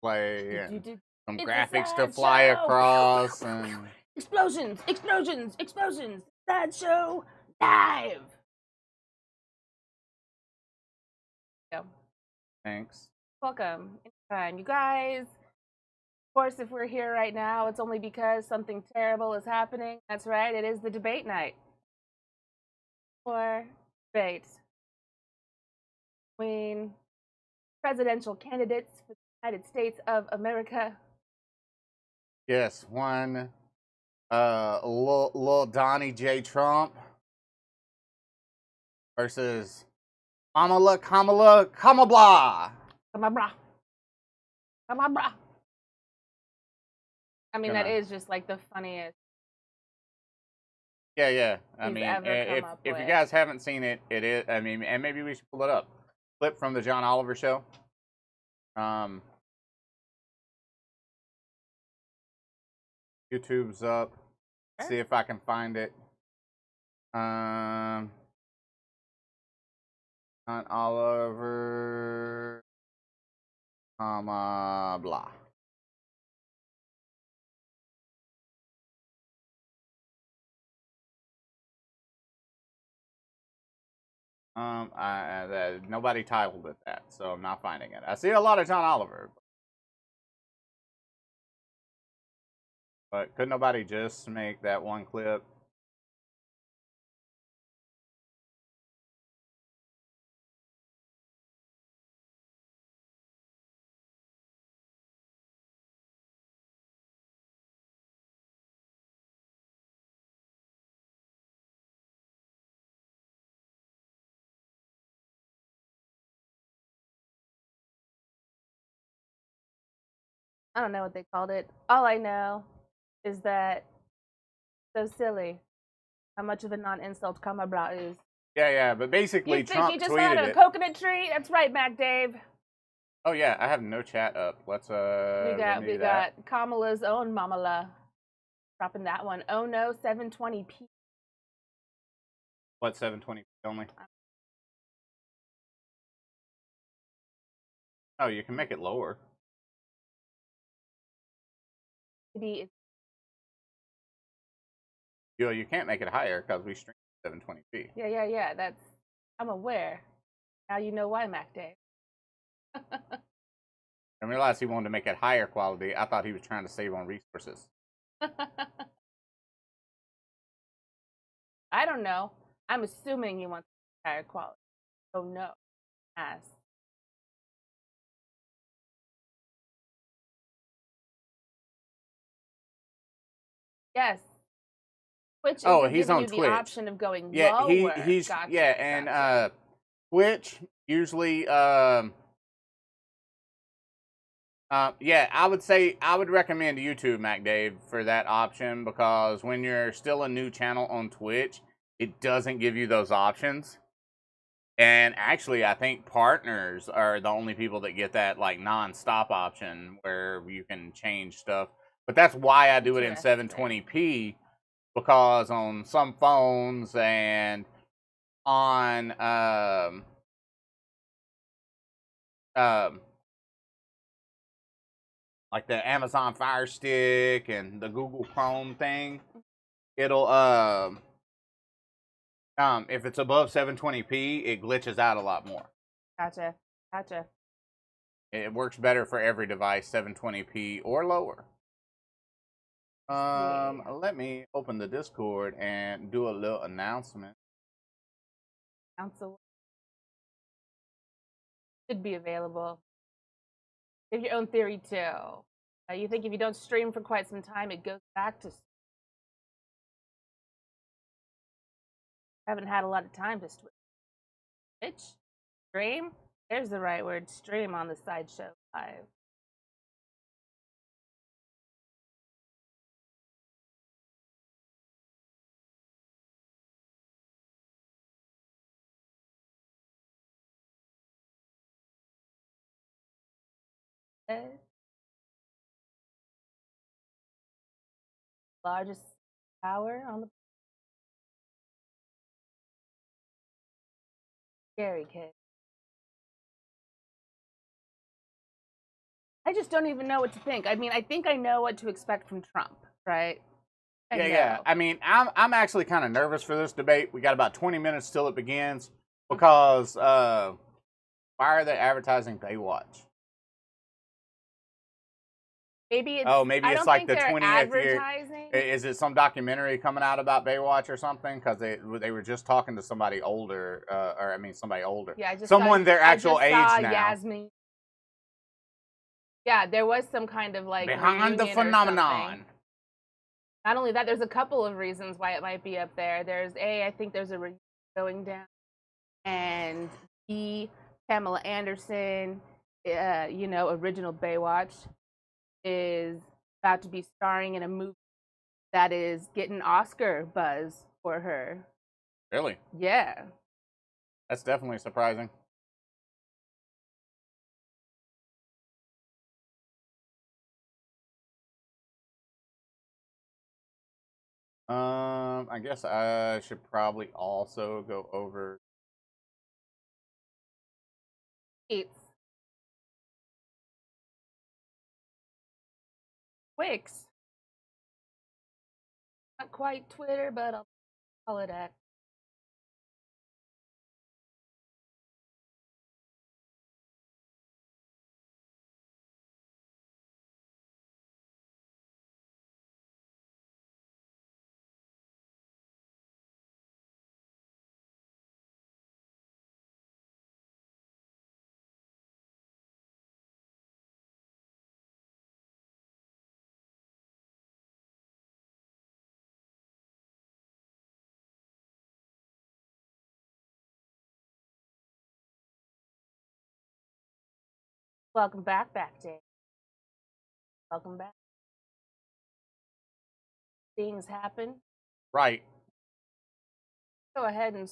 play and some It's a graphics to sad fly show. across and Explosions, explosions, explosions. Sad show live. Yeah. thanks. Welcome. Anytime, you guys. Of course, if we're here right now, it's only because something terrible is happening. That's right, it is the debate night. Or debates between presidential candidates for the United States of America. Yes, one little Donnie J. Trump versus Kamala Kamala. Kamala. Kamala. I mean, that is just like the funniest. Yeah. I he's mean, ever come if up you with. guys haven't seen it, it is. I mean, and maybe we should pull it up. Clip from the John Oliver show. YouTube's up. Sure. See if I can find it. John Oliver, blah. Nobody titled it that, so I'm not finding it. I see a lot of John Oliver, but could nobody just make that one clip? I don't know what they called it. All I know is that so silly how much of a non-insult Kamala is. Yeah, but basically You think Trump he just tweeted found a it. coconut tree? That's right, Mac Dave. Oh yeah, I have no chat up. Let's we got Kamala's own Mamala dropping that one. Oh no, 720p. What 720p only? Oh, you can make it lower. Maybe it's You can't make it higher because we stream 720p. yeah. That's I'm aware. Now you know why, Mac Dave. I realized he wanted to make it higher quality. I thought he was trying to save on resources. I don't know. I'm assuming he wants higher quality. Oh no. Yes. Yes. Which Oh, isn't he's giving on you the Twitch. option of going Yeah, lower. he's Gotcha, yeah, and gotcha. Twitch usually yeah, I would recommend YouTube, Mac Dave, for that option because when you're still a new channel on Twitch, it doesn't give you those options. And actually, I think partners are the only people that get that like non-stop option where you can change stuff. But that's why I do it in 720p because on some phones and on like the Amazon Fire Stick and the Google Chrome thing, it'll if it's above 720p, it glitches out a lot more. Gotcha. It works better for every device, 720p or lower. Let me open the Discord and do a little announcement. Council should be available. You have your own theory too. You think if you don't stream for quite some time, it goes back to. Haven't had a lot of time to switch. Stream? There's the right word. Stream on the Sideshow Live. Largest tower on the scary kid. I just don't even know what to think. I mean, I think I know what to expect from Trump, right? Yeah. I mean, I'm actually kind of nervous for this debate. We got about 20 minutes till it begins because why are they advertising Baywatch? Maybe it's. Oh, maybe I it's don't like think the they're 20th year. advertising. Is it some documentary coming out about Baywatch or something? Because they were just talking to somebody older, or I mean somebody older. Yeah, I just someone saw, their actual I just age saw now. Yasmin. Yeah, there was some kind of like Behind the phenomenon. Not only that, there's a couple of reasons why it might be up there. I think there's a reunion going down, and B, Kamala Anderson, original Baywatch, is about to be starring in a movie that is getting Oscar buzz for her. Really? Yeah. That's definitely surprising. I guess I should probably also go over. It's Wix. Not quite Twitter, but I'll call it X. Welcome back, Dave. Welcome back. Things happen. Right. Go ahead and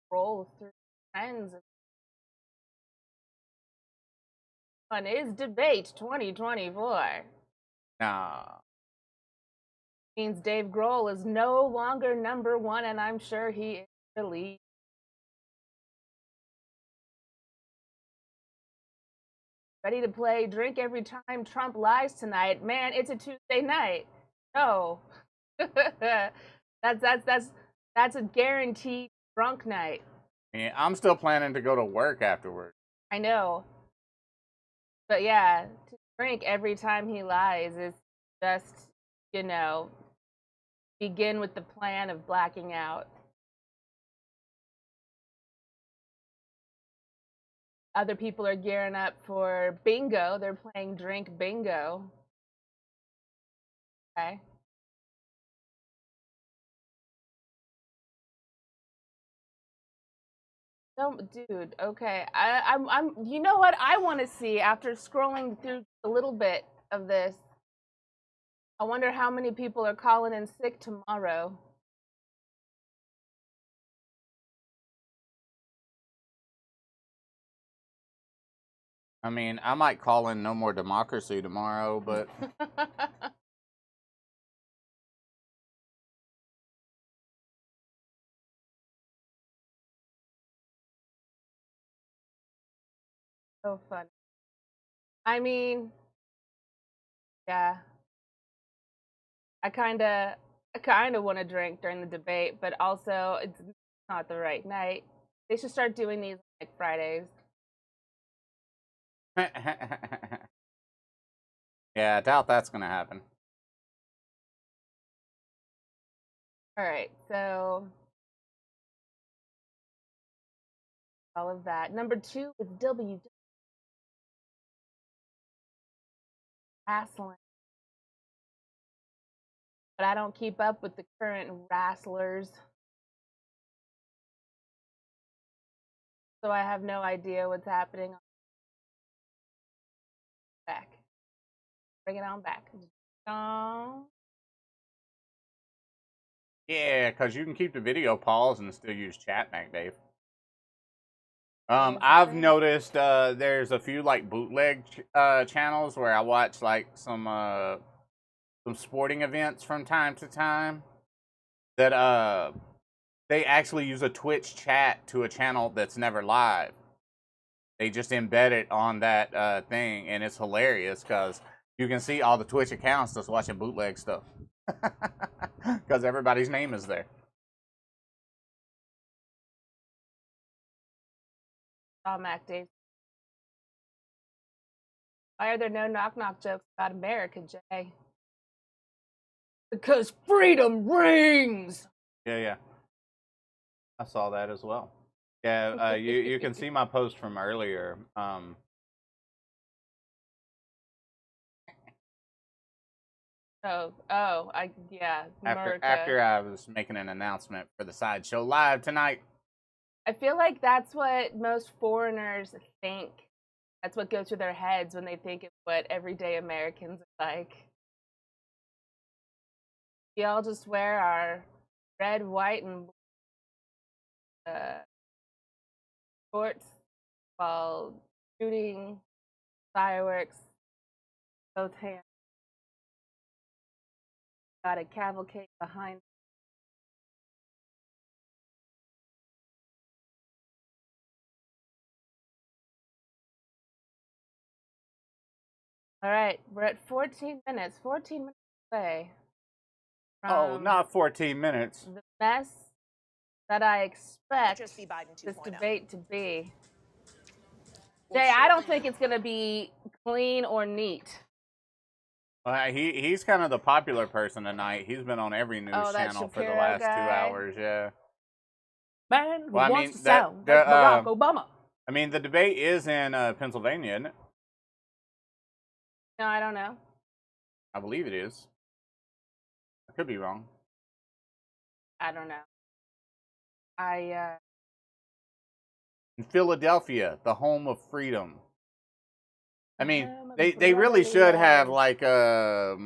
scroll through trends. One is debate 2024. Nah. Means Dave Grohl is no longer number one, and I'm sure he is the lead. Ready to play Drink Every Time Trump Lies tonight. Man, it's a Tuesday night. No. that's a guaranteed drunk night. Yeah, I'm still planning to go to work afterward. I know. But yeah, to drink every time he lies is just, begin with the plan of blacking out. Other people are gearing up for bingo. They're playing drink bingo. Okay. No, dude. Okay. I'm. You know what? I want to see after scrolling through a little bit of this. I wonder how many people are calling in sick tomorrow. I mean, I might call in No More Democracy tomorrow, but So fun. I mean, yeah. I kinda want to drink during the debate, but also it's not the right night. They should start doing these like Fridays. yeah, I doubt that's gonna happen. All right, so all of that. Number 2 is wrestling, but I don't keep up with the current wrestlers, so I have no idea what's happening. Back, bring it on back. Oh. Yeah, because you can keep the video paused and still use chat, Mac Dave. I've noticed there's a few like bootleg channels where I watch like some sporting events from time to time that they actually use a Twitch chat to a channel that's never live. They just embed it on that thing, and it's hilarious because you can see all the Twitch accounts just watching bootleg stuff because everybody's name is there. Oh, Mac Dave. Why are there no knock-knock jokes about America, Jay? Because freedom rings! Yeah. I saw that as well. Yeah, you can see my post from earlier. Yeah, After I was making an announcement for the Sideshow Live tonight. I feel like that's what most foreigners think. That's what goes through their heads when they think of what everyday Americans are like. We all just wear our red, white, and shorts while shooting fireworks both hands. Got a cavalcade behind. All right, we're at 14 minutes. 14 minutes away. Oh, not 14 minutes. The mess that I expect this debate to be. Jay, I don't think it's going to be clean or neat. He's kind of the popular person tonight. He's been on every news channel for the last 2 hours. Yeah. Man who wants to sound like Barack Obama. I mean, the debate is in Pennsylvania, isn't it? No, I don't know. I believe it is. I could be wrong. I don't know. In Philadelphia, the home of freedom. I mean, they really should have like a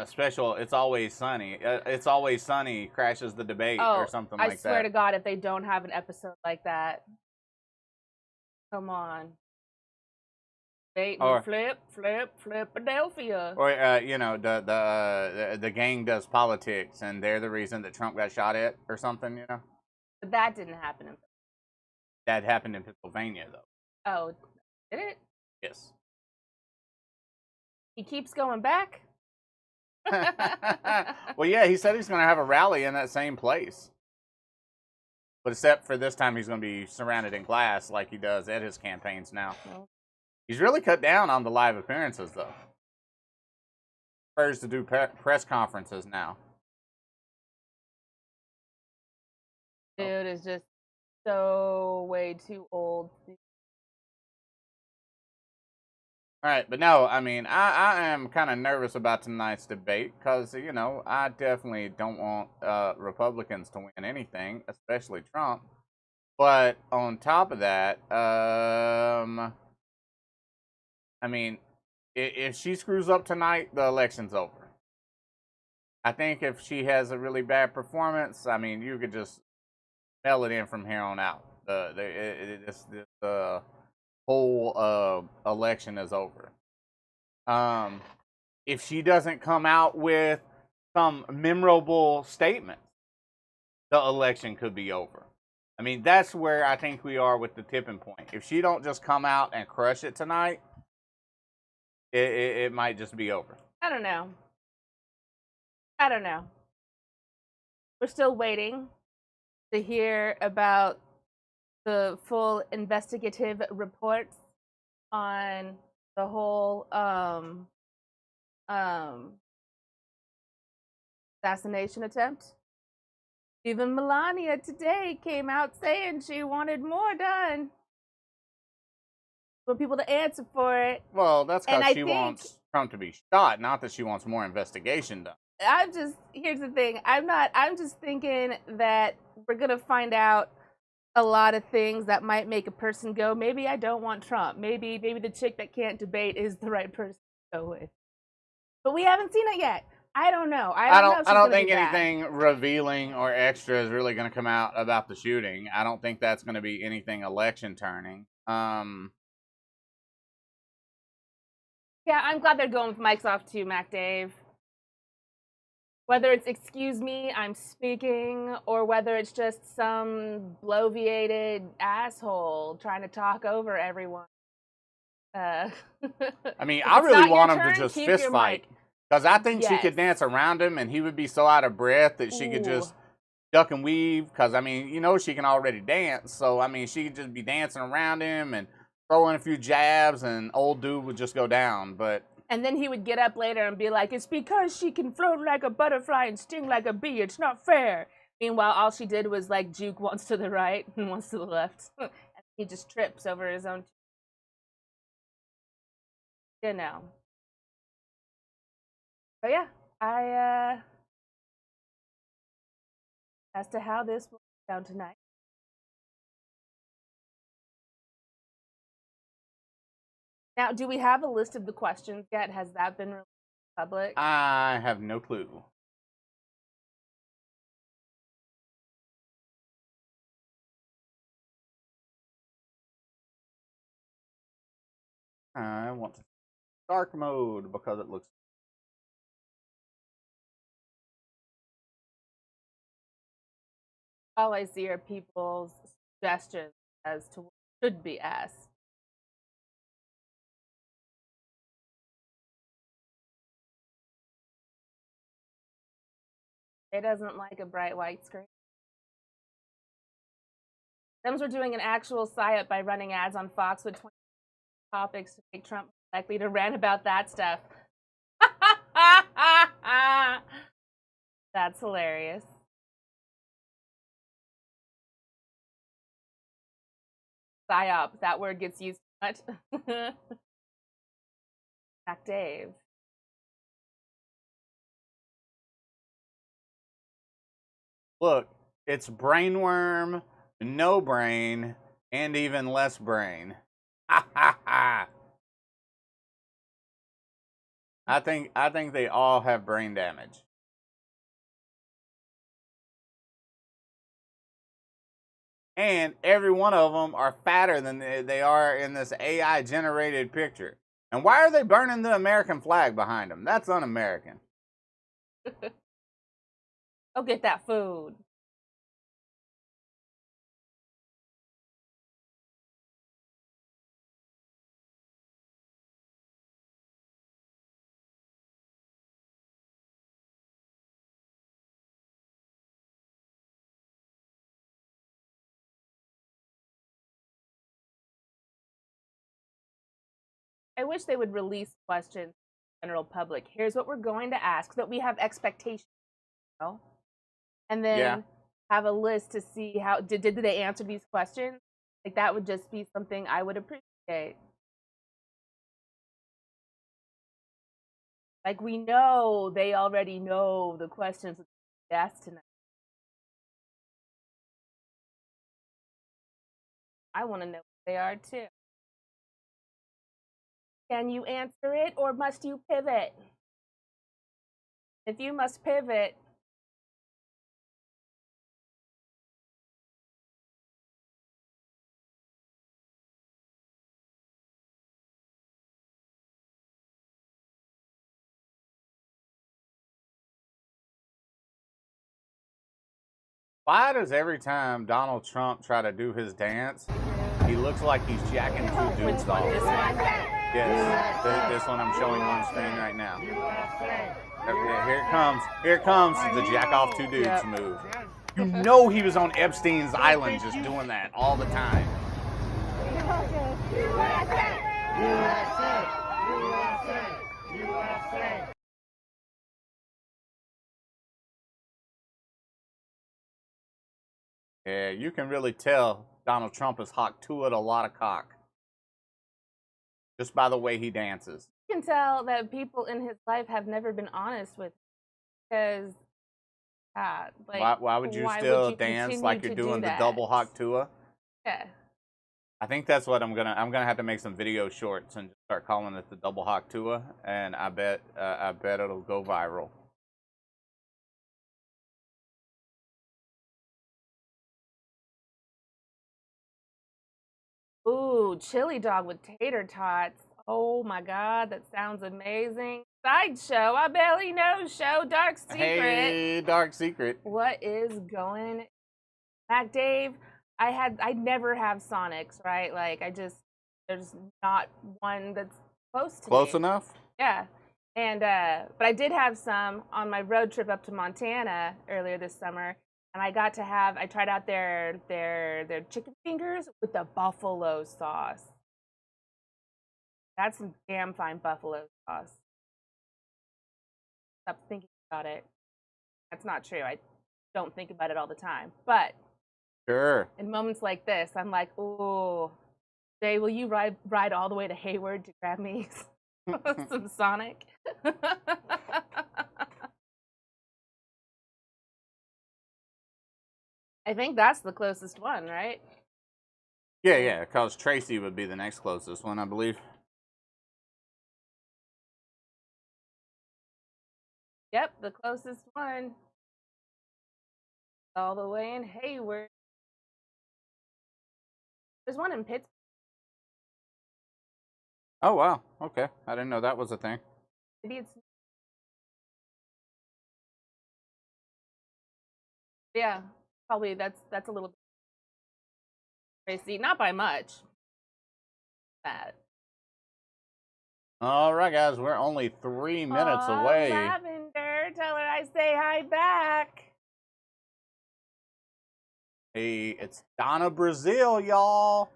special. It's Always Sunny. It's Always Sunny crashes the debate or something like that. I swear to God, if they don't have an episode like that, come on. Or flip, Philadelphia. Or the gang does politics, and they're the reason that Trump got shot at, or something. You know. But that didn't happen. That happened in Pennsylvania, though. Oh, did it? Yes. He keeps going back? Well, yeah, he said he's going to have a rally in that same place. But except for this time, he's going to be surrounded in glass like he does at his campaigns now. Oh. He's really cut down on the live appearances, though. Prefers to do press conferences now. Dude is just so way too old. All right, but no, I mean, I am kind of nervous about tonight's debate because, I definitely don't want Republicans to win anything, especially Trump. But on top of that, I mean, if she screws up tonight, the election's over. I think if she has a really bad performance, I mean, you could just mail it in from here on out. The whole election is over. If she doesn't come out with some memorable statement, the election could be over. I mean, that's where I think we are with the tipping point. If she don't just come out and crush it tonight, it might just be over. I don't know. We're still waiting to hear about the full investigative reports on the whole assassination attempt. Even Melania today came out saying she wanted more done. For people to answer for it. Well, that's because she wants Trump to be shot, not that she wants more investigation done. Here's the thing. I'm just thinking that we're going to find out a lot of things that might make a person go, maybe I don't want Trump. Maybe the chick that can't debate is the right person to go with. But we haven't seen it yet. I don't know. I don't think anything revealing or extra is really going to come out about the shooting. I don't think that's going to be anything election turning. Yeah, I'm glad they're going with mics off too, Mac Dave. Whether it's "excuse me, I'm speaking," or whether it's just some bloviated asshole trying to talk over everyone. Uh, I mean, if I it's really not your want him to turn, just keep fist your fight. mic. Because I think she Yes. could dance around him and he would be so out of breath that she could Ooh. just duck and weave. Because, I mean, you know she can already dance. So, I mean, she could just be dancing around him and throwing a few jabs and old dude would just go down. But And then he would get up later and be like, "It's because she can float like a butterfly and sting like a bee. It's not fair." Meanwhile, all she did was like juke once to the right and once to the left. And he just trips over his own. You know. But yeah, as to how this will go down tonight. Now, do we have a list of the questions yet? Has that been released to the public? I have no clue. I want to dark mode because it looks. All I see are people's suggestions as to what should be asked. It doesn't like a bright white screen. Dems were doing an actual psyop by running ads on Fox with 20 topics to make Trump likely to rant about that stuff. That's hilarious. Psyop, that word gets used too much. Back Dave. Look, it's brainworm, no brain, and even less brain. Ha ha ha. I think they all have brain damage. And every one of them are fatter than they are in this AI generated picture. And why are they burning the American flag behind them? That's un-American. Go get that food. I wish they would release questions to the general public. Here's what we're going to ask, so that we have expectations, you know? And then have a list to see how did they answer these questions. Like that would just be something I would appreciate. Like we know they already know the questions they asked tonight. I want to know what they are too. Can you answer it or must you pivot? If you must pivot, Why does every time Donald Trump try to do his dance, he looks like he's jacking two dudes off? this one. Yes, this one I'm showing on screen right now. Here it comes. Here it comes. The jack off two dudes move. You know he was on Epstein's island just doing that all the time. Yeah, you can really tell Donald Trump has hawked to it a lot of cock. Just by the way he dances. You can tell that people in his life have never been honest with him, because like why would you still dance like you're doing the double hawk tua? Yeah. I think that's what I'm gonna have to make some video shorts and just start calling it the double hawk tua, and I bet it'll go viral. Ooh, chili dog with tater tots. Oh my God, that sounds amazing. Sideshow, I barely know show, Dark Secret. Hey, Dark Secret. What is going back, Dave? I never have Sonics, right? Like there's not one that's close to Close me. enough? Yeah. And but I did have some on my road trip up to Montana earlier this summer, and I tried out their chicken fingers with the buffalo sauce. That's some damn fine buffalo sauce. Stop thinking about it. That's not true. I don't think about it all the time. But Sure. in moments like this, I'm like, ooh, Jay, will you ride all the way to Hayward to grab me some Sonic? I think that's the closest one, right? Yeah, because Tracy would be the next closest one, I believe. Yep, the closest one. All the way in Hayward. There's one in Pittsburgh. Oh, wow. Okay. I didn't know that was a thing. Maybe it's yeah, probably that's a little bit crazy. Not by much. That. All right, guys. We're only 3 minutes away. Lavender, tell her I say hi back. Hey, it's Donna Brazil, y'all.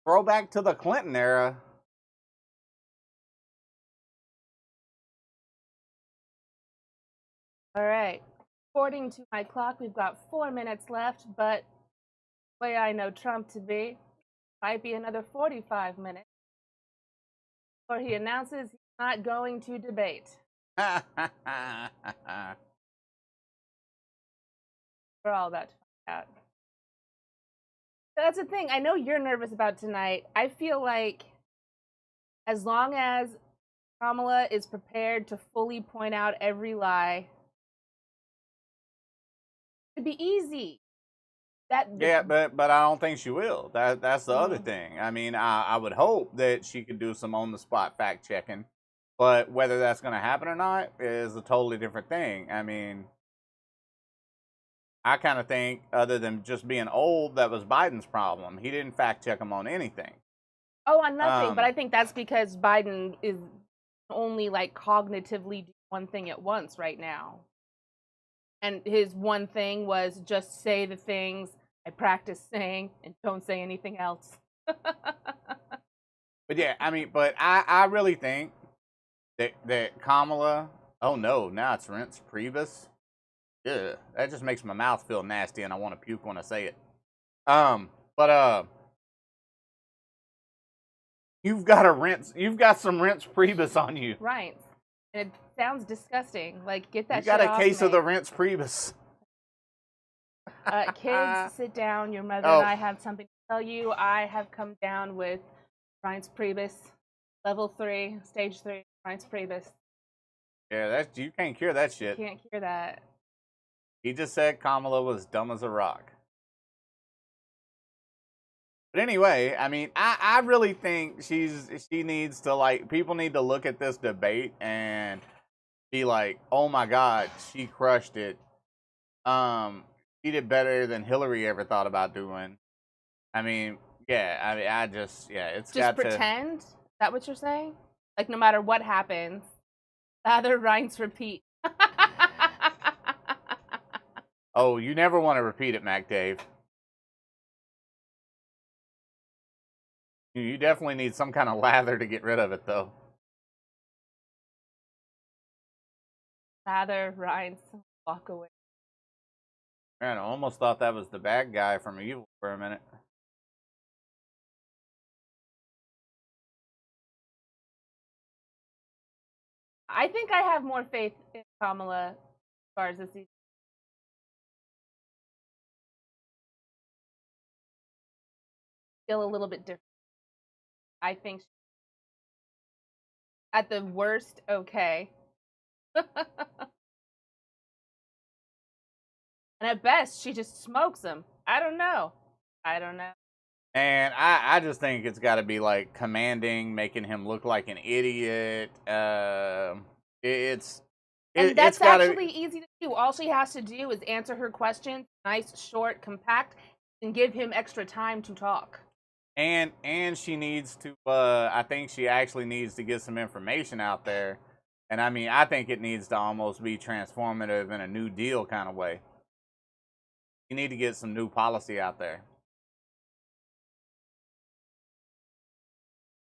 Throwback to the Clinton era. All right. According to my clock, we've got 4 minutes left, but the way I know Trump to be, might be another 45 minutes before he announces he's not going to debate. We're all about to find out. That's the thing. I know you're nervous about tonight. I feel like as long as Kamala is prepared to fully point out every lie, it'd be easy. Yeah, but I don't think she will. That's the other Mhm. thing. I mean, I would hope that she could do some on the spot fact checking, but whether that's going to happen or not is a totally different thing. I mean, I kind of think, other than just being old, that was Biden's problem. He didn't fact check him on anything. Oh, on nothing. But Um, I think that's because Biden is only like cognitively do one thing at once right now. And his one thing was just say the things I practice saying and don't say anything else. but yeah, I mean, but I really think that Kamala. Oh no, now it's Reince Priebus. Yeah, that just makes my mouth feel nasty, and I want to puke when I say it. But you've got some Reince Priebus on you. Right. And it sounds disgusting. Like, get that You got shit a off case me. of the Reince Priebus. Kids, sit down. Your mother Oh. and I have something to tell you. I have come down with Reince Priebus, level 3, stage 3, Reince Priebus. Yeah, you can't cure that You shit. can't cure that. He just said Kamala was dumb as a rock. But anyway, I mean, I really think she needs to, like, people need to look at this debate and be like, oh my God, she crushed it. She did better than Hillary ever thought about doing. I mean, yeah, it's Just got pretend? Is that what you're saying? Like, no matter what happens, rather Reince repeat. Oh, you never want to repeat it, Mac Dave. You definitely need some kind of lather to get rid of it, though. Rather Reince walk away. Man, I almost thought that was the bad guy from Evil for a minute. I think I have more faith in Kamala as far as this season. Feel a little bit different. I think at the worst, okay. And at best, she just smokes him. I don't know. And I just think it's got to be like commanding, making him look like an idiot. It's And it's that's got to. actually easy to do. All she has to do is answer her questions, nice, short, compact, and give him extra time to talk. And she needs to. I think she actually needs to get some information out there. And I mean, I think it needs to almost be transformative in a New Deal kind of way. You need to get some new policy out there.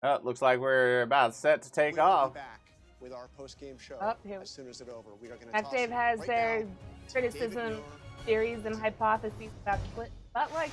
Oh, looks like we're about set to take off. Back with our post-game show as soon as it's over. We are going to Dave has their criticism, theories, and hypotheses about lowlights.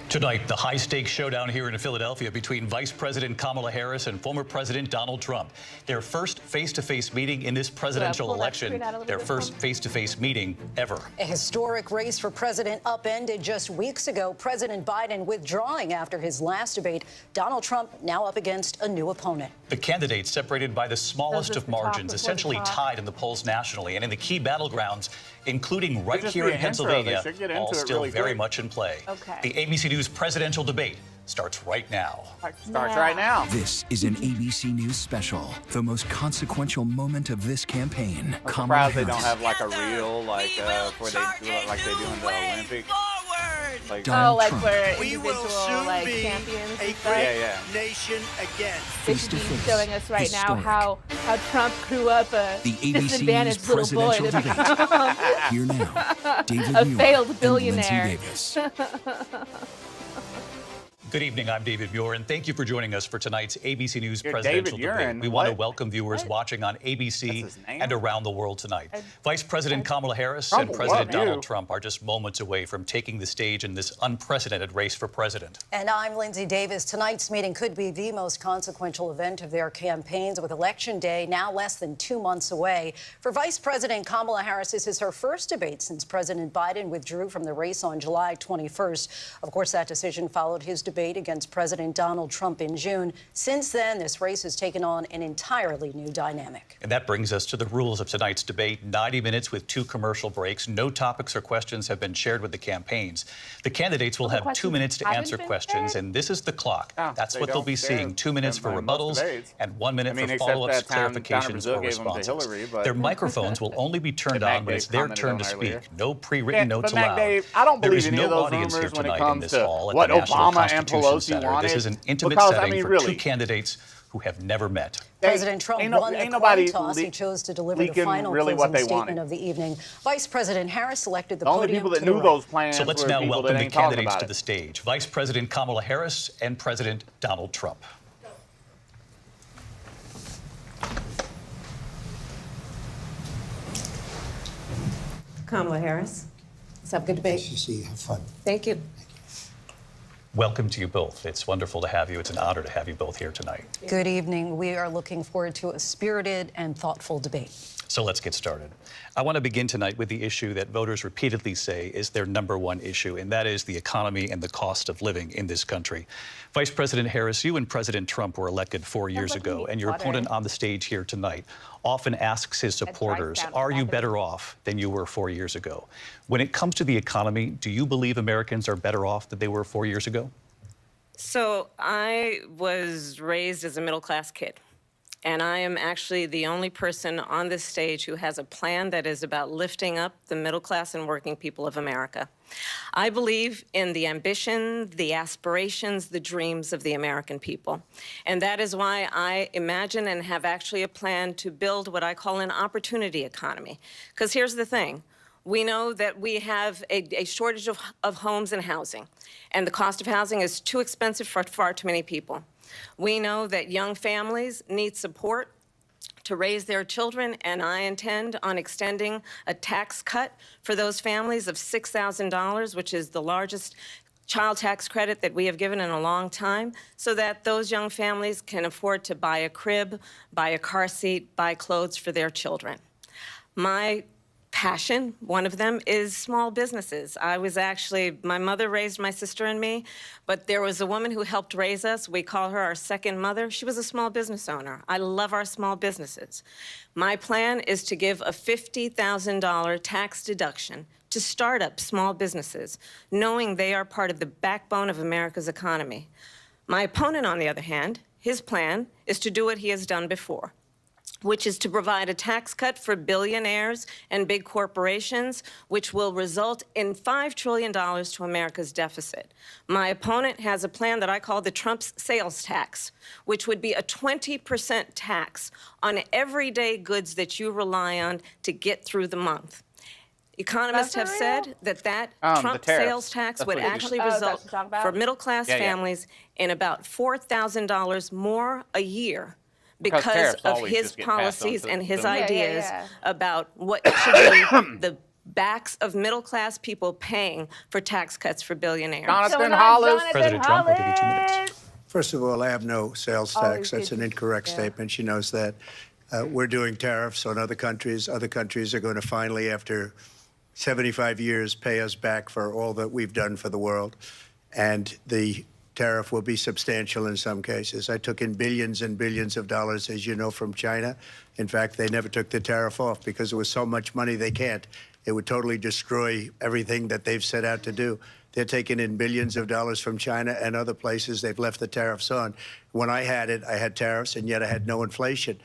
Tonight, the high-stakes showdown here in Philadelphia between Vice President Kamala Harris and former President Donald Trump. Their first face-to-face meeting in this presidential election. Their first face-to-face meeting ever. A historic race for president upended just weeks ago. President Biden withdrawing after his last debate. Donald Trump now up against a new opponent. The candidates separated by the smallest of margins, essentially tied in the polls nationally and in the key battlegrounds, including right here in Pennsylvania, all still very much in play. Okay. The ABC News presidential debate starts right now. Starts right now. This is an ABC News special, the most consequential moment of this campaign. I'm surprised they don't have like a real like where they do it like they do in the Olympics. Like, like Trump. where We will individual soon like be champions a and great stuff. nation again. They should be Face-to-face, showing us right now historic. how Trump grew up a The ABC News disadvantaged little boy presidential to debate. become Here now, David a Muir failed and billionaire. Lindsay Davis. Good evening, I'm David Muir, and thank you for joining us for tonight's ABC News You're presidential David debate. Urine. We want to What? welcome viewers What? watching on That's ABC his name? and around the world tonight. Vice President Kamala Harris Trump and will President love you. Donald Trump are just moments away from taking the stage in this unprecedented race for president. And I'm Lindsay Davis. Tonight's meeting could be the most consequential event of their campaigns, with Election Day now less than 2 months away. For Vice President Kamala Harris, this is her first debate since President Biden withdrew from the race on July 21st. Of course, that decision followed his debate against President Donald Trump in June. Since then, this race has taken on an entirely new dynamic. And that brings us to the rules of tonight's debate. 90 minutes with 2 commercial breaks. No topics or questions have been shared with the campaigns. The candidates will have 2 minutes to answer questions, and this is the clock. That's what they'll be seeing. 2 minutes for rebuttals and 1 minute for follow-ups, clarifications, or responses. Their microphones will only be turned on when it's their turn to speak. No pre-written notes but Mac allowed. Dave, I don't There believe is any of no those audience here rumors when it tonight in comes this to hall at what the National Obama and Constitution Pelosi Center. wanted. This is an intimate Because, I setting mean, for really, 2 candidates who have never met. President Trump won the coin toss. He chose to deliver the final closing statement of the evening. Vice President Harris selected the The only podium people that to knew the right. those plans So let's were now people welcome that the ain't talking candidates about to it. the stage. Vice President Kamala Harris and President Donald Trump. Kamala Harris. Let's have a good debate. Nice to see you. Have fun. Thank you. Welcome to you both. It's wonderful to have you. It's an honor to have you both here tonight. Good evening. We are looking forward to a spirited and thoughtful debate. So let's get started. I want to begin tonight with the issue that voters repeatedly say is their #1 issue, and that is the economy and the cost of living in this country. Vice President Harris, you and President Trump were elected 4 years ago, and your opponent on the stage here tonight often asks his supporters, are you better off than you were 4 years ago? When it comes to the economy, do you believe Americans are better off than they were 4 years ago? So I was raised as a middle-class kid, and I am actually the only person on this stage who has a plan that is about lifting up the middle class and working people of America. I believe in the ambition, the aspirations, the dreams of the American people. And that is why I imagine and have actually a plan to build what I call an opportunity economy. Because here's the thing. We know that we have a shortage of homes and housing, and the cost of housing is too expensive for far too many people. We know that young families need support to raise their children, and I intend on extending a tax cut for those families of $6,000, which is the largest child tax credit that we have given in a long time, so that those young families can afford to buy a crib, buy a car seat, buy clothes for their children. My passion. One of them is small businesses. My mother raised my sister and me, but there was a woman who helped raise us. We call her our second mother. She was a small business owner. I love our small businesses. My plan is to give a $50,000 tax deduction to start up small businesses, knowing they are part of the backbone of America's economy. My opponent, on the other hand, his plan is to do what he has done before, which is to provide a tax cut for billionaires and big corporations, which will result in $5 trillion to America's deficit. My opponent has a plan that I call the Trump's sales tax, which would be a 20% tax on everyday goods that you rely on to get through the month. Economists have said that Trump sales tax would actually result for middle-class families in about $4,000 more a year, because of his policies and his ideas about what should be the backs of middle-class people paying for tax cuts for billionaires. Jonathan Hollis. President Trump, I'll give you 2 minutes. First of all, I have no sales tax. That's an incorrect statement. She knows that. We're doing tariffs on other countries. Other countries are going to finally, after 75 years, pay us back for all that we've done for the world. And the tariff will be substantial in some cases. I took in billions and billions of dollars, as you know, from China. In fact, they never took the tariff off because there was so much money they can't. It would totally destroy everything that they've set out to do. They're taking in billions of dollars from China and other places. They've left the tariffs on. When I had it, I had tariffs, and yet I had no inflation.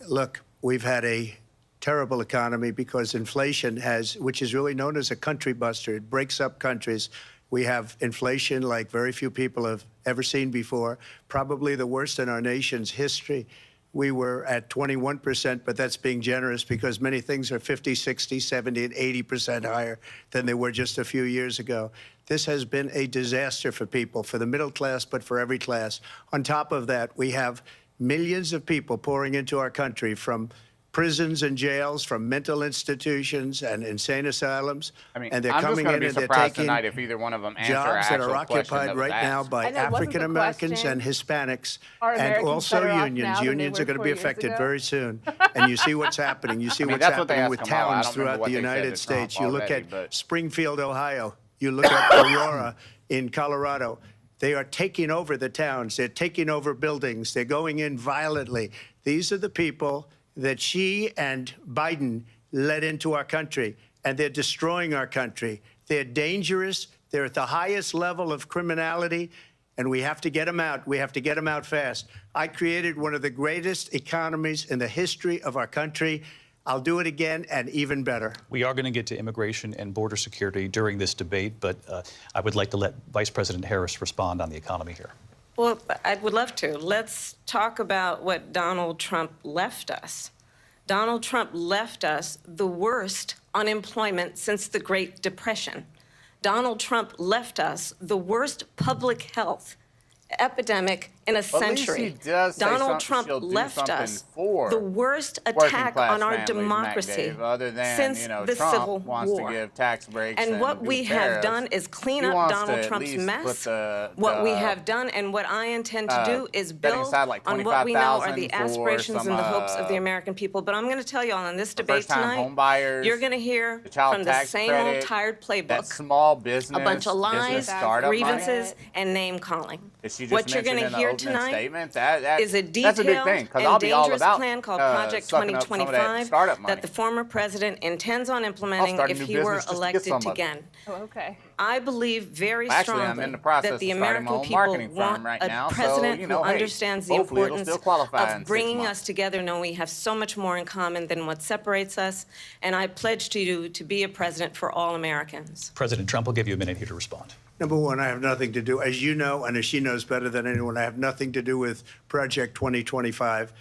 Look, we've had a terrible economy because inflation which is really known as a country buster. It breaks up countries. We have inflation like very few people have ever seen before, probably the worst in our nation's history. We were at 21%, but that's being generous because many things are 50, 60, 70, and 80% higher than they were just a few years ago. This has been a disaster for people, for the middle class, but for every class. On top of that, we have millions of people pouring into our country from prisons and jails, from mental institutions and insane asylums. I mean, and they're I'm coming just in and they're surprised taking tonight if either one of them answer jobs that are actual question occupied that was right now asked. by And it wasn't African the Americans question, and Hispanics, are and Americans also better off unions. now than they Unions were are going to 4 be years affected ago? very soon. And you see what's happening. You see what's that's what they happening asked with Kamala. I towns don't remember throughout what the they said United to Trump States. You look already, at but- Springfield, Ohio. You look at Aurora in Colorado. They are taking over the towns. They're taking over buildings. They're going in violently. These are the people that she and Biden led into our country, and they're destroying our country. They're dangerous. They're at the highest level of criminality, and we have to get them out. We have to get them out fast. I created one of the greatest economies in the history of our country. I'll do it again and even better. We are going to get to immigration and border security during this debate, but I would like to let Vice President Harris respond on the economy here. Well, I would love to. Let's talk about what Donald Trump left us. Donald Trump left us the worst unemployment since the Great Depression. Donald Trump left us the worst public health epidemic in a century. Donald Trump left us the worst attack on our democracy since the Civil War. And what we have done is clean up Donald Trump's mess. What we have done and what I intend to do is build on what we know are the aspirations and the hopes of the American people. But I'm going to tell you all in this debate tonight, you're going to hear from the same old tired playbook, a bunch of lies, grievances, and name-calling. What you're going to hear tonight is a detailed and dangerous plan called Project 2025 that the former president intends on implementing if he were elected again. Oh, okay. I believe very strongly that the American people want a president who understands the importance of bringing us together, knowing we have so much more in common than what separates us. And I pledge to you to be a president for all Americans. President Trump, will give you a minute here to respond. Number one, I have nothing to do, as you know, and as she knows better than anyone, I have nothing to do with Project 2025.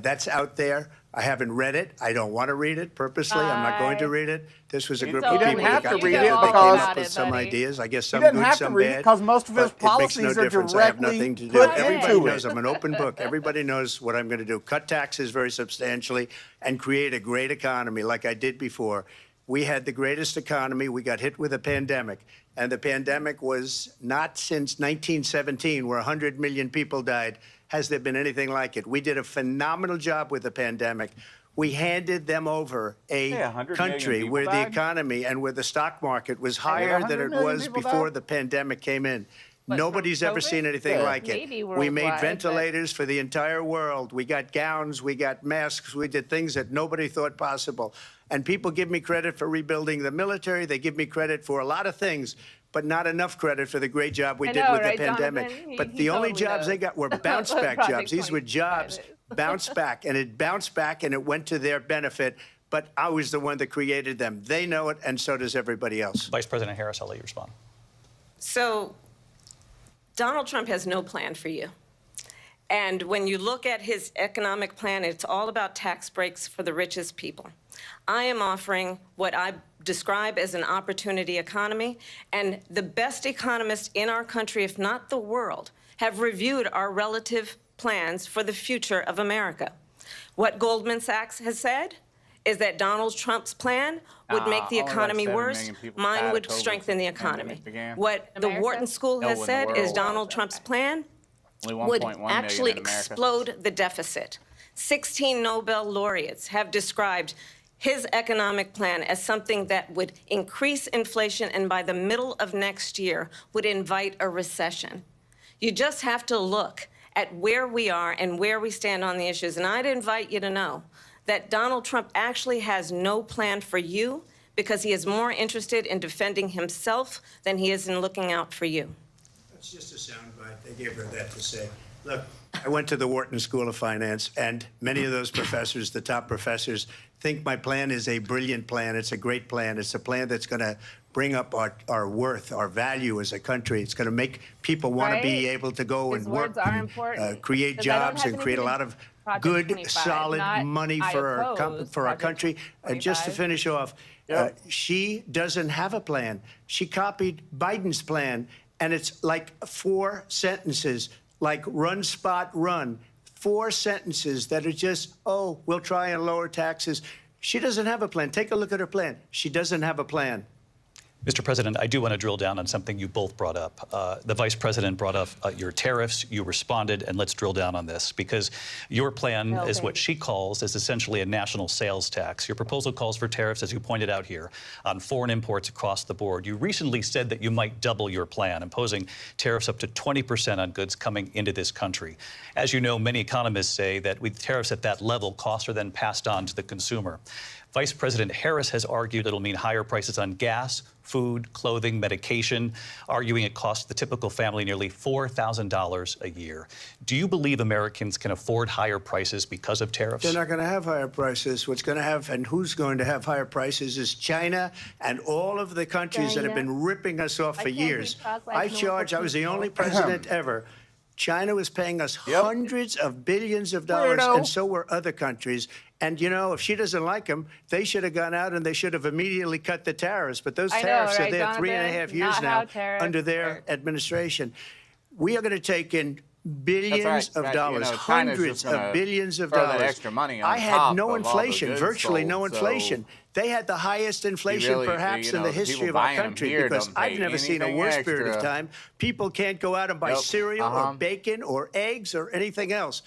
That's out there. I haven't read it. I don't want to read it purposely. I'm not going to read it. This was a group of people that got together. They came up with some ideas. I guess some good, some bad. Because most of his policies are I have nothing to do. put Everybody into knows it. I'm an open book. Everybody knows what I'm going to do. Cut taxes very substantially and create a great economy like I did before. We had the greatest economy. We got hit with a pandemic. And the pandemic was not since 1917, where 100 million people died, has there been anything like it. We did a phenomenal job with the pandemic. We handed them over a 100 country million where people the died? economy and where the stock market was higher than 100 it million was people before died? the pandemic came in. What, Nobody's from ever COVID? seen anything Yeah. like it. Maybe We made worldwide, but- ventilators for the entire world. We got gowns, we got masks, we did things that nobody thought possible. And people give me credit for rebuilding the military. They give me credit for a lot of things, but not enough credit for the great job we I did know, with right, the pandemic. Jonathan? But He the only totally jobs they knows. got were bounce back Project jobs. These were 25 jobs is. bounce back, and it bounced back and it went to their benefit. But I was the one that created them. They know it, and so does everybody else. Vice President Harris, I'll let you respond. So Donald Trump has no plan for you. And when you look at his economic plan, it's all about tax breaks for the richest people. I am offering what I describe as an opportunity economy, and the best economists in our country, if not the world, have reviewed our relative plans for the future of America. What Goldman Sachs has said is that Donald Trump's plan would make the only like economy 7 worse. million people died Mine of would COVID strengthen the since the pandemic economy. began. What the America? Wharton School No, has in the said is world. Donald Trump's plan Only would 1.1 million actually in America. explode the deficit. 16 Nobel laureates have described his economic plan as something that would increase inflation and by the middle of next year would invite a recession. You just have to look at where we are and where we stand on the issues. And I'd invite you to know that Donald Trump actually has no plan for you because he is more interested in defending himself than he is in looking out for you. It's just a soundbite. They gave her that to say. Look, I went to the Wharton School of Finance, and many of those professors, the top professors, think my plan is a brilliant plan. It's a great plan. It's a plan that's going to bring up our worth, our value as a country. It's going to make people want to be Right. able to go His and work, words are important, create 'cause I don't jobs, have and create a anything lot of Project good, 25, solid not money I for our oppose Project country. And just to 25. finish off, she doesn't have a plan. She copied Biden's plan, and it's like 4 sentences, like run, spot, run. 4 sentences that are just, oh, we'll try and lower taxes. She doesn't have a plan. Take a look at her plan. She doesn't have a plan. Mr. President, I do want to drill down on something you both brought up. The Vice President brought up your tariffs. You responded, and let's drill down on this because your plan is what she calls is essentially a national sales tax. Your proposal calls for tariffs, as you pointed out here, on foreign imports across the board. You recently said that you might double your plan, imposing tariffs up to 20% on goods coming into this country. As you know, many economists say that with tariffs at that level, costs are then passed on to the consumer. Vice President Harris has argued it'll mean higher prices on gas, food, clothing, medication, arguing it costs the typical family nearly $4,000 a year. Do you believe Americans can afford higher prices because of tariffs? They're not going to have higher prices. What's going to have and who's going to have higher prices is China and all of the countries that have been ripping us off for can't we years. talk like I normal was the people? only president ever. China was paying us hundreds of billions of dollars, Weirdo. and so were other countries. And, you know, if she doesn't like them, they should have gone out and they should have immediately cut the tariffs. But those I know, tariffs are right, there Jonathan? 3.5 years Not how now tariffs under their work. administration. We are going to take in billions of right. dollars, You know, China's hundreds just gonna of billions of throw that dollars. extra money on I had top no of all the inflation, goods virtually no sold, so inflation. They had the highest inflation really- perhaps you in know, the the history people of our buying 'em country here because don't I've pay never seen a anything worse period of extra. time. People can't go out and buy Yep. cereal or bacon or eggs or anything else.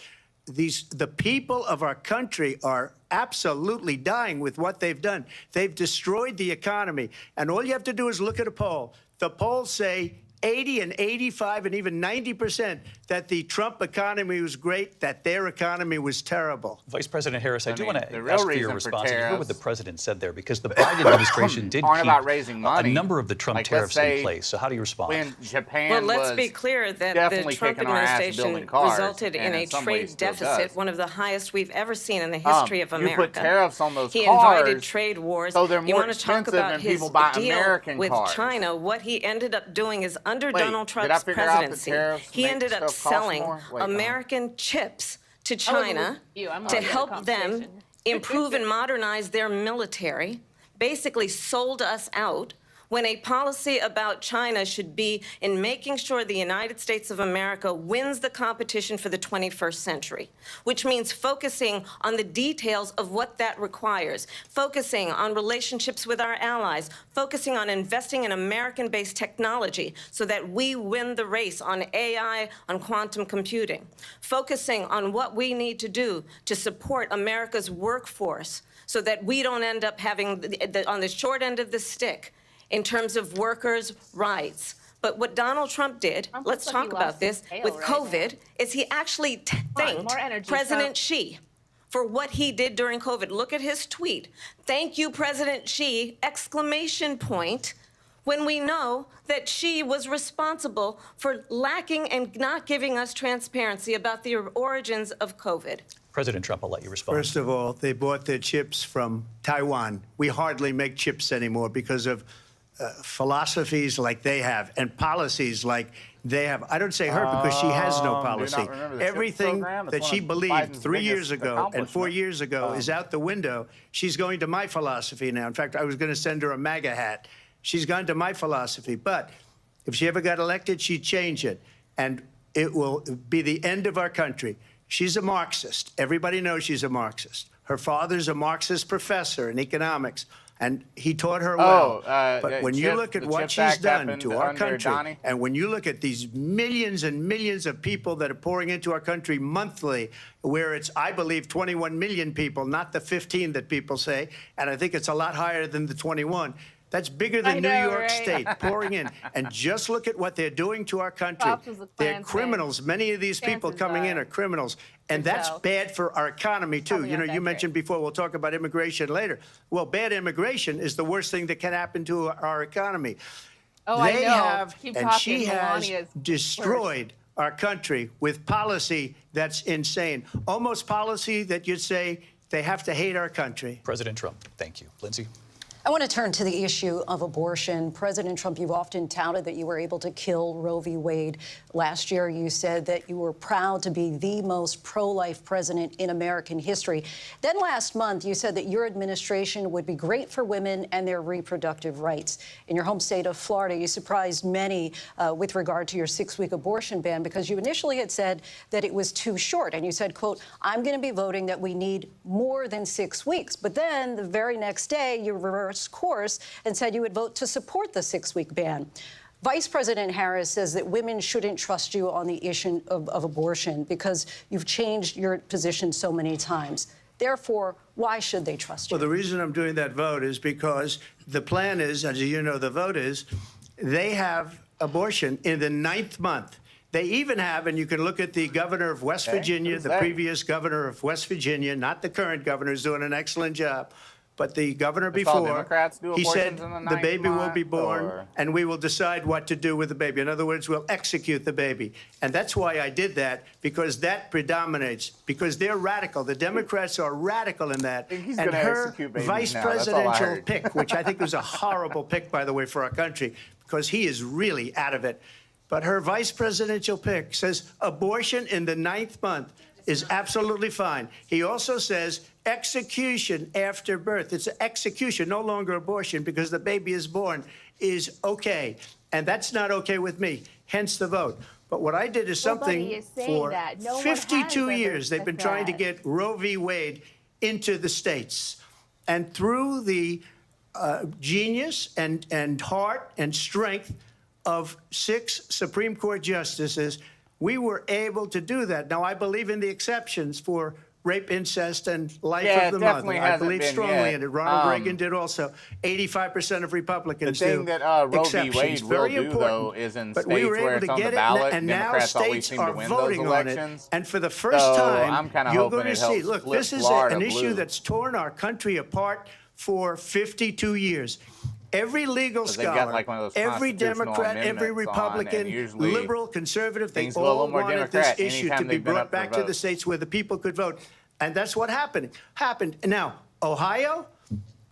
The people of our country are absolutely dying with what they've done. They've destroyed the economy. And all you have to do is look at a poll. The polls say 80 and 85 and even 90% that the Trump economy was great, that their economy was terrible. Vice President Harris, I do mean, want the to real ask for reason your for response. You heard what the tariffs president said there, because the Biden administration did aren't keep about raising money. a number of the Trump Like, let's tariffs in say place. So how do you respond? When Japan Well, let's was be clear that the definitely Trump kicking our ass administration building cars, resulted in and a in some trade ways still deficit, does. one of the highest we've ever seen in the history of you America. put tariffs on those He cars, invited trade wars. so they're You more want to talk expensive about and his people buy deal American with cars. China? What he ended up doing is under Wait, Donald did I Trump's figure out that presidency, tariffs he make ended up stuff cost selling more? Wait, American chips to I wasn't China with you. I'm to on the help them conversation. improve and modernize their military, basically sold us out when a policy about China should be in making sure the United States of America wins the competition for the 21st century, which means focusing on the details of what that requires, focusing on relationships with our allies, focusing on investing in American-based technology so that we win the race on AI, on quantum computing, focusing on what we need to do to support America's workforce so that we don't end up having on the short end of the stick in terms of workers' rights. But what Donald Trump did, let's talk about this, with COVID, is he actually thanked President Xi for what he did during COVID. Look at his tweet. Thank you, President Xi, exclamation point, when we know that Xi was responsible for lacking and not giving us transparency about the origins of COVID. President Trump, I'll let you respond. First of all, they bought their chips from Taiwan. We hardly make chips anymore because of philosophies like they have and policies like they have. I don't say her because she has no policy. Everything that she believed 3 years ago and 4 years ago is out the window. She's going to my philosophy now. In fact, I was going to send her a MAGA hat. She's gone to my philosophy. But if she ever got elected, she'd change it. And it will be the end of our country. She's a Marxist. Everybody knows she's a Marxist. Her father's a Marxist professor in economics. And he taught her well. But when you look at what she's done to our country, and when you look at these millions and millions of people that are pouring into our country monthly, where it's, I believe, 21 million people, not the 15 that people say, and I think it's a lot higher than the 21. That's bigger than New York State pouring in. And just look at what they're doing to our country. They're criminals. Many of these people coming in are criminals. And that's bad for our economy, too. You know, you mentioned before, we'll talk about immigration later. Well, bad immigration is the worst thing that can happen to our economy. They have, and she has destroyed our country with policy that's insane. Almost policy that you'd say they have to hate our country. President Trump, thank you. Lindsay? I want to turn to the issue of abortion. President Trump, you've often touted that you were able to kill Roe v. Wade. Last year, you said that you were proud to be the most pro-life president in American history. Then last month, you said that your administration would be great for women and their reproductive rights. In your home state of Florida, you surprised many with regard to your 6-week abortion ban because you initially had said that it was too short. And you said, quote, I'm going to be voting that we need more than 6 weeks. But then the very next day, you reversed course and said you would vote to support the 6-week ban. Vice President Harris says that women shouldn't trust you on the issue of abortion because you've changed your position so many times. Therefore, why should they trust you? Well, the reason I'm doing that vote is because the plan is, as you know, the vote is, they have abortion in the 9th month. They even have, and you can look at the governor of West Virginia, the previous governor of West Virginia, not the current governor, who's doing an excellent job. But the governor before, he said the baby will be born and we will decide what to do with the baby. In other words, we'll execute the baby. And that's why I did that, because that predominates, because they're radical. The Democrats are radical in that. And her vice presidential pick, which I think was a horrible pick, by the way, for our country, because he is really out of it. But her vice presidential pick says abortion in the 9th month is absolutely fine. He also says execution after birth. It's execution, no longer abortion, because the baby is born, is okay. And that's not okay with me, hence the vote. But what I did is something for 52 years. They've been trying to get Roe v. Wade into the states. And through the genius and heart and strength of 6 Supreme Court justices, we were able to do that. Now, I believe in the exceptions for rape, incest, and life of the mother. I believe strongly in it. Ronald Reagan did also. 85% of Republicans do. The thing that Roe v. Wade will do, though, is in states where it's on the ballot, Democrats always seem to win those elections. And for the first time, you're going to see, look, this is an issue that's torn our country apart for 52 years. Every legal scholar, every Democrat, every Republican, liberal, conservative, they all wanted this issue to be brought back to the states where the people could vote. And that's what happened. Now, Ohio,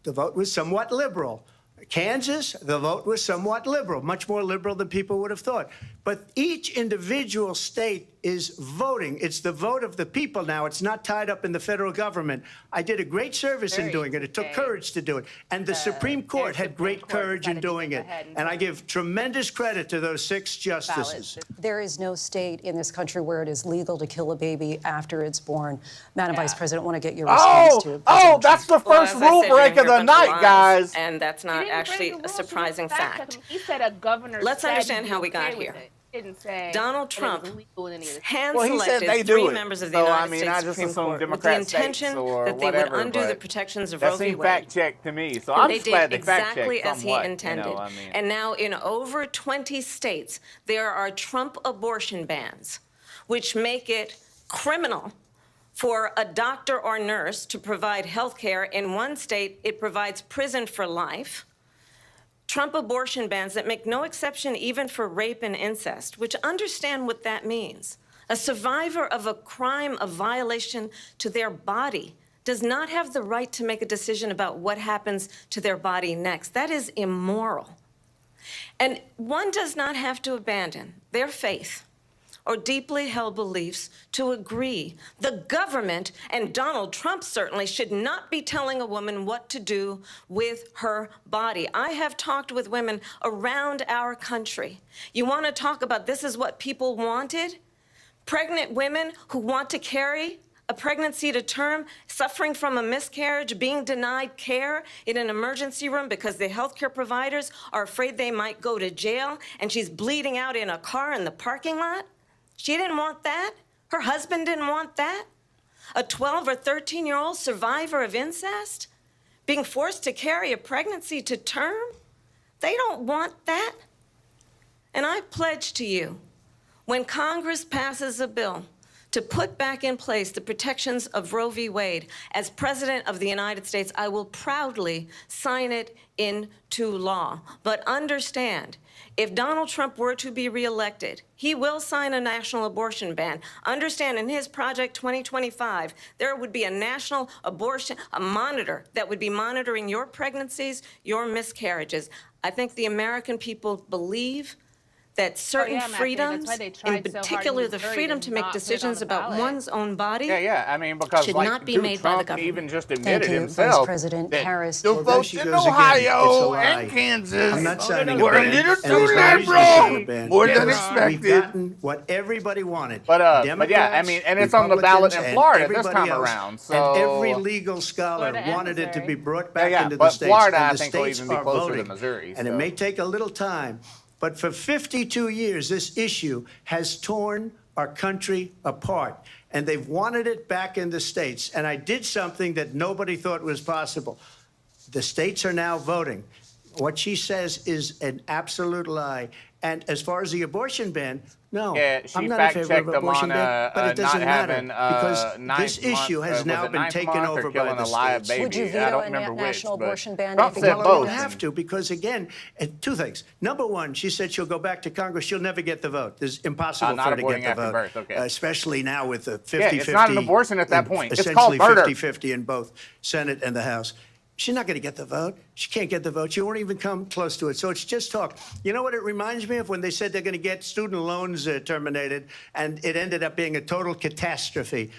the vote was somewhat liberal. Kansas, the vote was somewhat liberal, much more liberal than people would have thought. But each individual state is voting. It's the vote of the people now. It's not tied up in the federal government. I did a great service in doing it. It took courage to do it. And the Supreme Court had great courage in doing it. And I give tremendous credit to those 6 justices. There is no state in this country where it is legal to kill a baby after it's born. Madam Vice President, I want to get your response to President that's the first rule break of the night, guys. And that's not actually a surprising fact. He said a governor. Let's understand how we got here. Didn't say Donald Trump Well, he said they hand-selected do 3 it. members of the So, United I mean, States I just Supreme assume Court with the Democrat states intention or that they would whatever, undo the but protections of that Roe v. seemed Wade. fact-checked to me, so I'm They just glad did they fact-checked exactly as he somewhat, intended. you know, I mean. And now in over 20 states, there are Trump abortion bans, which make it criminal for a doctor or nurse to provide health care. In one state, it provides prison for life. Trump abortion bans that make no exception even for rape and incest, which understand what that means. A survivor of a crime of violation to their body does not have the right to make a decision about what happens to their body next. That is immoral. And one does not have to abandon their faith or deeply held beliefs to agree. The government, and Donald Trump certainly, should not be telling a woman what to do with her body. I have talked with women around our country. You want to talk about this is what people wanted? Pregnant women who want to carry a pregnancy to term, suffering from a miscarriage, being denied care in an emergency room because the healthcare providers are afraid they might go to jail, and she's bleeding out in a car in the parking lot. She didn't want that. Her husband didn't want that. A 12 or 13-year-old survivor of incest being forced to carry a pregnancy to term. They don't want that. And I pledge to you, when Congress passes a bill to put back in place the protections of Roe v. Wade, as President of the United States, I will proudly sign it into law. But understand, if Donald Trump were to be reelected, he will sign a national abortion ban. Understand, in his Project 2025, there would be a national abortion, a monitor that would be monitoring your pregnancies, your miscarriages. I think the American people believe that certain freedoms, in particular the freedom to make decisions about one's own body, I mean, because should like, not be dude, made by the Trump government. even just Thank admitted you, himself Vice President that Harris. the Well, votes she in goes again. Ohio It's a lie. and Kansas I'm not signing a were a ban, little and too there's no reason to sign a liberal, ban. more than We've expected. gotten what everybody wanted. But I Democrats, mean, and it's on the ballot in Republicans, Florida and this everybody time else. around. So And every legal scholar Florida and wanted it to Missouri. be brought back into the but states. Florida, and I the think, will states even be are closer to voting. Missouri, And it so. may take a little time, but for 52 years, this issue has torn our country apart. And they've wanted it back in the states. And I did something that nobody thought was possible. The states are now voting. What she says is an absolute lie. And as far as the abortion ban, no, Yeah, she I'm not in favor of fact-checked them abortion on ban, but it doesn't not matter having because this issue has now been taken over by the states. Would you I veto don't a remember which, national but abortion ban? Trump if it said Well, I both. don't have to because, again, 2 things. Number one, she said she'll go back to Congress. She'll never get the vote. It's impossible not for her to aborting get the after vote, birth, okay. especially now with the 50-50. Yeah, it's not an abortion at that point. It's called Essentially murder. 50-50 in both Senate and the House. She's not going to get the vote. She can't get the vote. She won't even come close to it. So it's just talk. You know what it reminds me of? When they said they're going to get student loans terminated, and it ended up being a total catastrophe.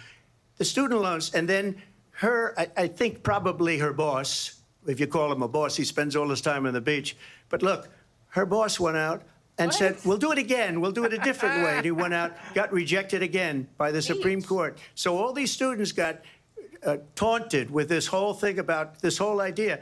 The student loans, and then I think probably her boss, if you call him a boss, he spends all his time on the beach. But look, her boss went out and said, we'll do it again. We'll do it a different way. And he went out, got rejected again by the Supreme Court. So all these students got taunted with this whole thing about this whole idea.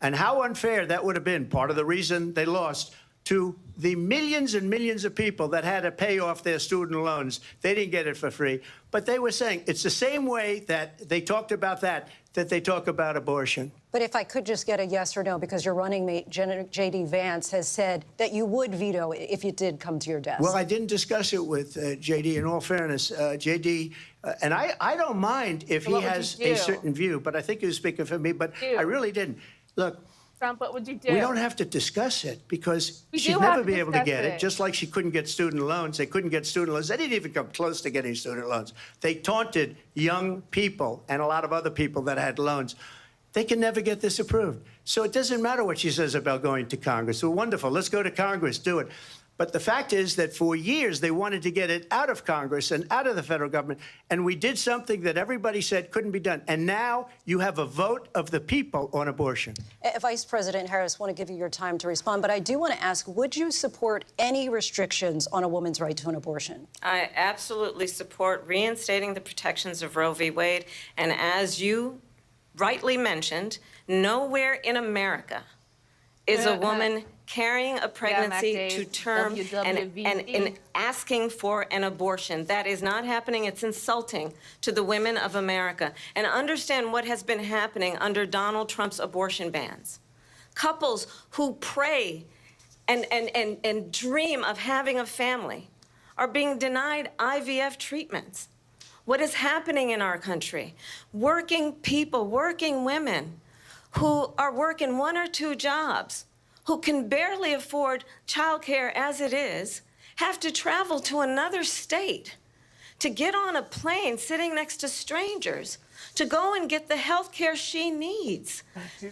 And how unfair that would have been, part of the reason they lost, to the millions and millions of people that had to pay off their student loans. They didn't get it for free. But they were saying it's the same way that they talked about that they talk about abortion. But if I could just get a yes or no, because your running mate, J.D. Vance, has said that you would veto it if it did come to your desk. Well, I didn't discuss it with J.D. In all fairness, J.D., and I don't mind if he has a certain view, but I think he was speaking for me, but I really didn't. Look, Trump, what would you do? we don't have to discuss it because We she'd do never have to be able to discuss get it, it. just like she couldn't get student loans. They couldn't get student loans. They didn't even come close to getting student loans. They taunted young people and a lot of other people that had loans. They can never get this approved. So it doesn't matter what she says about going to Congress. Well, wonderful. Let's go to Congress. Do it. But the fact is that for years they wanted to get it out of Congress and out of the federal government, and we did something that everybody said couldn't be done. And now you have a vote of the people on abortion. Vice President Harris, I want to give you your time to respond, but I do want to ask, would you support any restrictions on a woman's right to an abortion? I absolutely support reinstating the protections of Roe v. Wade. And as you rightly mentioned, nowhere in America is a woman carrying a pregnancy to term and asking for an abortion. That is not happening. It's insulting to the women of America. And understand what has been happening under Donald Trump's abortion bans. Couples who pray and dream of having a family are being denied IVF treatments. What is happening in our country? Working people, working women who are working 1 or 2 jobs, who can barely afford childcare as it is, have to travel to another state to get on a plane sitting next to strangers to go and get the health care she needs.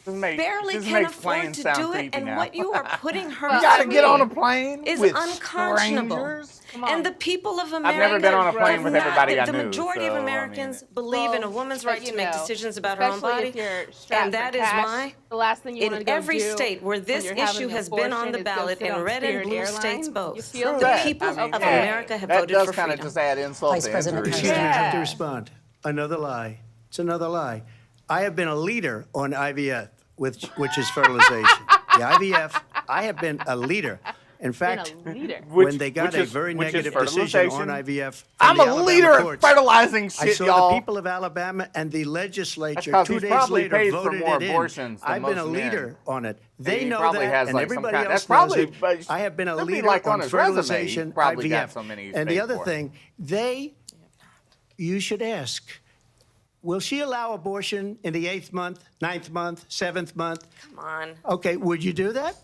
Barely can afford to do it, and what you are putting her You gotta get on a plane is with unconscionable. strangers? And the people of America, I've never been on a plane with everybody I the knew, majority of so, I mean, Americans believe in a woman's right to make decisions about her own especially body, if you're strapped and that for is cash, why the last thing you want to in go every do state where this when you're having issue an has been on abortion the is go ballot sit in on red and Spirit blue Airlines. states You both, feel the that? people I mean, of yeah. America have that voted does for kind freedom. of just add insult Vice to President injury. Harris. Excuse me, I have to Yeah. respond. Another lie. It's another lie. I have been a leader on IVF, which is fertilization. The IVF, I have been a leader. In fact, a leader. when they got a which very is negative decision fertilization. on IVF, I'm from a the Alabama leader at courts, fertilizing I shit, saw y'all. the people of Alabama and the legislature 'cause 2 he's days probably later paid for voted more it in. abortions than I've been a most men. leader on it. They He know probably that, has, and like, some everybody kind- else that's probably- knows but it. I have been a should be, leader like, on on his resume. fertilization, He probably got IVF. so many he's And the paid other for. thing, you should ask, will she allow abortion in the 8th month, 9th month, 7th month? Come on. Okay, would you do that?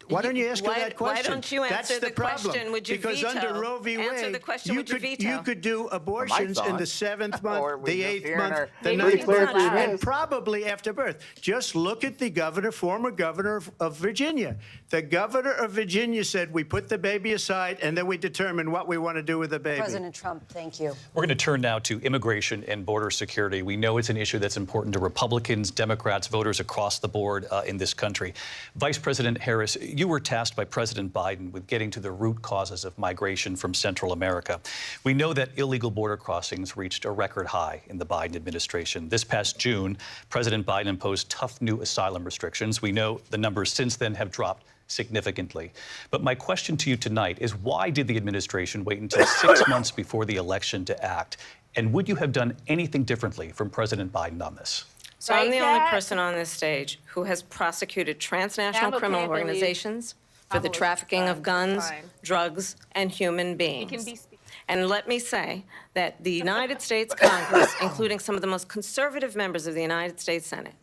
Why don't you ask her Why- that question? why don't you That's answer the the problem. question, would you because veto? under Roe v. Wade, Answer the question, you would you could veto? you could do abortions in on. the 7th Or month, we the just 8th hearing month, her the Maybe 9th it's clear month, through and this. probably after birth. Just look at the governor, former governor of Virginia. The governor of Virginia said we put the baby aside and then we determine what we want to do with the baby. President Trump, thank you. We're going to turn now to immigration and border security. We know it's an issue that's important to Republicans, Democrats, voters across the board in this country. Vice President Harris, you were tasked by President Biden with getting to the root causes of migration from Central America. We know that illegal border crossings reached a record high in the Biden administration. This past June, President Biden imposed tough new asylum restrictions. We know the numbers since then have dropped significantly. But my question to you tonight is, why did the administration wait until 6 months before the election to act? And would you have done anything differently from President Biden on this? So I'm the Right, only Kat? person on this stage who has prosecuted transnational Campbell criminal can't believe organizations for the Kamala's trafficking of guns, fine. drugs, and human He beings. can be And let me say that the United States Congress, including some of the most conservative members of the United States Senate,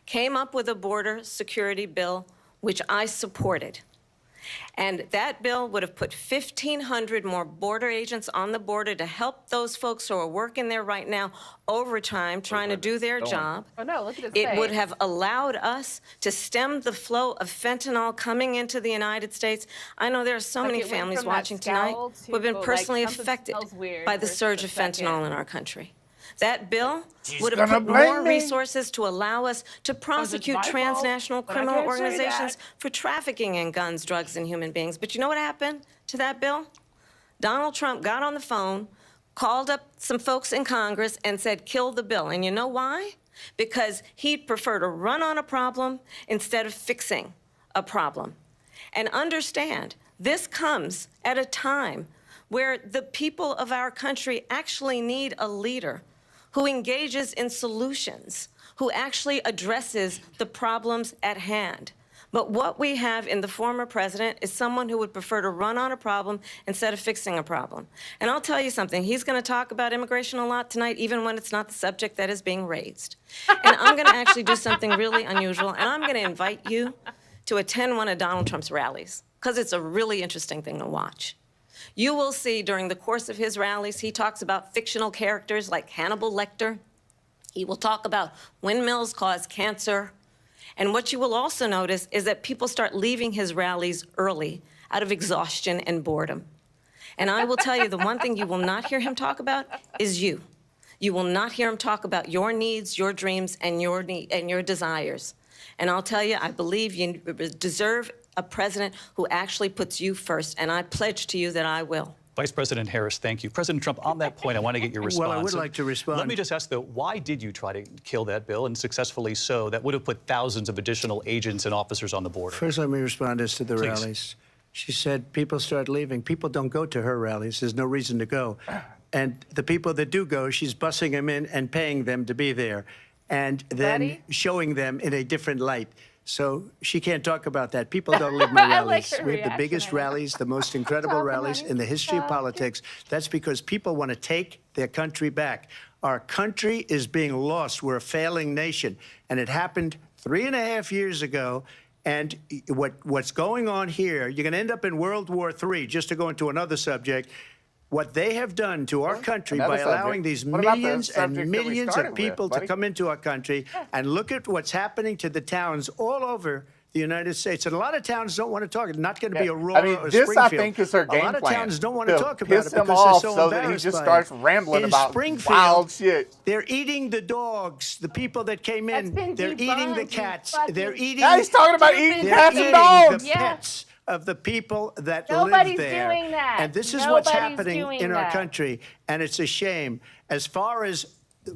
came up with a border security bill which I supported. And that bill would have put 1,500 more border agents on the border to help those folks who are working there right now overtime, trying to do their job. Oh no, look at his It face. would have allowed us to stem the flow of fentanyl coming into the United States. I know there are so Like, many it went families from that watching tonight scowl who have been to, like, personally something affected smells weird by the for surge a of second. fentanyl in our country. That bill would gonna have put blame more me. resources to allow us to prosecute my fault, transnational but I criminal can't say organizations that. for trafficking in guns, drugs, and human beings. But you know what happened to that bill? Donald Trump got on the phone, called up some folks in Congress, and said, kill the bill. And you know why? Because he'd prefer to run on a problem instead of fixing a problem. And understand, this comes at a time where the people of our country actually need a leader who engages in solutions, who actually addresses the problems at hand. But what we have in the former president is someone who would prefer to run on a problem instead of fixing a problem. And I'll tell you something, he's going to talk about immigration a lot tonight, even when it's not the subject that is being raised. And I'm going to actually do something really unusual, and I'm going to invite you to attend one of Donald Trump's rallies, because it's a really interesting thing to watch. You will see during the course of his rallies, he talks about fictional characters like Hannibal Lecter. He will talk about windmills cause cancer. And what you will also notice is that people start leaving his rallies early out of exhaustion and boredom. And I will tell you, the one thing you will not hear him talk about is you. You will not hear him talk about your needs, your dreams, and your desires. And I'll tell you, I believe you deserve a president who actually puts you first, and I pledge to you that I will. Vice President Harris, thank you. President Trump, on that point, I want to get your response. Well, I would like to respond. Let me just ask, though, why did you try to kill that bill, and successfully so, that would have put thousands of additional agents and officers on the border? First, let me respond as to the Please. rallies. She said people start leaving. People don't go to her rallies. There's no reason to go. And the people that do go, she's bussing them in and paying them to be there, and then showing them in a different light. So she can't talk about that. People don't leave my rallies. We have the biggest rallies, the most incredible rallies in the history of politics. That's because people want to take their country back. Our country is being lost. We're a failing nation. And it happened 3.5 years ago. And what's going on here, you're going to end up in World War III, just to go into another subject. What they have done to our country by allowing these millions and millions of people to come into our country, and look at what's happening to the towns all over the United States. And a lot of towns don't want to talk. It's not going to be Aurora or this, Springfield. I think, is her game plan. A lot of towns don't want to talk about it him because off they're so so embarrassed that he just by starts it. rambling In about Springfield, wild shit. They're eating the dogs, the people that came in. They're eating the cats. They're eating. Now he's talking about eating cats and eating dogs. the pets of the people that Nobody's live there. doing that. And this is what's Nobody's happening doing in our that. country, and it's a shame. As far as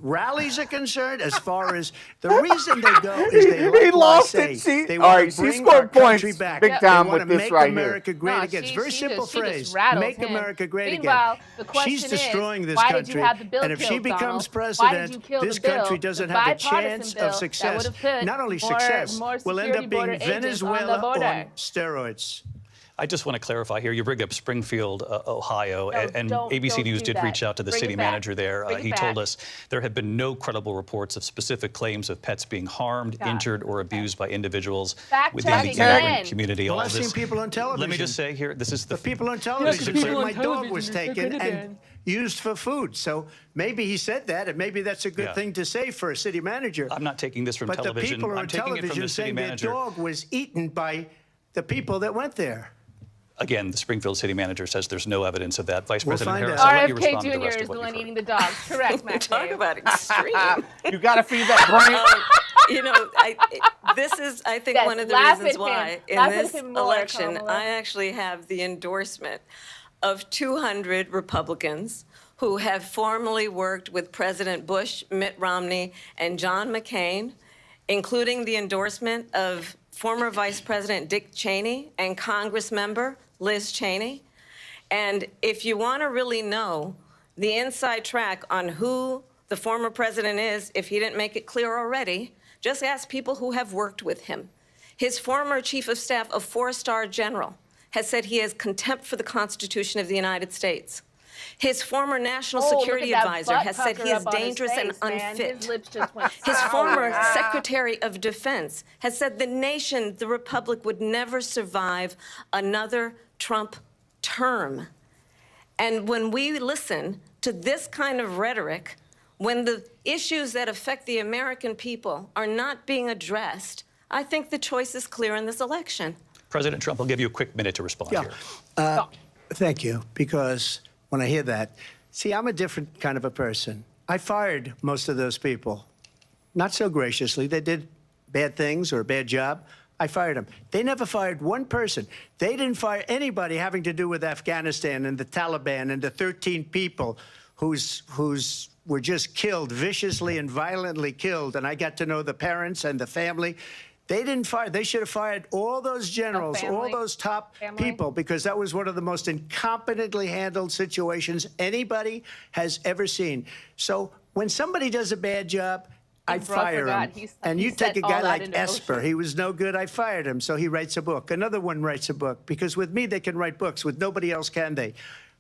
rallies are concerned, as far as the reason they go is they like He what I lost say. it. See? They All want right, to she bring scored our country points back. big They time want with to this make right here. America great No, again. It's a very simple she just phrase. rattles Make him. America great Meanwhile, again. the question She's is, destroying this why country. did you have the bill And if she killed, becomes Donald? Why did you president, kill this the bill? country doesn't The have a bipartisan chance bill of that success. would have put Not only more success, we'll end security up border being agents on the Venezuela border. on steroids. I just want to clarify here. You bring up Springfield, Ohio, and ABC News did reach out to the city manager there. He told us there had been no credible reports of specific claims of pets being harmed, injured, or abused by individuals within the immigrant community. Well, I've seen people on television. Let me just say here, this is the people on television say my dog was taken and used for food. So maybe he said that, and maybe that's a good thing to say for a city manager. I'm not taking this from television. But the people I'm on taking it from television the city saying manager. their dog was eaten by the people that went there. Again, the Springfield city manager says there's no evidence of that. Vice We'll President find Harris, out. I'll let you RFK respond to the Jr. rest is of the what one you've eating heard. the dogs. Correct, Matt. Talk about extreme. You got to feed that brain. You know, this is, I think, Yes, one of the laugh reasons at why him. in Laugh at this him more, election, Kamala. I actually have the endorsement of 200 Republicans who have formerly worked with President Bush, Mitt Romney, and John McCain, including the endorsement of former Vice President Dick Cheney and Congress member Liz Cheney. And if you want to really know the inside track on who the former president is, if he didn't make it clear already, just ask people who have worked with him. His former chief of staff, a 4-star general, has said he has contempt for the Constitution of the United States. His former national security advisor has said he is dangerous and unfit. His former secretary of defense has said the nation, the republic, would never survive another Trump term. And when we listen to this kind of rhetoric, when the issues that affect the American people are not being addressed, I think the choice is clear in this election. President Trump, I'll give you a quick minute to respond here. Thank you, because when I hear that, see, I'm a different kind of a person. I fired most of those people, not so graciously. They did bad things or a bad job. I fired them. They never fired one person. They didn't fire anybody having to do with Afghanistan and the Taliban and the 13 people whose were just killed, viciously and violently killed. And I got to know the parents and the family. They didn't fire. They should have fired all those generals, all those top people, because that was one of the most incompetently handled situations anybody has ever seen. So when somebody does a bad job, I fire him. And you take a guy like Esper. He was no good. I fired him. So he writes a book. Another one writes a book. Because with me, they can write books. With nobody else can they.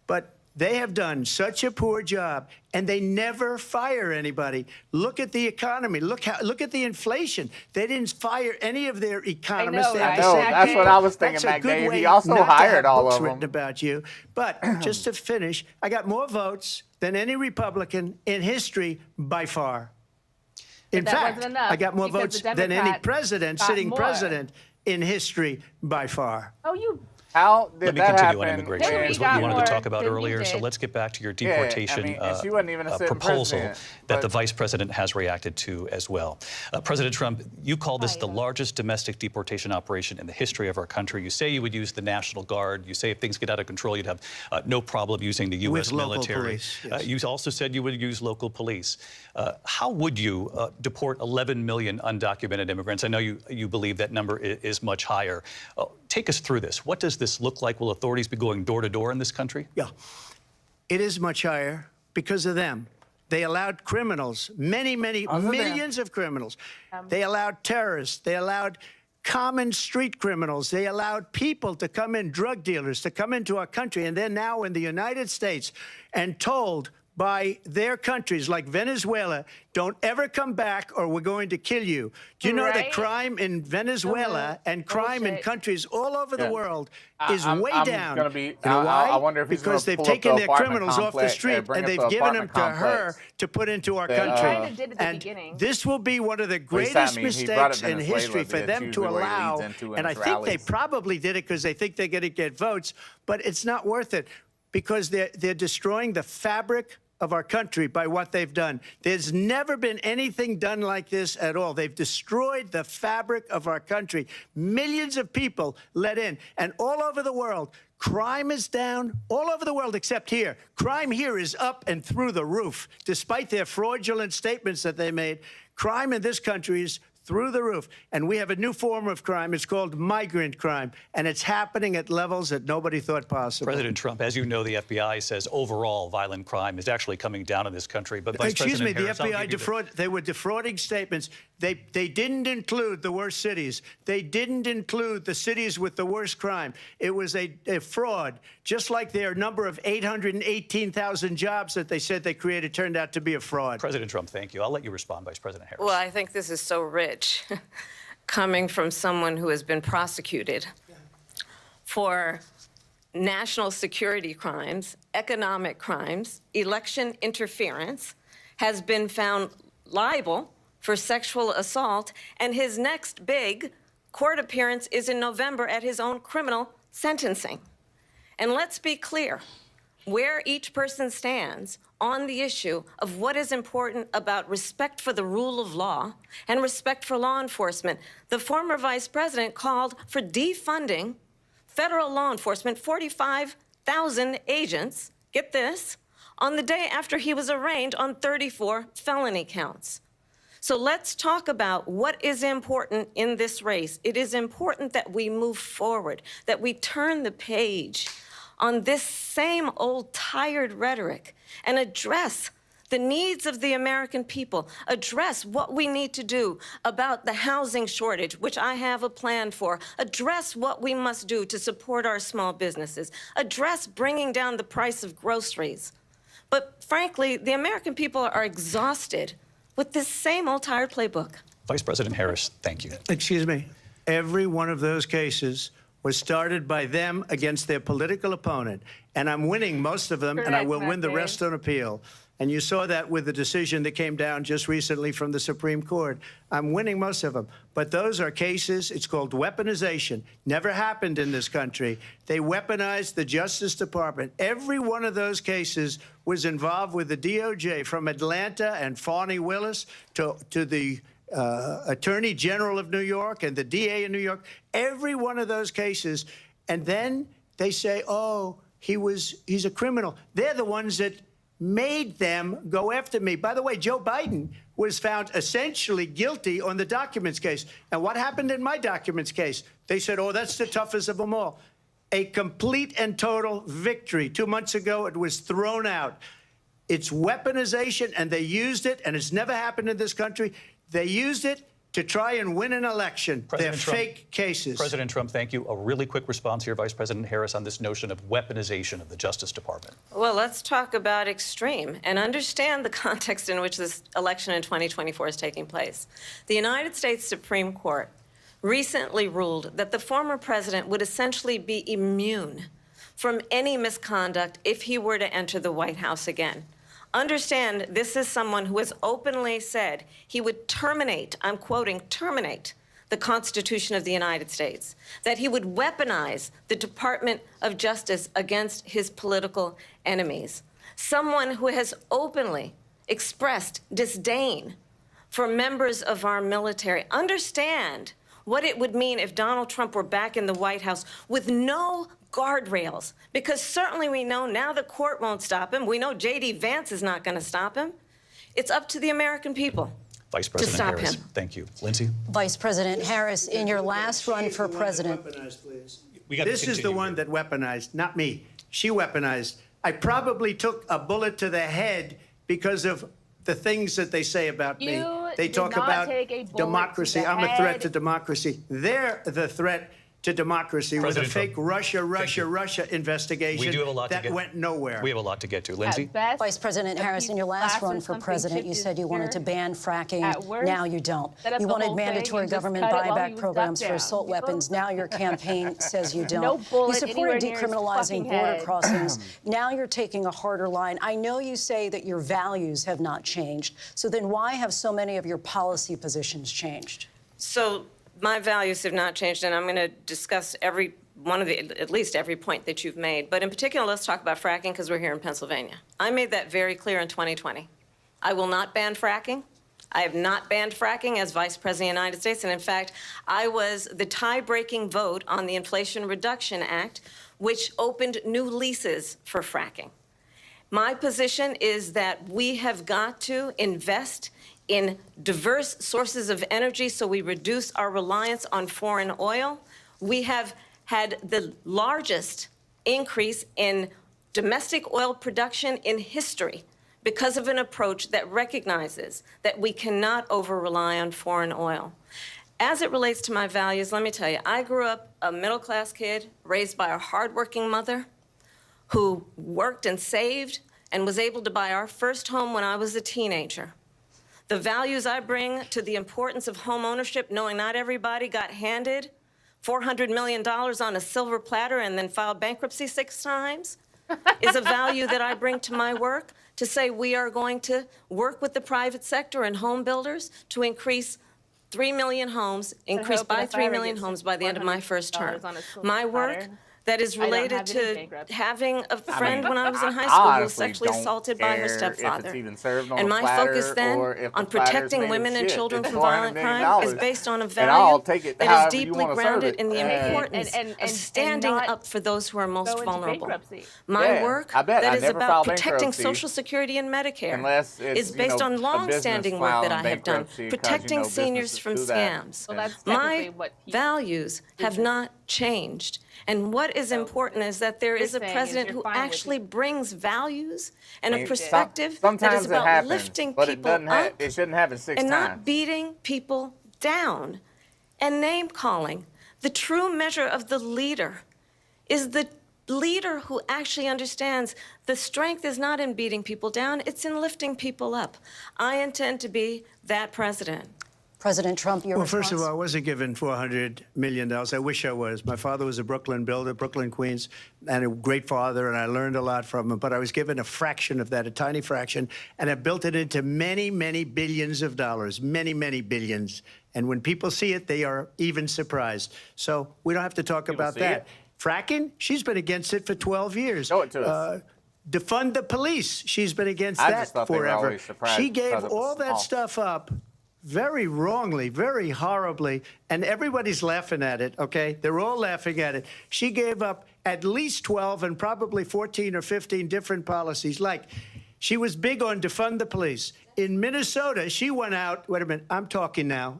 But they have done such a poor job, and they never fire anybody. Look at the economy. Look at the inflation. They didn't fire any of their economists. I know, right? No, that's what I was thinking, That's a good McDave. way He also not to hired have all books of written them. about you. But just to finish, I got more votes than any Republican in history by far. In fact, I got more votes than any president, sitting president in history by far. Oh, you How did Let me that continue on happen? immigration. Hillary It was what you got wanted more to talk about than you earlier. So did. let's get back to your Yeah, I deportation mean, and she wasn't even a sitting proposal president, that the but- vice president has reacted to as well. President Trump, you call this the largest domestic deportation operation in the history of our country. You say you would use the National Guard. You say if things get out of control, you'd have no problem using the U.S. With local military. police, yes. You also said you would use local police. How would you deport 11 million undocumented immigrants? I know you believe that number is much higher. Take us through this. What does this look like? Will authorities be going door to door in this country? Yeah. It is much higher because of them. They allowed criminals, many millions of criminals. They allowed terrorists. They allowed common street criminals. They allowed people to come in, drug dealers, to come into our country. And they're now in the United States and told by their countries like Venezuela, don't ever come back or we're going to kill you. Do you know that Right. crime in Venezuela and crime in Bullshit. countries all over the world is I'm way down? gonna be- You know why? I wonder if he's because gonna they've pull up taken the their apartment criminals off the complex, street bring and up they've the given them apartment to her complex to put into our that, country. China did at the And beginning. this will be one of the least that greatest means he brought mistakes it in Venezuela history for because them that's to usually where he allow. leads into And I his think they rallies. probably did it because they think they're going to get votes, but it's not worth it because they're destroying the fabric of our country by what they've done. There's never been anything done like this at all. They've destroyed the fabric of our country. Millions of people let in, and all over the world, crime is down all over the world except here. Crime here is up and through the roof. Despite their fraudulent statements that they made, crime in this country is through the roof. And we have a new form of crime. It's called migrant crime, and it's happening at levels that nobody thought possible. President Trump, as you know, the FBI says overall violent crime is actually coming down in this country. But Vice Excuse me, President the Harris, I'll FBI give you they were defrauding statements. They didn't include the worst cities. They didn't include the cities with the worst crime. It was a fraud, just like their number of 818,000 jobs that they said they created turned out to be a fraud. President Trump, thank you. I'll let you respond, Vice President Harris. Well, I think this is so rich coming from someone who has been prosecuted for national security crimes, economic crimes, election interference, has been found liable for sexual assault, and his next big court appearance is in November at his own criminal sentencing. And let's be clear, where each person stands on the issue of what is important about respect for the rule of law and respect for law enforcement. The former vice president called for defunding federal law enforcement, 45,000 agents, get this, on the day after he was arraigned on 34 felony counts. So let's talk about what is important in this race. It is important that we move forward, that we turn the page on this same old tired rhetoric and address the needs of the American people, address what we need to do about the housing shortage, which I have a plan for, address what we must do to support our small businesses, address bringing down the price of groceries. But frankly, the American people are exhausted with this same old tired playbook. Vice President Harris, thank you. Excuse me. Every one of those cases was started by them against their political opponent. And I'm winning most of them, and I will win the rest on appeal. And you saw that with the decision that came down just recently from the Supreme Court. I'm winning most of them. But those are cases, it's called weaponization. Never happened in this country. They weaponized the Justice Department. Every one of those cases was involved with the DOJ, from Atlanta and Fani Willis to the Attorney General of New York and the DA in New York. Every one of those cases. And then they say, oh, he's a criminal. They're the ones that made them go after me. By the way, Joe Biden was found essentially guilty on the documents case. And what happened in my documents case? They said, oh, that's the toughest of them all. A complete and total victory. 2 months ago, it was thrown out. It's weaponization, and they used it, and it's never happened in this country. They used it to try and win an election. They're fake cases. President Trump, thank you. A really quick response here, Vice President Harris, on this notion of weaponization of the Justice Department. Well, let's talk about extreme and understand the context in which this election in 2024 is taking place. The United States Supreme Court recently ruled that the former president would essentially be immune from any misconduct if he were to enter the White House again. Understand, this is someone who has openly said he would terminate, I'm quoting, terminate the Constitution of the United States, that he would weaponize the Department of Justice against his political enemies. Someone who has openly expressed disdain for members of our military. Understand what it would mean if Donald Trump were back in the White House with no guardrails, because certainly we know now the court won't stop him. We know J.D. Vance is not going to stop him. It's up to the American people. Vice President stop Harris, him. thank you. Lindsay? Vice President Harris, in your last run for president. This is the one that weaponized, not me. She weaponized. I probably took a bullet to the head because of the things that they say about me. They talk about democracy. I'm a threat to democracy. They're the threat to democracy with a fake Russia investigation We do have a lot that went nowhere. We have a lot to get to. Lindsay? Vice President Harris, in your last run for president, you said you wanted to ban fracking. Now you don't. You wanted mandatory government buyback programs for assault weapons. Now your campaign says you don't. You supported decriminalizing border crossings. Now you're taking a harder line. I know you say that your values have not changed. So then why have so many of your policy positions changed? So my values have not changed, and I'm going to discuss every one of at least every point that you've made. But in particular, let's talk about fracking, because we're here in Pennsylvania. I made that very clear in 2020. I will not ban fracking. I have not banned fracking as Vice President of the United States. And in fact, I was the tie-breaking vote on the Inflation Reduction Act, which opened new leases for fracking. My position is that we have got to invest in diverse sources of energy so we reduce our reliance on foreign oil. We have had the largest increase in domestic oil production in history because of an approach that recognizes that we cannot over-rely on foreign oil. As it relates to my values, let me tell you, I grew up a middle-class kid raised by a hardworking mother who worked and saved and was able to buy our first home when I was a teenager. The values I bring to the importance of home ownership, knowing not everybody got handed $400 million on a silver platter and then filed bankruptcy 6 times, is a value that I bring to my work, to say we are going to work with the private sector and home builders to increase 3 million homes, increase by 3 million homes by the end of my first term. My work that is related to having a friend when I was in high school who was sexually assaulted by her stepfather. And my focus then on protecting women and children from violent crime is based on a value that is deeply grounded in the importance of standing up for those who are most vulnerable. My work that is about protecting Social Security and Medicare is based on long-standing work that I have done, protecting seniors from scams. My values have not changed. And what is important is that there is a president who actually brings values and a perspective that is about lifting people up it shouldn't happen 6 times. and not beating people down and name-calling. The true measure of the leader is the leader who actually understands the strength is not in beating people down, it's in lifting people up. I intend to be that president. President Trump, your response? First of all, I wasn't given $400 million. I wish I was. My father was a Brooklyn builder, Brooklyn, Queens, and a great father, and I learned a lot from him. But I was given a fraction of that, a tiny fraction, and I built it into many, many billions of dollars, many, many billions. And when people see it, they are even surprised. So we don't have to talk about that. Fracking, she's been against it for 12 years. Show it to us. Defund the police, she's been against that forever. She gave all that stuff up very wrongly, very horribly, and everybody's laughing at it, okay? They're all laughing at it. She gave up at least 12 and probably 14 or 15 different policies. Like, she was big on defund the police. In Minnesota, she went out, wait a minute, I'm talking now,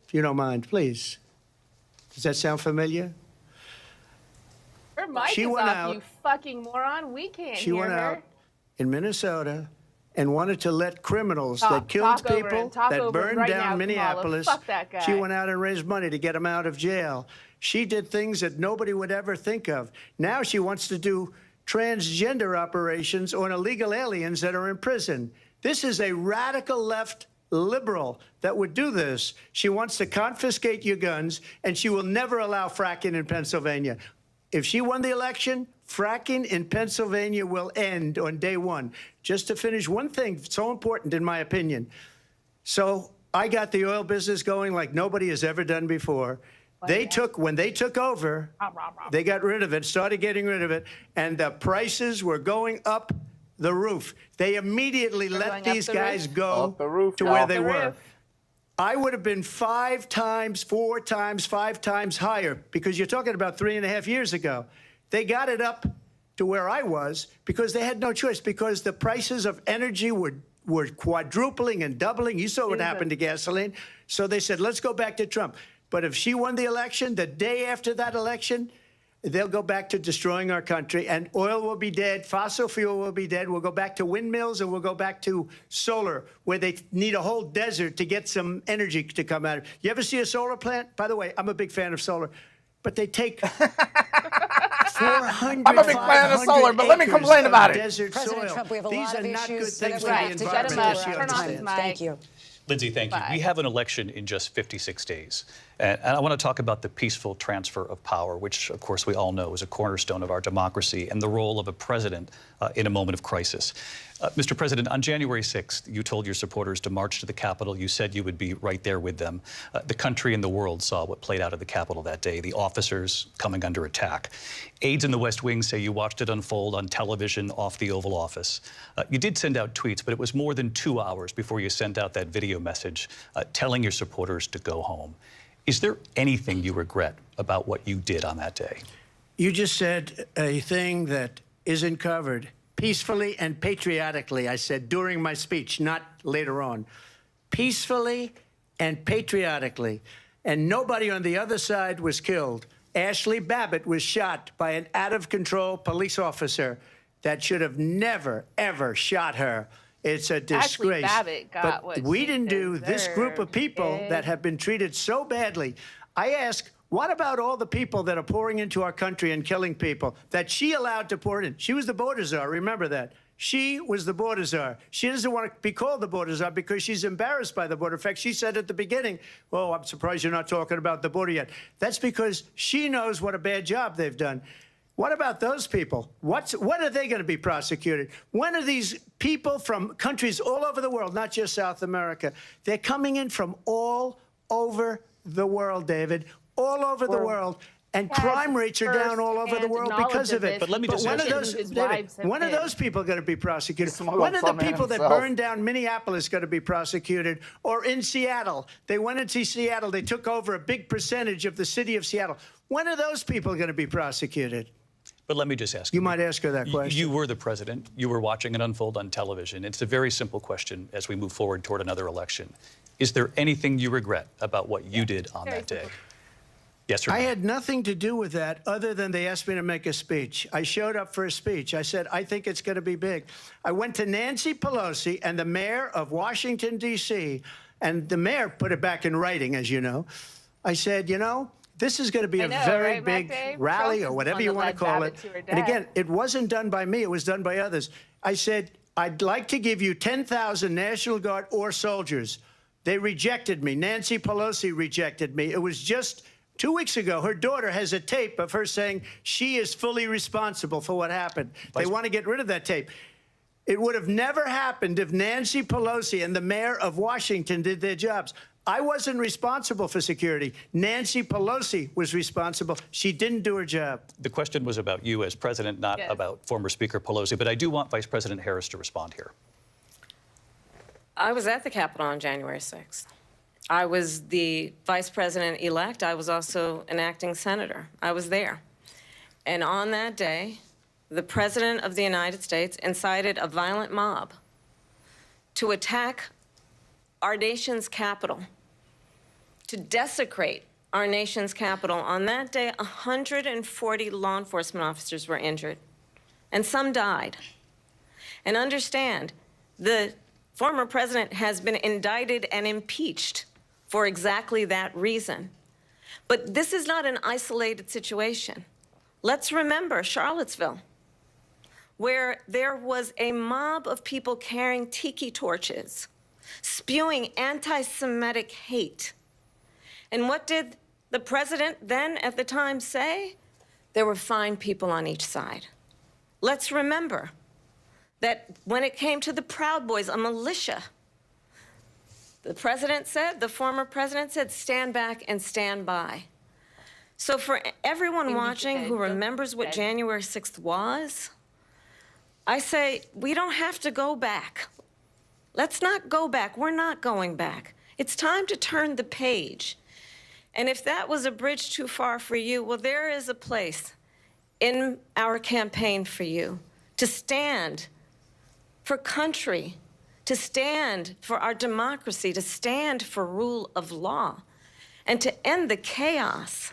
if you don't mind, please. Does that sound familiar? Her mic She is went off, out- you fucking moron. We can't She hear went her. out in Minnesota and wanted to let criminals that Talk killed over people, and talk that over burned right down now, Kamala. Minneapolis. Fuck that guy. She went out and raised money to get him out of jail. She did things that nobody would ever think of. Now she wants to do transgender operations on illegal aliens that are in prison. This is a radical left liberal that would do this. She wants to confiscate your guns, and she will never allow fracking in Pennsylvania. If she won the election, fracking in Pennsylvania will end on day one. Just to finish one thing so important, in my opinion. So I got the oil business going like nobody has ever done before. When they took over, they got rid of it, started getting rid of it, and the prices were going up the roof. They immediately let these guys go to where they were. I would have been 5 times, 4 times, 5 times higher, because you're talking about 3.5 years ago. They got it up to where I was because they had no choice, because the prices of energy were quadrupling and doubling. You saw what happened to gasoline. So they said, let's go back to Trump. But if she won the election, the day after that election, they'll go back to destroying our country, and oil will be dead, fossil fuel will be dead. We'll go back to windmills, and we'll go back to solar, where they need a whole desert to get some energy to come out of. You ever see a solar plant? By the way, I'm a big fan of solar, but they take 400, I'm a big fan of solar, but let me complain about it. President soil. Trump, we have a These lot are of not good issues things that for we the have to get him environment. up. Yes, you Turn off his understand. mic. Thank you. Lindsay, thank you. We have an election in just 56 days. And I want to talk about the peaceful transfer of power, which, of course, we all know is a cornerstone of our democracy, and the role of a president in a moment of crisis. Mr. President, on January 6th, you told your supporters to march to the Capitol. You said you would be right there with them. The country and the world saw what played out at the Capitol that day, the officers coming under attack. Aides in the West Wing say you watched it unfold on television off the Oval Office. You did send out tweets, but it was more than 2 hours before you sent out that video message telling your supporters to go home. Is there anything you regret about what you did on that day? You just said a thing that isn't covered. Peacefully and patriotically, I said during my speech, not later on. Peacefully and patriotically. And nobody on the other side was killed. Ashley Babbitt was shot by an out-of-control police officer that should have never, ever shot her. It's a disgrace. Babbitt got but what we she didn't do this group of people that have been treated so badly. I ask, what about all the people that are pouring into our country and killing people that she allowed to pour in? She was the border czar. Remember that. She was the border czar. She doesn't want to be called the border czar because she's embarrassed by the border. In fact, she said at the beginning, oh, I'm surprised you're not talking about the border yet. That's because she knows what a bad job they've done. What about those people? When are they going to be prosecuted? When are these people from countries all over the world, not just South America? They're coming in from all over the world, David, all over the world. And crime rates are down all over the world because of it. But let me just when are those people going to be prosecuted? When are the people that burned down Minneapolis going to be prosecuted? Or in Seattle? They went into Seattle. They took over a big percentage of the city of Seattle. When are those people going to be prosecuted? But let me just ask you. You might ask her that question. You were the president. You were watching it unfold on television. It's a very simple question as we move forward toward another election. Is there anything you regret about what you did on that day? Yes or no? I had nothing to do with that other than they asked me to make a speech. I showed up for a speech. I said, I think it's going to be big. I went to Nancy Pelosi and the mayor of Washington, D.C., and the mayor put it back in writing, as you know. I said, you know, this is going to be a very big rally or whatever you want to call it. And again, it wasn't done by me. It was done by others. I said, I'd like to give you 10,000 National Guard or soldiers. They rejected me. Nancy Pelosi rejected me. It was just 2 weeks ago. Her daughter has a tape of her saying she is fully responsible for what happened. They want to get rid of that tape. It would have never happened if Nancy Pelosi and the mayor of Washington did their jobs. I wasn't responsible for security. Nancy Pelosi was responsible. She didn't do her job. The question was about you as president, not about former Speaker Pelosi. But I do want Vice President Harris to respond here. I was at the Capitol on January 6th. I was the vice president-elect. I was also an acting senator. I was there. And on that day, the President of the United States incited a violent mob to attack our nation's capital, to desecrate our nation's capital. On that day, 140 law enforcement officers were injured, and some died. And understand, the former president has been indicted and impeached for exactly that reason. But this is not an isolated situation. Let's remember Charlottesville, where there was a mob of people carrying tiki torches, spewing anti-Semitic hate. And what did the president then at the time say? There were fine people on each side. Let's remember that when it came to the Proud Boys, a militia, The president said, the former president said, stand back and stand by. So for everyone watching who remembers what January 6th was, I say we don't have to go back. Let's not go back. We're not going back. It's time to turn the page. And if that was a bridge too far for you, well, there is a place in our campaign for you to stand for country, to stand for our democracy, to stand for rule of law, and to end the chaos,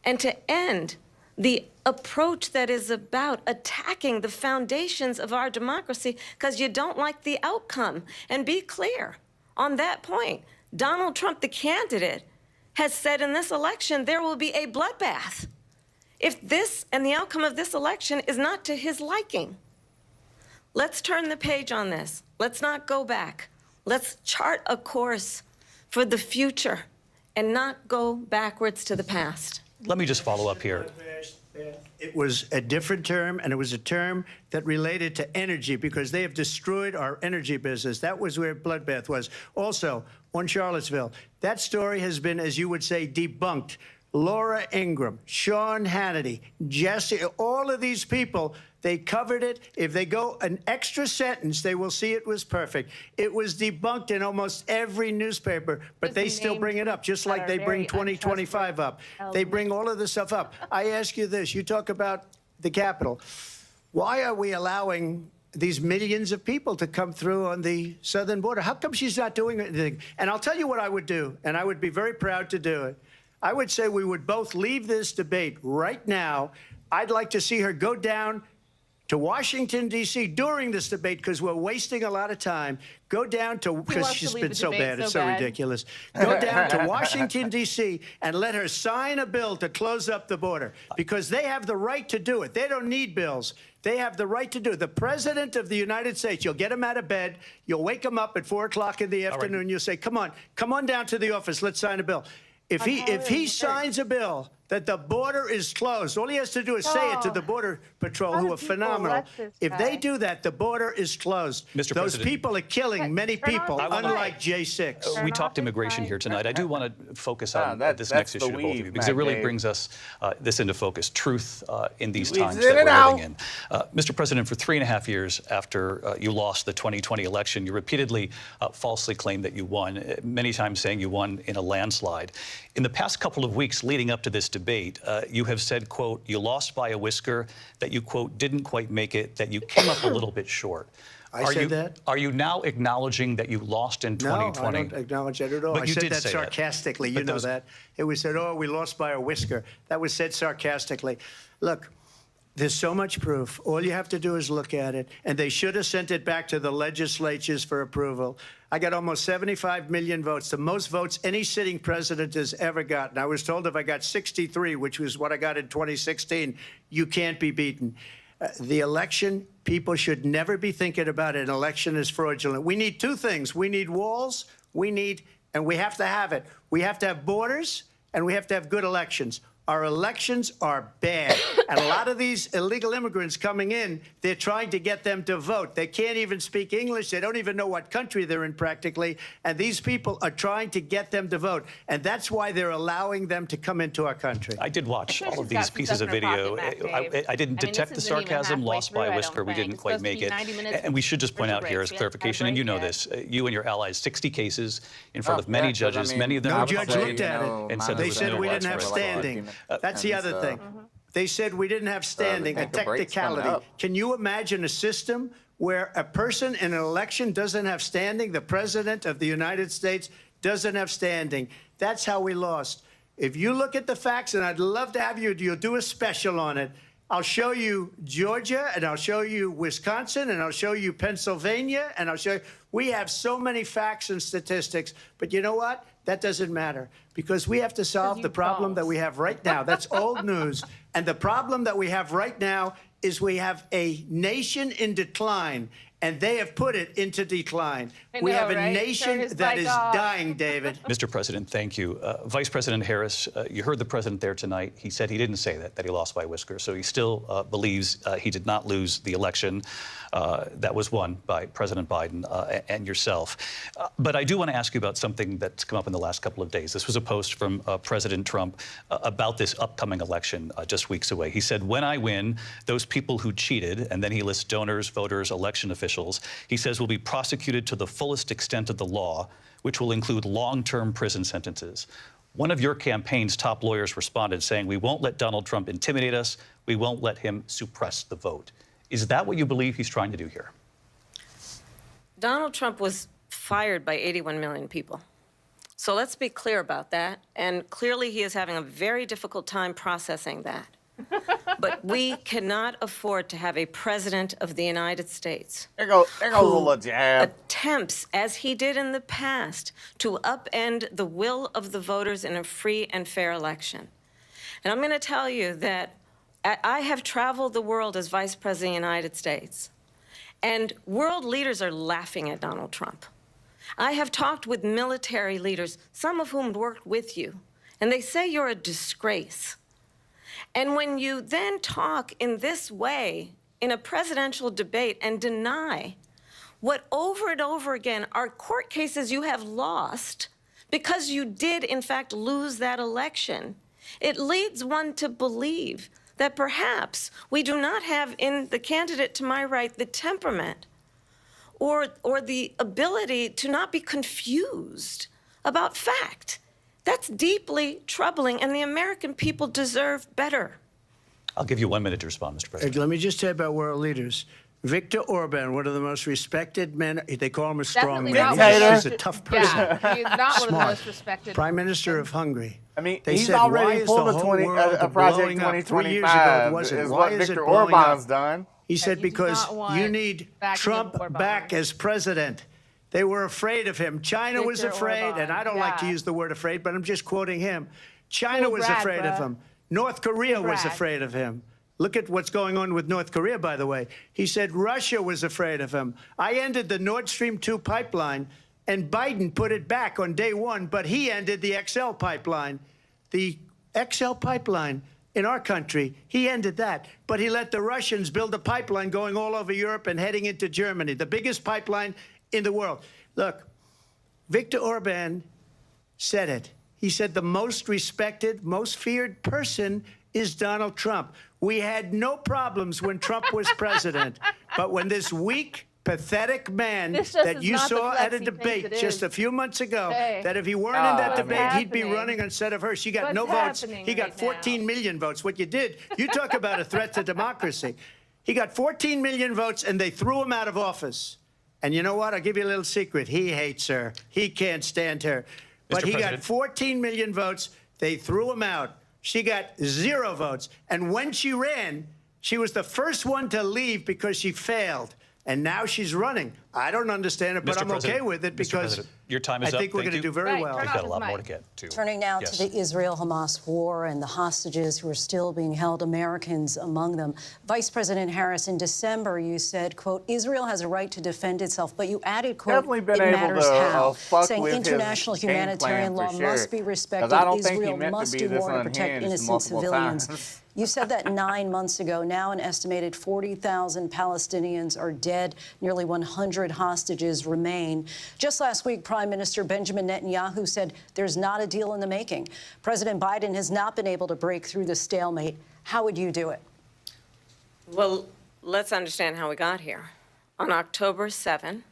and to end the approach that is about attacking the foundations of our democracy because you don't like the outcome. And be clear on that point. Donald Trump, the candidate, has said in this election there will be a bloodbath if this and the outcome of this election is not to his liking. Let's turn the page on this. Let's not go back. Let's chart a course for the future and not go backwards to the past. Let me just follow up here. It was a different term, and it was a term that related to energy because they have destroyed our energy business. That was where bloodbath was. Also, on Charlottesville, that story has been, as you would say, debunked. Laura Ingraham, Sean Hannity, Jesse, all of these people, they covered it. If they go an extra sentence, they will see it was perfect. It was debunked in almost every newspaper, but they still bring it up, just like they bring 2025 up. They bring all of this stuff up. I ask you this. You talk about the Capitol. Why are we allowing these millions of people to come through on the southern border? How come she's not doing anything? And I'll tell you what I would do, and I would be very proud to do it. I would say we would both leave this debate right now. I'd like to see her go down to Washington, D.C. during this debate because we're wasting a lot of time. Go down to, because she's been so bad, it's so ridiculous. Go down to Washington, D.C. and let her sign a bill to close up the border because they have the right to do it. They don't need bills. They have the right to do it. The President of the United States, you'll get him out of bed, you'll wake him up at 4 o'clock in the afternoon, you'll say, come on down to the office, let's sign a bill. If he signs a bill that the border is closed, all he has to do is say it to the Border Patrol, who are phenomenal. If they do that, the border is closed. Mr. Those President, people are killing many people, unlike J6. We talked immigration here tonight. I do want to focus on this next issue to both of you because it really brings us this into focus, truth in these times that we're living in. Mr. President, for 3.5 years after you lost the 2020 election, you repeatedly falsely claimed that you won, many times saying you won in a landslide. In the past couple of weeks leading up to this debate, you have said, quote, you lost by a whisker, that you, quote, didn't quite make it, that you came up a little bit short. I said that? Are you now acknowledging that you lost in 2020? No, I don't acknowledge that at all. But I said that sarcastically. You know that. It was said, oh, we lost by a whisker. That was said sarcastically. Look, there's so much proof. All you have to do is look at it. And they should have sent it back to the legislatures for approval. I got almost 75 million votes, the most votes any sitting president has ever gotten. I was told if I got 63, which was what I got in 2016, you can't be beaten. The election, people should never be thinking about an election as fraudulent. We need two things. We need walls, and we have to have it. We have to have borders, and we have to have good elections. Our elections are bad. And a lot of these illegal immigrants coming in, they're trying to get them to vote. They can't even speak English. They don't even know what country they're in practically. And these people are trying to get them to vote. And that's why they're allowing them to come into our country. I did watch all of these pieces of video. I didn't detect the sarcasm, lost by a whisker. We didn't quite make it. And we should just point out here as clarification, and you know this, you and your allies, 60 cases in front of many judges, many of them no judge looked at it. And said they said we didn't have standing. That's the other thing. They said we didn't have standing, a technicality. Can you imagine a system where a person in an election doesn't have standing? The President of the United States doesn't have standing. That's how we lost. If you look at the facts, and I'd love to have you'll do a special on it. I'll show you Georgia, and I'll show you Wisconsin, and I'll show you Pennsylvania, and I'll show you. We have so many facts and statistics, but you know what? That doesn't matter because we have to solve the problem that we have right now. That's old news. And the problem that we have right now is we have a nation in decline. and they have put it into decline. I We know, have a right? Turn nation his that bike is off. dying, David. Mr. President, thank you. Vice President Harris, you heard the president there tonight. He said he didn't say that he lost by whiskers. So he still believes he did not lose the election that was won by President Biden and yourself. But I do want to ask you about something that's come up in the last couple of days. This was a post from President Trump about this upcoming election just weeks away. He said, when I win, those people who cheated, and then he lists donors, voters, election officials, he says will be prosecuted to the fullest extent of the law, which will include long-term prison sentences. One of your campaign's top lawyers responded saying, we won't let Donald Trump intimidate us. We won't let him suppress the vote. Is that what you believe he's trying to do here? Donald Trump was fired by 81 million people. So let's be clear about that. And clearly he is having a very difficult time processing that. But we cannot afford to have a president of the United States There goes a little jab. attempts, as he did in the past, to upend the will of the voters in a free and fair election. And I'm going to tell you that I have traveled the world as Vice President of the United States, and world leaders are laughing at Donald Trump. I have talked with military leaders, some of whom worked with you, and they say you're a disgrace. And when you then talk in this way in a presidential debate and deny what over and over again are court cases you have lost because you did, in fact, lose that election, it leads one to believe that perhaps we do not have in the candidate to my right the temperament or the ability to not be confused about fact. That's deeply troubling, and the American people deserve better. I'll give you 1 minute to respond, Mr. President. Let me just say about world leaders. Viktor Orban, one of the most respected men, they call him a strong man. He's a tough person. Yeah, he's not one of the Smart. most respected. Prime Minister of Hungary. I mean, They he's said, already why is pulled the a, whole world Project blowing up? 3 years ago, it 2025 wasn't. is Why what is it Viktor blowing Orban's up? done. He said you do because not want you need backing Trump of Orban. back as president. They were afraid of him. China was Viktor afraid, Orban, and I don't like to yeah. use the word afraid, but I'm just quoting him. China was Brad, afraid of bruh. him. North Korea was Brad. afraid of him. Look at what's going on with North Korea, by the way. He said Russia was afraid of him. I ended the Nord Stream 2 pipeline, and Biden put it back on day one, but he ended the XL pipeline. The XL pipeline in our country, he ended that. But he let the Russians build a pipeline going all over Europe and heading into Germany, the biggest pipeline in the world. Look, Viktor Orban said it. He said the most respected, most feared person is Donald Trump. We had no problems when Trump was president. But when this weak, pathetic man This just that is you not the saw flex at a he thinks debate it just is. a few months ago, Hey. that if he weren't in that What's debate, he'd be happening? running instead of her. She got no What's votes. happening He got right 14 now? million votes. What you did, you talk about a threat to democracy. He got 14 million votes, and they threw him out of office. And you know what? I'll give you a little secret. He hates her. He can't stand her. But Mr. he got President. 14 million votes. They threw him out. She got 0 votes. And when she ran, she was the first one to leave because she failed. And now she's running. I don't understand it, but Mr. I'm President, okay with it Mr. because President, your time is I up. think we're Thank going to you. do very Right, well. turn We've off got a his lot more to mic. get to. Turning now Yes. to the Israel-Hamas war and the hostages who are still being held, Americans among them. Vice President Harris, in December, you said, quote, Israel has a right to defend itself, but you added, quote, Definitely been it able matters to how, fuck saying with his international game humanitarian plan law for sure. must be 'Cause respected. I don't think he Israel meant to must be do this more to protect unhinged innocent multiple civilians. times. You said that 9 months ago. Now an estimated 40,000 Palestinians are dead. Nearly 100 hostages remain. Just last week, Prime Minister Benjamin Netanyahu said there's not a deal in the making. President Biden has not been able to break through the stalemate. How would you do it? Well, let's understand how we got here. On October 7,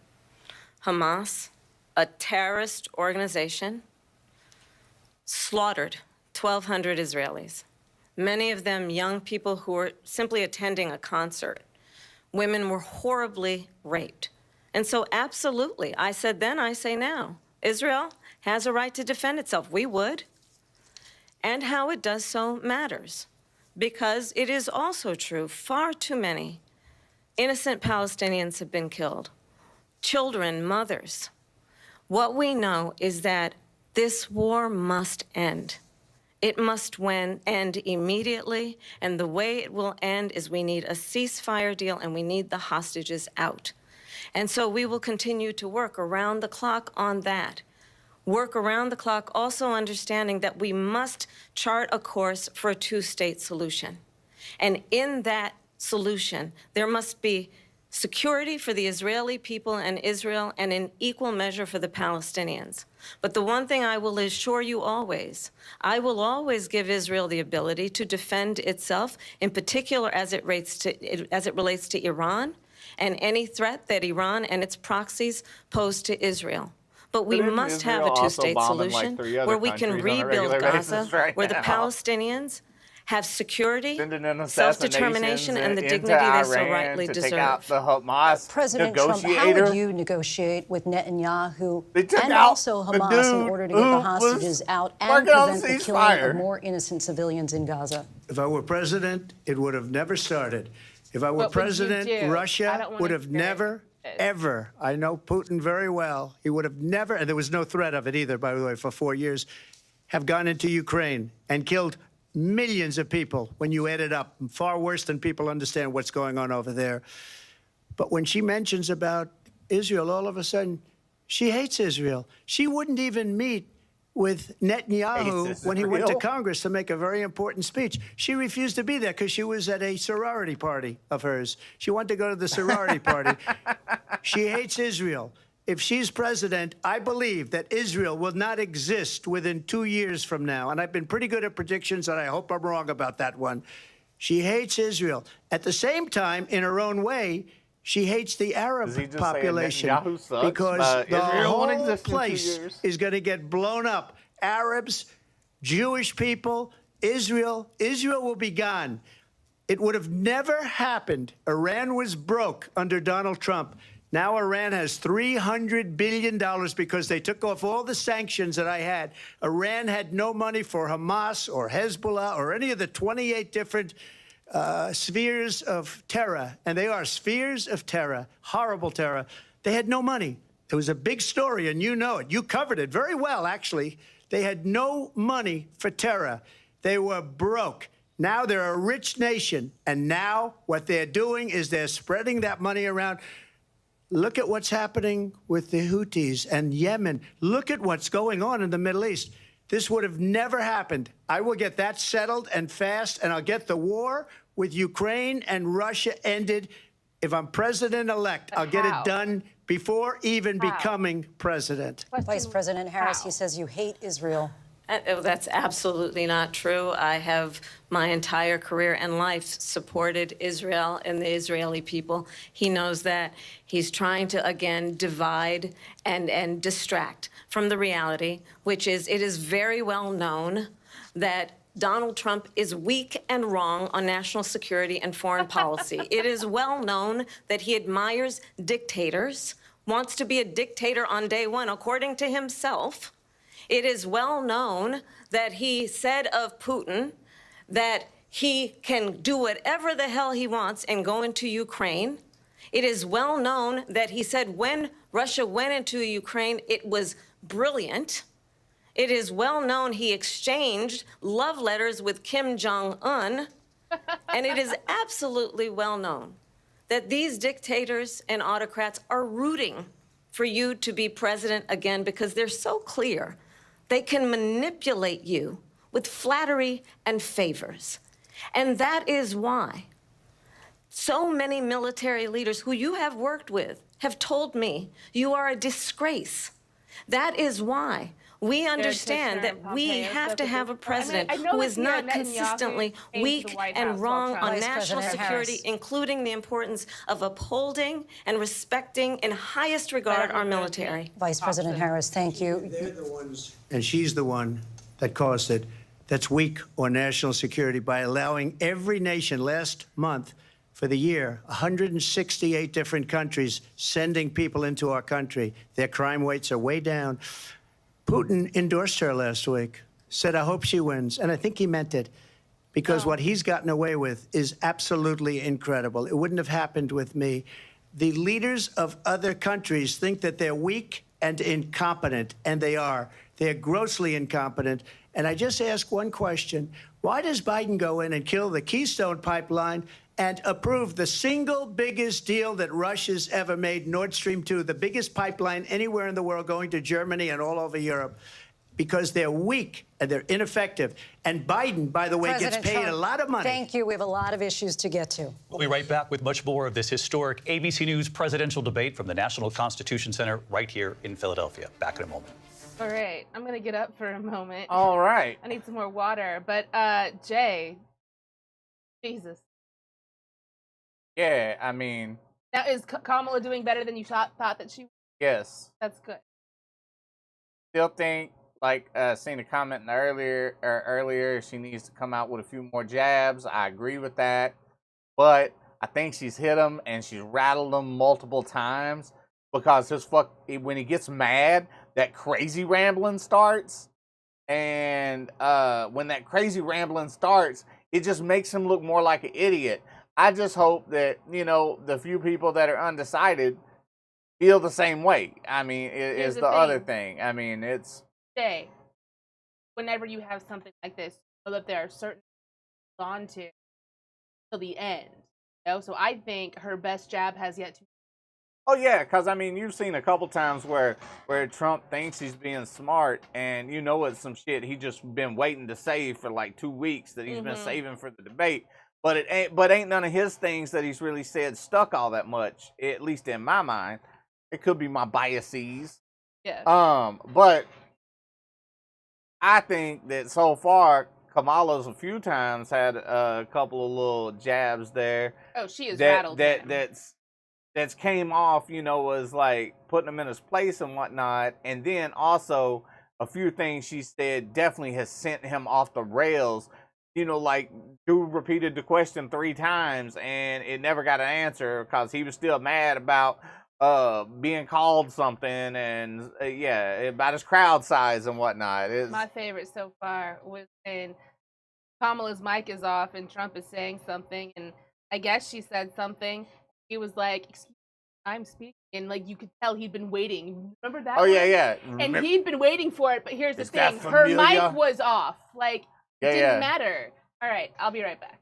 Hamas, a terrorist organization, slaughtered 1,200 Israelis, many of them young people who were simply attending a concert. Women were horribly raped. And so absolutely, I said then, I say now, Israel has a right to defend itself. We would. And how it does so matters. Because it is also true, far too many innocent Palestinians have been killed. Children, mothers. What we know is that this war must end. It must end immediately, and the way it will end is we need a ceasefire deal and we need the hostages out. And so we will continue to work around the clock on that. Work around the clock, also understanding that we must chart a course for a two-state solution. And in that solution, there must be security for the Israeli people and Israel, and in equal measure for the Palestinians. But the one thing I will assure you always, I will always give Israel the ability to defend itself, in particular as it relates to Iran and any threat that Iran and its proxies pose to Israel. But we must have a two-state solution where we can rebuild Gaza, where the Palestinians have security, self-determination, and the dignity they so rightly deserve. Take out the Hamas President Trump, how would you negotiate with Netanyahu and also Hamas in order to get the hostages out and prevent the killing of more innocent civilians in Gaza? If I were president, it would have never started. If I were president, Russia would have never, ever, I know Putin very well, he would have never, and there was no threat of it either, by the way, for 4 years, have gone into Ukraine and killed millions of people when you add it up, far worse than people understand what's going on over there. But when she mentions about Israel, all of a sudden, she hates Israel. She wouldn't even meet with Netanyahu when he went to Congress to make a very important speech. She refused to be there because she was at a sorority party of hers. She wanted to go to the sorority party. She hates Israel. If she's president, I believe that Israel will not exist within 2 years from now. And I've been pretty good at predictions, and I hope I'm wrong about that one. She hates Israel. At the same time, in her own way, she hates the Arab population because the whole place is going to get blown up. Arabs, Jewish people, Israel will be gone. It would have never happened. Iran was broke under Donald Trump. Now Iran has $300 billion because they took off all the sanctions that I had. Iran had no money for Hamas or Hezbollah or any of the 28 different spheres of terror. And they are spheres of terror, horrible terror. They had no money. It was a big story, and you know it. You covered it very well, actually. They had no money for terror. They were broke. Now they're a rich nation. And now what they're doing is they're spreading that money around. Look at what's happening with the Houthis and Yemen. Look at what's going on in the Middle East. This would have never happened. I will get that settled and fast, and I'll get the war with Ukraine and Russia ended. If I'm president-elect, I'll get it done before even becoming president. Vice President Harris, he says you hate Israel. That's absolutely not true. I have my entire career and life supported Israel and the Israeli people. He knows that. He's trying to, again, divide and distract from the reality, which is it is very well known that Donald Trump is weak and wrong on national security and foreign policy. It is well known that he admires dictators, wants to be a dictator on day one, according to himself. It is well known that he said of Putin that he can do whatever the hell he wants and go into Ukraine. It is well known that he said when Russia went into Ukraine, it was brilliant. It is well known he exchanged love letters with Kim Jong-un. And it is absolutely well known that these dictators and autocrats are rooting for you to be president again because they're so clear. They can manipulate you with flattery and favors. And that is why so many military leaders who you have worked with have told me you are a disgrace. That is why we understand that we have to have a president who is not consistently weak and wrong on national security, including the importance of upholding and respecting in highest regard our military. Vice President Harris, thank you. They're the ones, and she's the one that caused it, that's weak on national security by allowing every nation last month for the year, 168 different countries sending people into our country. Their crime rates are way down. Putin endorsed her last week, said, I hope she wins. And I think he meant it because what he's gotten away with is absolutely incredible. It wouldn't have happened with me. The leaders of other countries think that they're weak and incompetent, and they are. They're grossly incompetent. And I just ask one question. Why does Biden go in and kill the Keystone Pipeline and approved the single biggest deal that Russia's ever made, Nord Stream 2, the biggest pipeline anywhere in the world going to Germany and all over Europe, because they're weak and they're ineffective. And Biden, by the way, President gets paid Trump, a lot of money. Thank you. We have a lot of issues to get to. We'll be right back with much more of this historic ABC News presidential debate from the National Constitution Center right here in Philadelphia. Back in a moment. All right, I'm gonna get up for a moment. All right. I need some more water. But Jay, Jesus. Yeah, I mean, Now is Kamala doing better than you thought that she? yes. That's good. Still think, like, seen a comment earlier, she needs to come out with a few more jabs. I agree with that. But I think she's hit him and she's rattled him multiple times because when he gets mad, that crazy rambling starts. And when that crazy rambling starts, it just makes him look more like an idiot. I just hope that, you know, the few people that are undecided feel the same way. I mean, is the other thing. I mean, it's... Jay, whenever you have something like this, you know that there are certain things on to till the end. You know? So I think her best jab has yet to. Oh, yeah, because, I mean, you've seen a couple times where Trump thinks he's being smart, and you know it's some shit he just been waiting to say for like 2 weeks that he's been saving for the debate. But ain't none of his things that he's really said stuck all that much, at least in my mind. It could be my biases. Yeah. But I think that so far, Kamala's a few times had a couple of little jabs there. Oh, she is rattled him. That's came off, you know, was like putting him in his place and whatnot. And then also a few things she said definitely has sent him off the rails. You know, like, dude repeated the question 3 times and it never got an answer because he was still mad about being called something and, yeah, about his crowd size and whatnot. My favorite so far was when Kamala's mic is off and Trump is saying something, and I guess she said something. He was like, "Excuse me, I'm speaking," and like you could tell he'd been waiting. Remember that? Oh, yeah, yeah. And he'd been waiting for it, but here's the Is that thing: her familiar? mic was off. Like, Yeah, it didn't yeah. matter. All right, I'll be right back.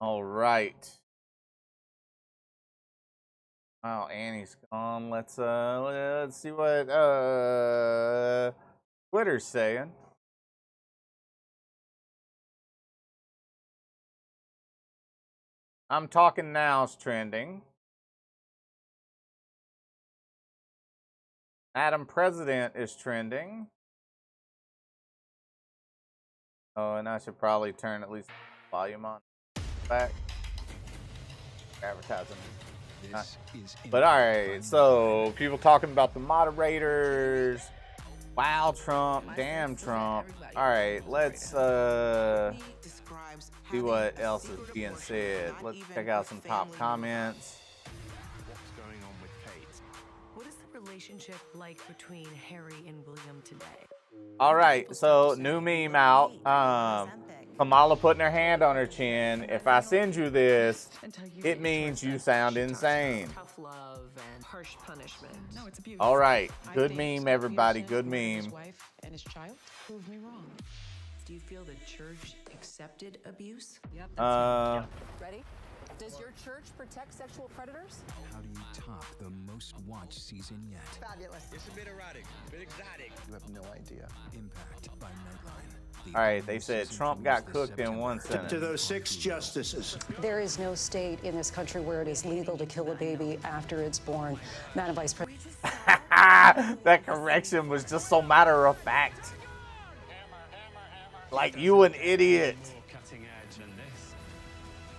All right. Wow, Annie's gone. Let's see what Twitter's saying. I'm Talking Now's trending. Madam President is trending. Oh, and I should probably turn at least the volume on back. Advertising. But all right, so people talking about the moderators. Wow, Trump, damn Trump. All right, let's see what else is being said. Let's check out some top comments. What's going on with Kate? What is the relationship like between Harry and William today? All right, so new meme out. Kamala putting her hand on her chin. If I send you this, it means you sound insane. Tough love and harsh punishment. No, it's abuse. All right, good meme, everybody. Good meme. His wife and his child? Prove me wrong. Do you feel the church accepted abuse? Yep. Ready? Does your church protect sexual predators? How do you top the most watched season yet? Fabulous. It's a bit erratic, a bit exotic. You have no idea. Impact by Nightline. All right, they said Trump got cooked in one sentence. To those 6 justices. There is no state in this country where it is legal to kill a baby after it's born. Madam Vice President. That correction was just so matter of fact. Like, you an idiot.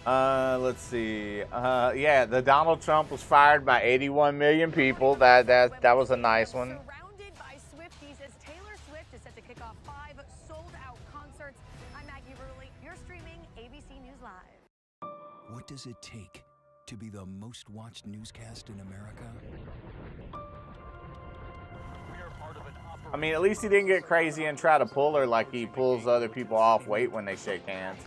Let's see. Yeah, the Donald Trump was fired by 81 million people. That was a nice one. Surrounded by Swifties as Taylor Swift is set to kick off 5 sold-out concerts. I'm Maggie Rulli. You're streaming ABC News Live. What does it take to be the most watched newscast in America? I mean, at least he didn't get crazy and try to pull her like he pulls other people off weight when they shake hands.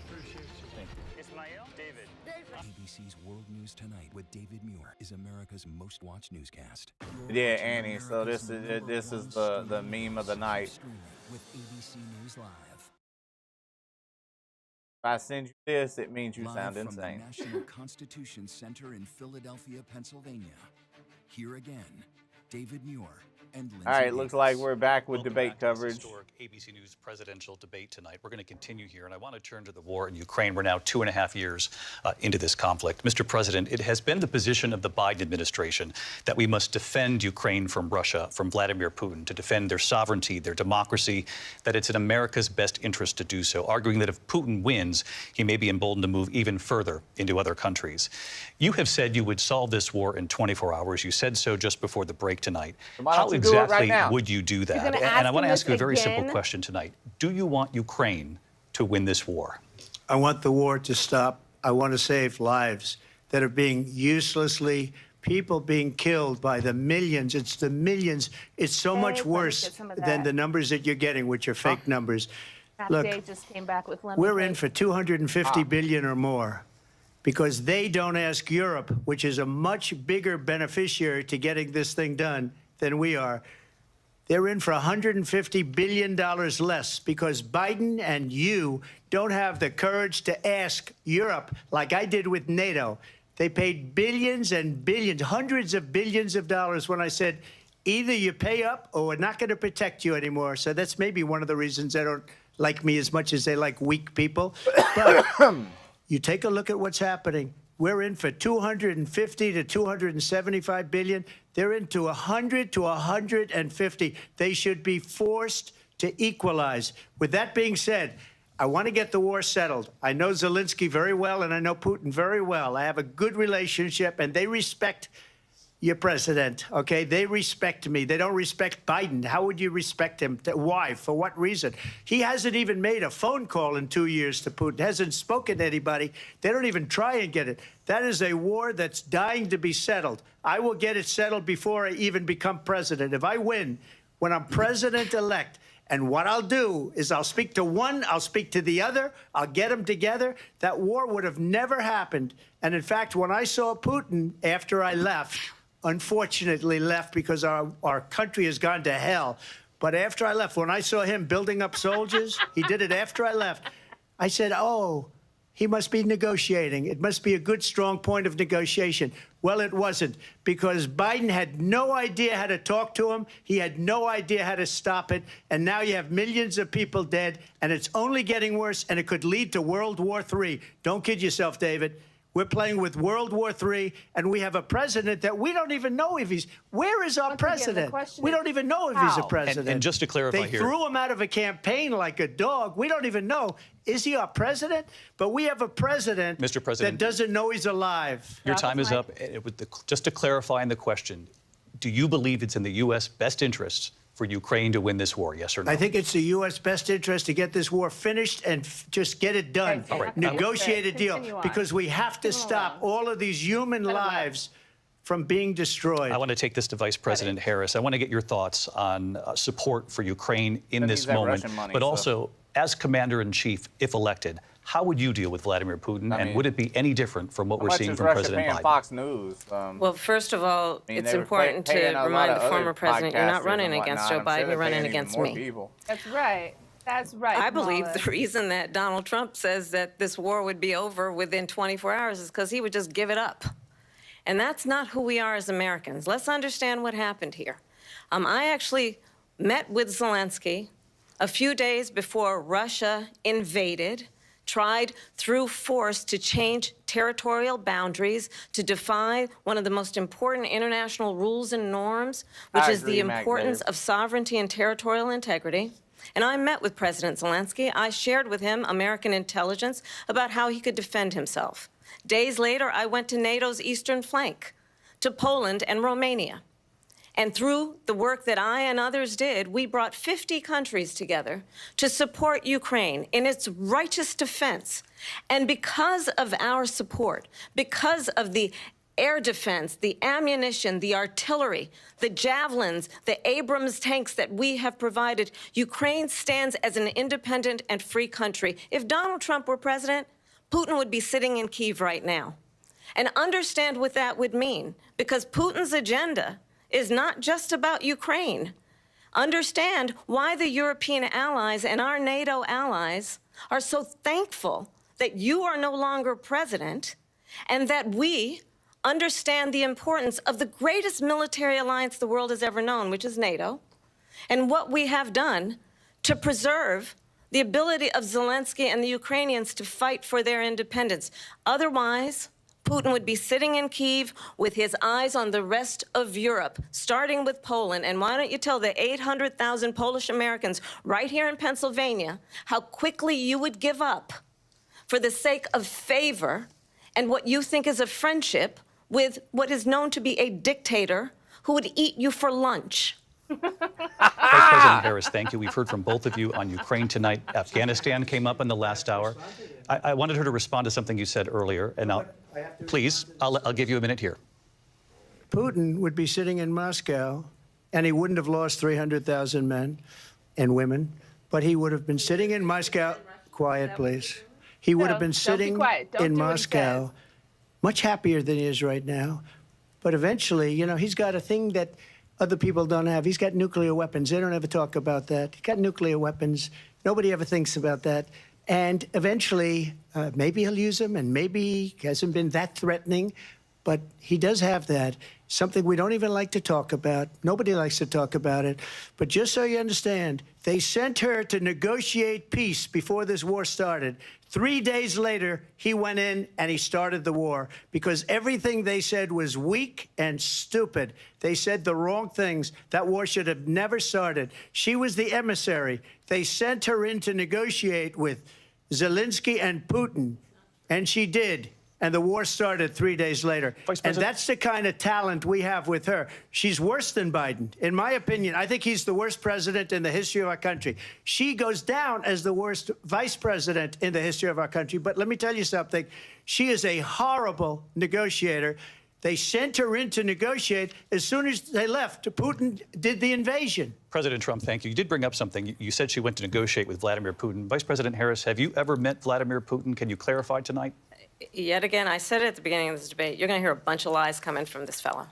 ABC's World News Tonight with David Muir is America's most watched newscast. Yeah, Annie. So this is the meme of the night. With ABC News Live. If I send you this, it means you Live sound from insane. the National Constitution Center in Philadelphia, Pennsylvania. Here again, David Muir and Lindsay All right, looks like Davis. we're back with Welcome debate back to this coverage. historic ABC News presidential debate tonight. We're going to continue here, and I want to turn to the war in Ukraine. We're now 2.5 years into this conflict. Mr. President, it has been the position of the Biden administration that we must defend Ukraine from Russia, from Vladimir Putin, to defend their sovereignty, their democracy, that it's in America's best interest to do so, arguing that if Putin wins, he may be emboldened to move even further into other countries. You have said you would solve this war in 24 hours. You said so just before the break tonight. Why How don't you do it right exactly now? would you do that? gonna And ask I want to him ask you a this very simple again? question tonight. Do you want Ukraine to win this war? I want the war to stop. I want to save lives that are being uselessly, people being killed by the millions. It's the millions. It's so Hey, much let me worse get some of than that. the numbers that you're getting, which are fake numbers. Look, Dave just came back with lemon we're in cake. for 250 billion or more because they don't ask Europe, which is a much bigger beneficiary to getting this thing done than we are. They're in for $150 billion less because Biden and you don't have the courage to ask Europe like I did with NATO. They paid billions and billions, hundreds of billions of dollars when I said, either you pay up or we're not going to protect you anymore. So that's maybe one of the reasons they don't like me as much as they like weak people. But you take a look at what's happening. We're in for 250 to 275 billion. They're into 100 to 150. They should be forced to equalize. With that being said, I want to get the war settled. I know Zelensky very well, and I know Putin very well. I have a good relationship, and they respect your president, okay? They respect me. They don't respect Biden. How would you respect him? Why? For what reason? He hasn't even made a phone call in 2 years to Putin, hasn't spoken to anybody. They don't even try and get it. That is a war that's dying to be settled. I will get it settled before I even become president. If I win, when I'm president-elect, and what I'll do is I'll speak to one, I'll speak to the other, I'll get them together. That war would have never happened. And in fact, when I saw Putin after I left, unfortunately left because our country has gone to hell. But after I left, when I saw him building up soldiers, he did it after I left. I said, oh, he must be negotiating. It must be a good, strong point of negotiation. Well, it wasn't, because Biden had no idea how to talk to him. He had no idea how to stop it. And now you have millions of people dead, and it's only getting worse, and it could lead to World War III. Don't kid yourself, David. We're playing with World War III, and we have a president that we don't even know if he's... Where is our president? We don't even know if he's a president. And just to clarify they here... threw him out of a campaign like a dog. We don't even know. Is he our president? But we have a president, Mr. President, that doesn't know he's alive. Your time is up. Just to clarify in the question, do you believe it's in the U.S. best interests for Ukraine to win this war, yes or no? I think it's the U.S. best interest to get this war finished and just get it done. All right. Negotiate a deal, because we have to stop all of these human lives from being destroyed. I want to take this to Vice President Harris. I want to get your thoughts on support for Ukraine in this moment, but also as Commander-in-Chief, if elected, how would you deal with Vladimir Putin, and would it be any different from what we're seeing from President Biden? Fox News. Well, first of all, it's important to remind the former president you're not running against Joe Biden, you're running against me. That's right. That's right. I believe Kamala. the reason that Donald Trump says that this war would be over within 24 hours is because he would just give it up. And that's not who we are as Americans. Let's understand what happened here. I actually met with Zelensky a few days before Russia invaded, tried through force to change territorial boundaries, to defy one of the most important international rules and norms, which is the importance of sovereignty and territorial integrity. And I met with President Zelensky. I shared with him American intelligence about how he could defend himself. Days later, I went to NATO's eastern flank, to Poland and Romania. And through the work that I and others did, we brought 50 countries together to support Ukraine in its righteous defense. And because of our support, because of the air defense, the ammunition, the artillery, the javelins, the Abrams tanks that we have provided, Ukraine stands as an independent and free country. If Donald Trump were president, Putin would be sitting in Kyiv right now. and understand what that would mean, because Putin's agenda is not just about Ukraine. Understand why the European allies and our NATO allies are so thankful that you are no longer president, and that we understand the importance of the greatest military alliance the world has ever known, which is NATO, and what we have done to preserve the ability of Zelensky and the Ukrainians to fight for their independence. Otherwise, Putin would be sitting in Kyiv with his eyes on the rest of Europe, starting with Poland. And why don't you tell the 800,000 Polish Americans right here in Pennsylvania how quickly you would give up for the sake of favor and what you think is a friendship with what is known to be a dictator who would eat you for lunch. Vice President Harris, thank you. We've heard from both of you on Ukraine tonight. Afghanistan came up in the last hour. I wanted her to respond to something you said earlier, and now, please, I'll give you a minute here. Putin would be sitting in Moscow, and he wouldn't have lost 300,000 men and women, but he would have been sitting in Moscow. Quiet, please. He would have been sitting in Moscow, much happier than he is right now. But eventually, you know, he's got a thing that other people don't have. He's got nuclear weapons. They don't ever talk about that. He's got nuclear weapons. Nobody ever thinks about that. And eventually, maybe he'll use them, and maybe he hasn't been that threatening. But he does have that, something we don't even like to talk about. Nobody likes to talk about it. But just so you understand, they sent her to negotiate peace before this war started. 3 days later, he went in and he started the war because everything they said was weak and stupid. They said the wrong things. That war should have never started. She was the emissary. They sent her in to negotiate with Zelensky and Putin, and she did. And the war started 3 days later. And that's the kind of talent we have with her. She's worse than Biden. In my opinion, I think he's the worst president in the history of our country. She goes down as the worst vice president in the history of our country. But let me tell you something. She is a horrible negotiator. They sent her in to negotiate. As soon as they left, Putin did the invasion. President Trump, thank you. You did bring up something. You said she went to negotiate with Vladimir Putin. Vice President Harris, have you ever met Vladimir Putin? Can you clarify tonight? Yet again, I said it at the beginning of this debate, you're going to hear a bunch of lies coming from this fellow.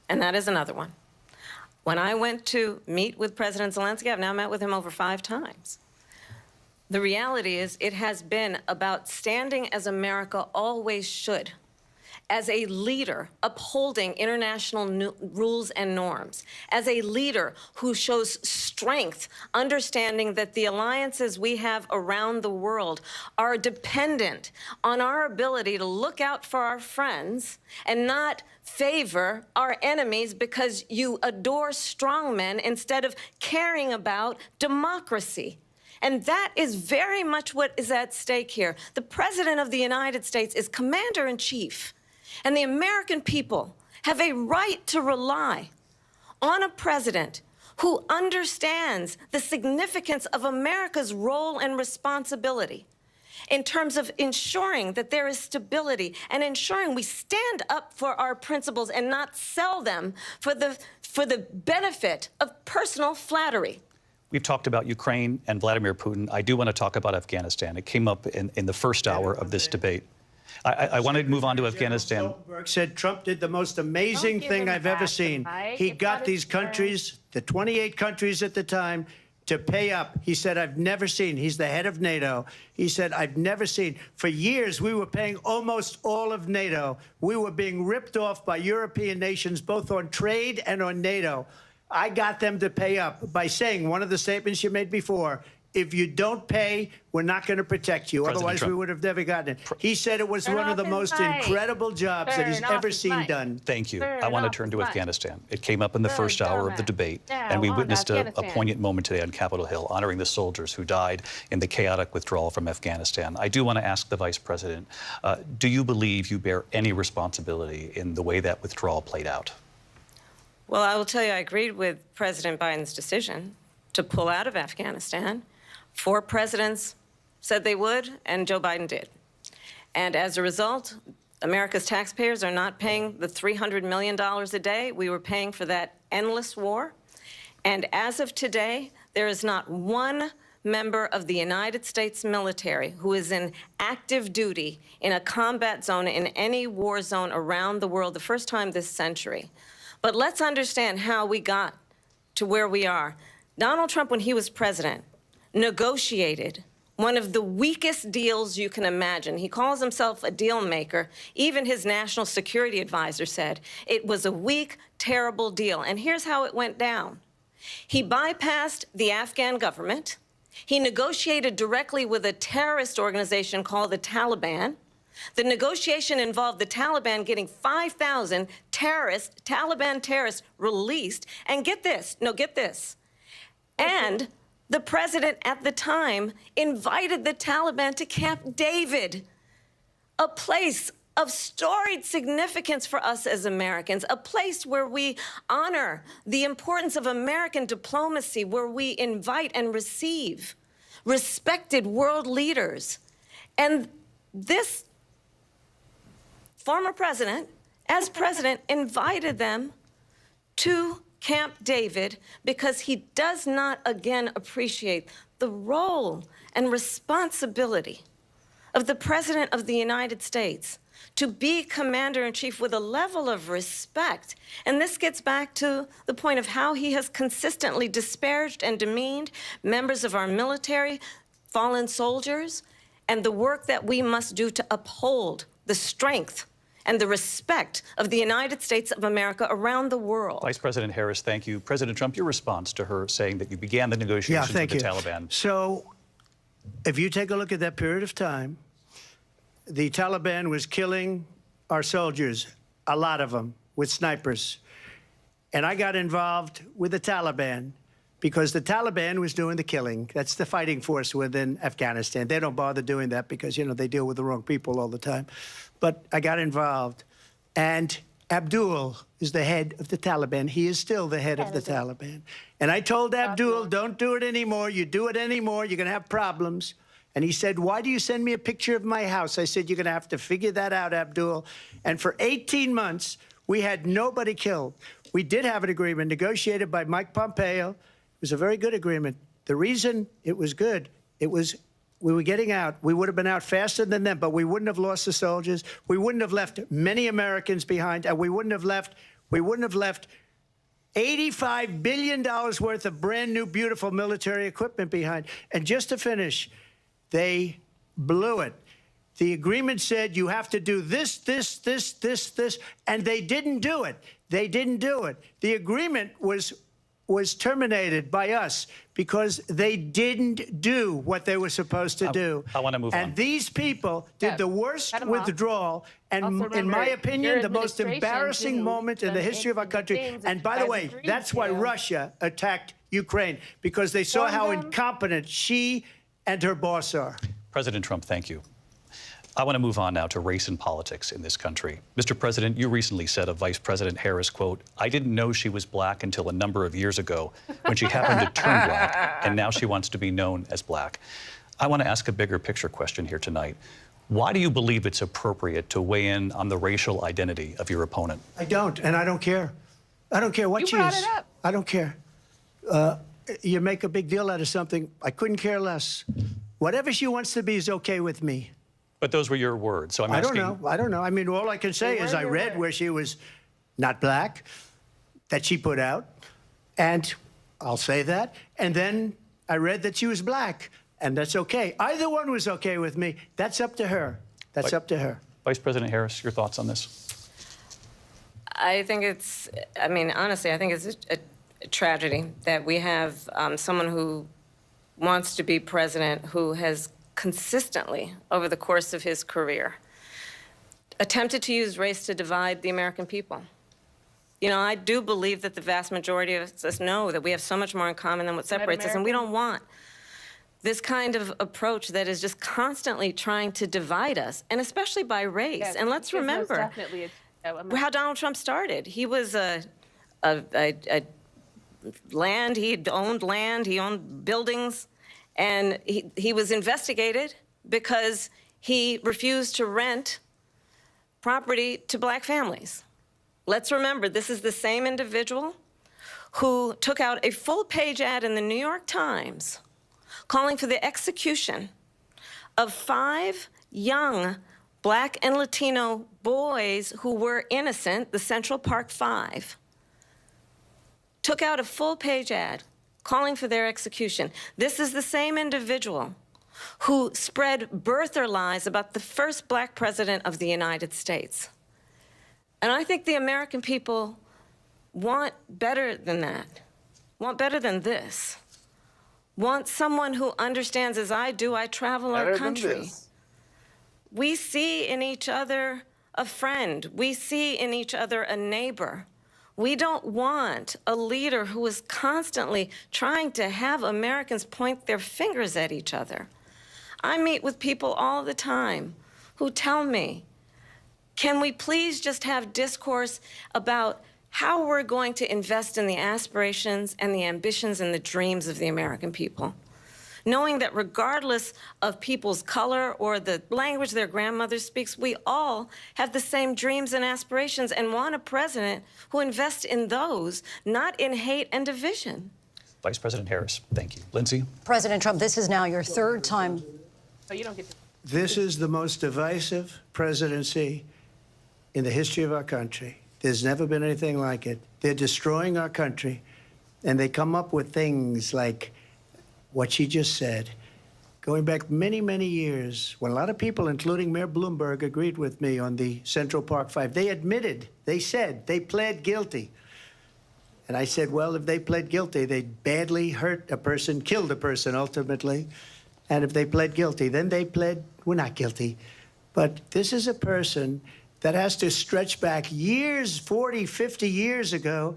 And that is another one. When I went to meet with President Zelensky, I've now met with him over 5 times. The reality is it has been about standing as America always should, as a leader upholding international rules and norms, as a leader who shows strength, understanding that the alliances we have around the world are dependent on our ability to look out for our friends and not favor our enemies because you adore strongmen instead of caring about democracy. And that is very much what is at stake here. The President of the United States is commander-in-chief. And the American people have a right to rely on a president who understands the significance of America's role and responsibility in terms of ensuring that there is stability and ensuring we stand up for our principles and not sell them for the benefit of personal flattery. We've talked about Ukraine and Vladimir Putin. I do want to talk about Afghanistan. It came up in the first hour of this debate. I want to move on to Afghanistan. Stoltenberg said Trump did the most amazing thing I've ever seen. He got these countries, the 28 countries at the time, to pay up. He said, I've never seen. He's the head of NATO. He said, I've never seen. For years, we were paying almost all of NATO. We were being ripped off by European nations, both on trade and on NATO. I got them to pay up by saying one of the statements you made before, if you don't pay, we're not going to protect you. President Otherwise, Trump. we would have never gotten it. He said it was one of the most incredible jobs that he's ever seen done. Thank you. I want to turn to Afghanistan. It came up in the first hour of the debate, and we witnessed a poignant moment today on Capitol Hill, honoring the soldiers who died in the chaotic withdrawal from Afghanistan. I do want to ask the Vice President, do you believe you bear any responsibility in the way that withdrawal played out? Well, I will tell you, I agreed with President Biden's decision to pull out of Afghanistan. 4 presidents said they would, and Joe Biden did. And as a result, America's taxpayers are not paying the $300 million a day we were paying for that endless war. And as of today, there is not one member of the United States military who is in active duty in a combat zone in any war zone around the world, the first time this century. But let's understand how we got to where we are. Donald Trump, when he was president, negotiated one of the weakest deals you can imagine. He calls himself a deal maker. Even his national security advisor said it was a weak, terrible deal. And here's how it went down. He bypassed the Afghan government. He negotiated directly with a terrorist organization called the Taliban. The negotiation involved the Taliban getting 5,000 Taliban terrorists released. And get this, and the president at the time invited the Taliban to Camp David, a place of storied significance for us as Americans, a place where we honor the importance of American diplomacy, where we invite and receive respected world leaders. And this former president, as president, invited them to Camp David because he does not, again, appreciate the role and responsibility of the President of the United States to be commander-in-chief with a level of respect. And this gets back to the point of how he has consistently disparaged and demeaned members of our military, fallen soldiers, and the work that we must do to uphold the strength and the respect of the United States of America around the world. Vice President Harris, thank you. President Trump, your response to her saying that you began the negotiations with the Taliban. So if you take a look at that period of time, the Taliban was killing our soldiers, a lot of them, with snipers. And I got involved with the Taliban because the Taliban was doing the killing. That's the fighting force within Afghanistan. They don't bother doing that because, you know, they deal with the wrong people all the time. But I got involved. And Abdul is the head of the Taliban. He is still the head of the Taliban. And I told Abdul, don't do it anymore. You do it anymore, you're going to have problems. And he said, why do you send me a picture of my house? I said, you're going to have to figure that out, Abdul. And for 18 months, we had nobody killed. We did have an agreement negotiated by Mike Pompeo. It was a very good agreement. The reason it was good, it was we were getting out. We would have been out faster than them, but we wouldn't have lost the soldiers. We wouldn't have left many Americans behind, and we wouldn't have left $85 billion worth of brand new, beautiful military equipment behind. And just to finish, they blew it. The agreement said you have to do this, and they didn't do it. They didn't do it. The agreement was terminated by us because they didn't do what they were supposed to do. I want to move on. And these people did the worst withdrawal, and in my opinion, the most embarrassing moment in the history of our country. And by the way, that's why Russia attacked Ukraine, because they saw how incompetent she and her boss are. President Trump, thank you. I want to move on now to race and politics in this country. Mr. President, you recently said of Vice President Harris, quote, I didn't know she was black until a number of years ago when she happened to turn black, and now she wants to be known as black. I want to ask a bigger picture question here tonight. Why do you believe it's appropriate to weigh in on the racial identity of your opponent? I don't, and I don't care. I don't care what she is. You brought it up. I don't care. You make a big deal out of something. I couldn't care less. Whatever she wants to be is okay with me. But those were your words, so I'm asking... I don't know. I mean, all I can say is I read where she was not black, that she put out, and I'll say that. And then I read that she was black, and that's okay. Either one was okay with me. That's up to her. That's up to her. Vice President Harris, your thoughts on this? I think it's, I mean, honestly, I think it's a tragedy that we have someone who wants to be president who has consistently, over the course of his career, attempted to use race to divide the American people. You know, I do believe that the vast majority of us know that we have so much more in common than what separates us, and we don't want this kind of approach that is just constantly trying to divide us, and especially by race. Yes, and let's remember how Donald Trump started. He was land, he owned buildings, and he was investigated because he refused to rent property to black families. Let's remember, this is the same individual who took out a full-page ad in the New York Times calling for the execution of 5 young Black and Latino boys who were innocent, the Central Park 5, took out a full-page ad calling for their execution. This is the same individual who spread birther lies about the first Black president of the United States. And I think the American people want better than that, want better than this, want someone who understands, as I do, I travel our country. We see in each other a friend. We see in each other a neighbor. We don't want a leader who is constantly trying to have Americans point their fingers at each other. I meet with people all the time who tell me, can we please just have discourse about how we're going to invest in the aspirations and the ambitions and the dreams of the American people? Knowing that regardless of people's color or the language their grandmother speaks, we all have the same dreams and aspirations and want a president who invests in those, not in hate and division. Vice President Harris, thank you. Lindsay? President Trump, this is now your 3rd time. So you don't get to. This is the most divisive presidency in the history of our country. There's never been anything like it. They're destroying our country, and they come up with things like what she just said. Going back many, many years, when a lot of people, including Mayor Bloomberg, agreed with me on the Central Park 5, they admitted, they said, they pled guilty. And I said, well, if they pled guilty, they badly hurt a person, killed a person ultimately. And if they pled guilty, then they pled, we're not guilty. But this is a person that has to stretch back years, 40, 50 years ago,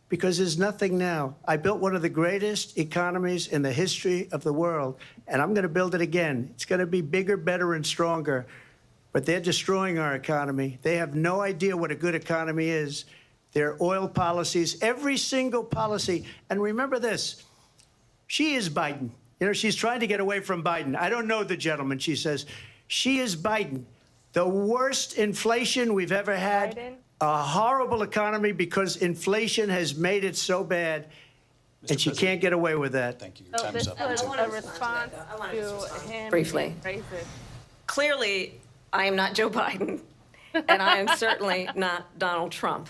because there's nothing now. I built one of the greatest economies in the history of the world, and I'm going to build it again. It's going to be bigger, better, and stronger. But they're destroying our economy. They have no idea what a good economy is. Their oil policies, every single policy. And remember this, she is Biden. You know, she's trying to get away from Biden. I don't know the gentleman, she says. She is Biden. The worst inflation we've ever had. Biden? A horrible economy because inflation has made it so bad, and she can't get away with that. Thank you. So Time's this up. was a response to him Briefly. being racist. Clearly, I am not Joe Biden, and I am certainly not Donald Trump.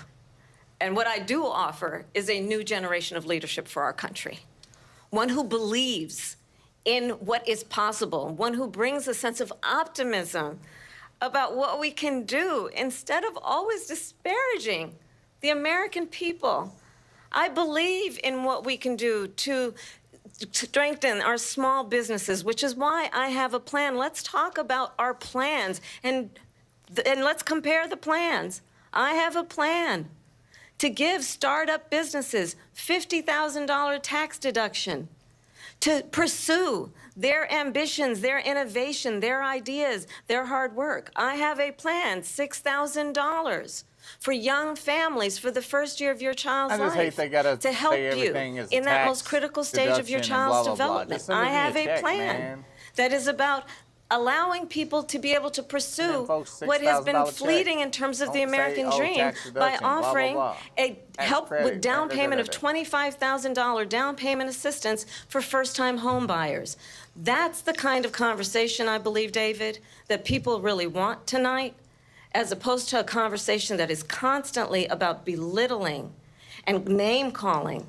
And what I do offer is a new generation of leadership for our country, one who believes in what is possible, one who brings a sense of optimism about what we can do instead of always disparaging the American people. I believe in what we can do to strengthen our small businesses, which is why I have a plan. Let's talk about our plans and let's compare the plans. I have a plan to give startup businesses $50,000 tax deduction, to pursue their ambitions, their innovation, their ideas, their hard work. I have a plan, $6,000 for young families for the first year of your child's life, hate they gotta to help say you everything is in that tax most critical stage of your deduction and child's blah, blah, blah. development. Just send me I have a check, plan man. that is about allowing people to be able to pursue folks what has been $6,000 check. fleeting in terms of the Don't say, American oh, dream tax by deduction, blah, blah, offering blah. a Tax help credit, with down da, da, payment of da, da. $25,000 down payment assistance for first-time home buyers. That's the kind of conversation, I believe, David, that people really want tonight, as opposed to a conversation that is constantly about belittling and name-calling.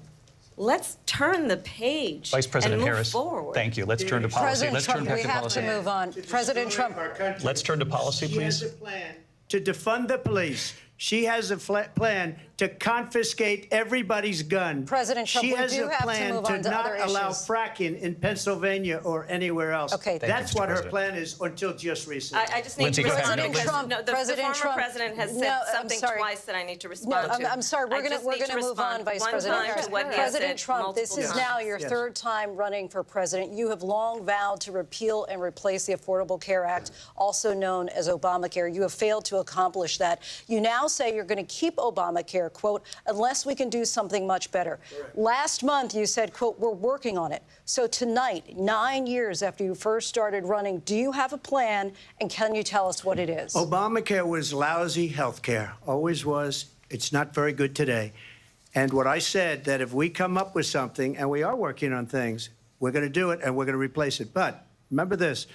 Let's turn the page Vice President and move Harris, forward. thank you. Let's turn to policy. President Let's turn Trump, back we to have policy. to move on. President Trump. Let's turn to policy, She please. has a plan to defund the police. She has a plan to confiscate everybody's gun. President Trump, she we has do a have to plan move on to not other allow issues. fracking in Pennsylvania or anywhere else. Okay. Thank you, That's Mr. what her President. plan is until just recently. I just need Lindsay, to go ahead. respond President because Trump, no, the President former Trump. president has said No, I'm something sorry. twice that I need to No, respond to. I'm sorry. We're I just going need to to move on, respond Vice one President time Harris. to what he has President said Trump, this is multiple now times. your Yes. 3rd time running for president. You have long vowed to repeal and replace the Affordable Care Act, also known as Obamacare. You have failed to accomplish that. You now say you're going to keep Obamacare, quote, unless we can do something much better. Last month, you said, quote, we're working on it. So tonight, 9 years after you first started running, do you have a plan, and can you tell us what it is? Obamacare was lousy health care, always was. It's not very good today. And what I said, that if we come up with something, and we are working on things, We're going to do it, and we're going to replace it. But remember this.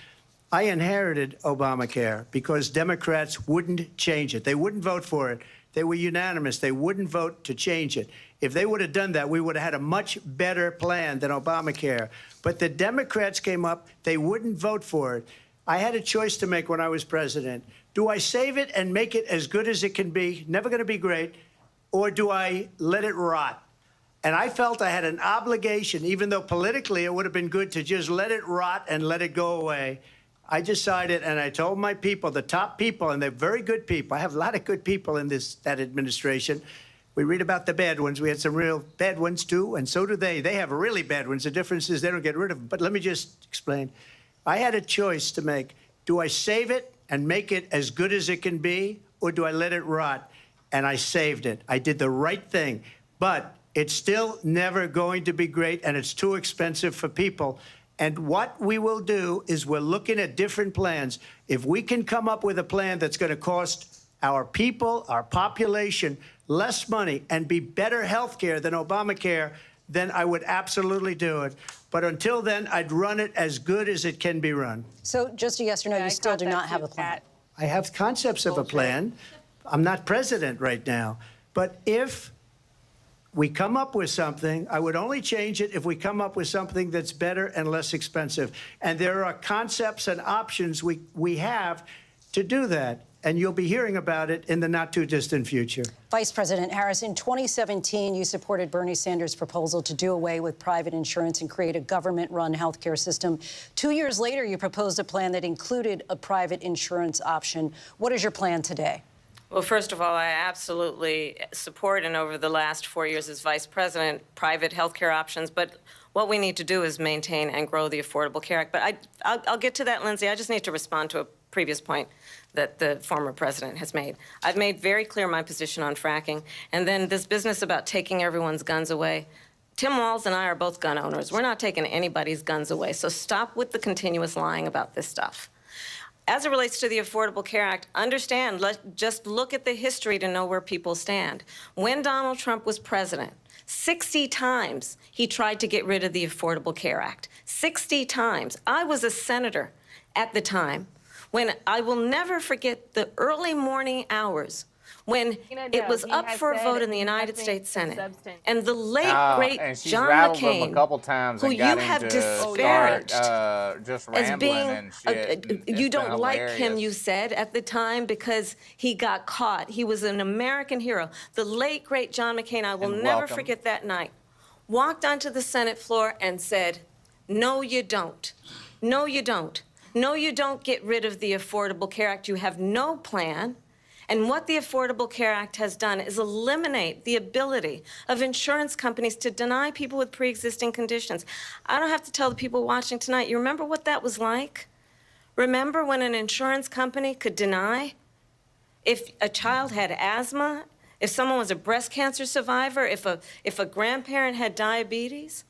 I inherited Obamacare because Democrats wouldn't change it. They wouldn't vote for it. They were unanimous. They wouldn't vote to change it. If they would have done that, we would have had a much better plan than Obamacare. But the Democrats came up. They wouldn't vote for it. I had a choice to make when I was president. Do I save it and make it as good as it can be, never going to be great, or do I let it rot? And I felt I had an obligation, even though politically it would have been good to just let it rot and let it go away. I decided, and I told my people, the top people, and they're very good people. I have a lot of good people in that administration. We read about the bad ones. We had some real bad ones, too, and so do they. They have really bad ones. The difference is they don't get rid of them. But let me just explain. I had a choice to make. Do I save it and make it as good as it can be, or do I let it rot? And I saved it. I did the right thing. But it's still never going to be great, and it's too expensive for people. And what we will do is we're looking at different plans. If we can come up with a plan that's going to cost our people, our population, less money and be better health care than Obamacare, then I would absolutely do it. But until then, I'd run it as good as it can be run. So just a yes or no, you still do not have a plan? I have concepts of a plan. I'm not president right now. But if we come up with something, I would only change it if we come up with something that's better and less expensive. And there are concepts and options we have to do that. And you'll be hearing about it in the not-too-distant future. Vice President Harris, in 2017, you supported Bernie Sanders' proposal to do away with private insurance and create a government-run health care system. 2 years later, you proposed a plan that included a private insurance option. What is your plan today? Well, first of all, I absolutely support, and over the last 4 years as vice president, private health care options. But what we need to do is maintain and grow the Affordable Care Act. But I'll get to that, Lindsay. I just need to respond to a previous point that the former president has made. I've made very clear my position on fracking. And then this business about taking everyone's guns away. Tim Walz and I are both gun owners. We're not taking anybody's guns away. So stop with the continuous lying about this stuff. As it relates to the Affordable Care Act, understand, just look at the history to know where people stand. When Donald Trump was president, 60 times he tried to get rid of the Affordable Care Act. 60 times. I was a senator at the time when I will never forget the early morning hours when it was up for a vote in the United States Senate. And the late, great John McCain, a couple times who you have disparaged just as being, and shit. You don't like him, you said, at the time because he got caught. He was an American hero. The late, great John McCain, I will never forget that night, walked onto the Senate floor and said, no, you don't. No, you don't. No, you don't get rid of the Affordable Care Act. You have no plan. And what the Affordable Care Act has done is eliminate the ability of insurance companies to deny people with pre-existing conditions. I don't have to tell the people watching tonight, you remember what that was like? Remember when an insurance company could deny if a child had asthma, if someone was a breast cancer survivor, if a grandparent had diabetes?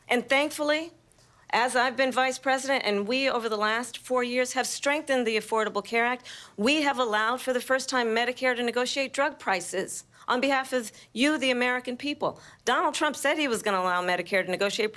And thankfully, as I've been vice president and we, over the last 4 years, have strengthened the Affordable Care Act, we have allowed for the first time Medicare to negotiate drug prices on behalf of you, the American people. Donald Trump said he was going to allow Medicare to negotiate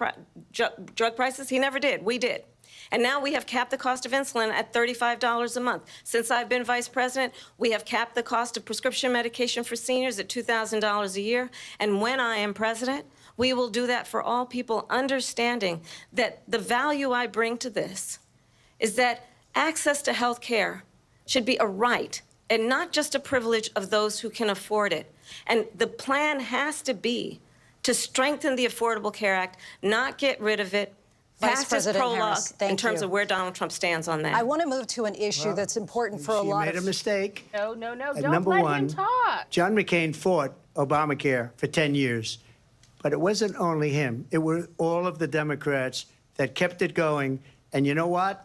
drug prices. He never did. We did. And now we have capped the cost of insulin at $35 a month. Since I've been vice president, we have capped the cost of prescription medication for seniors at $2,000 a year. And when I am president, we will do that for all people, understanding that the value I bring to this is that access to health care should be a right and not just a privilege of those who can afford it. And the plan has to be to strengthen the Affordable Care Act, not get rid of it. Vice President Harris, thank you. In terms of where Donald Trump stands on that. I want to move to an issue that's important for a lot of... You made a mistake. No, don't Number let one, him talk. John McCain fought Obamacare for 10 years. But it wasn't only him. It were all of the Democrats that kept it going. And you know what?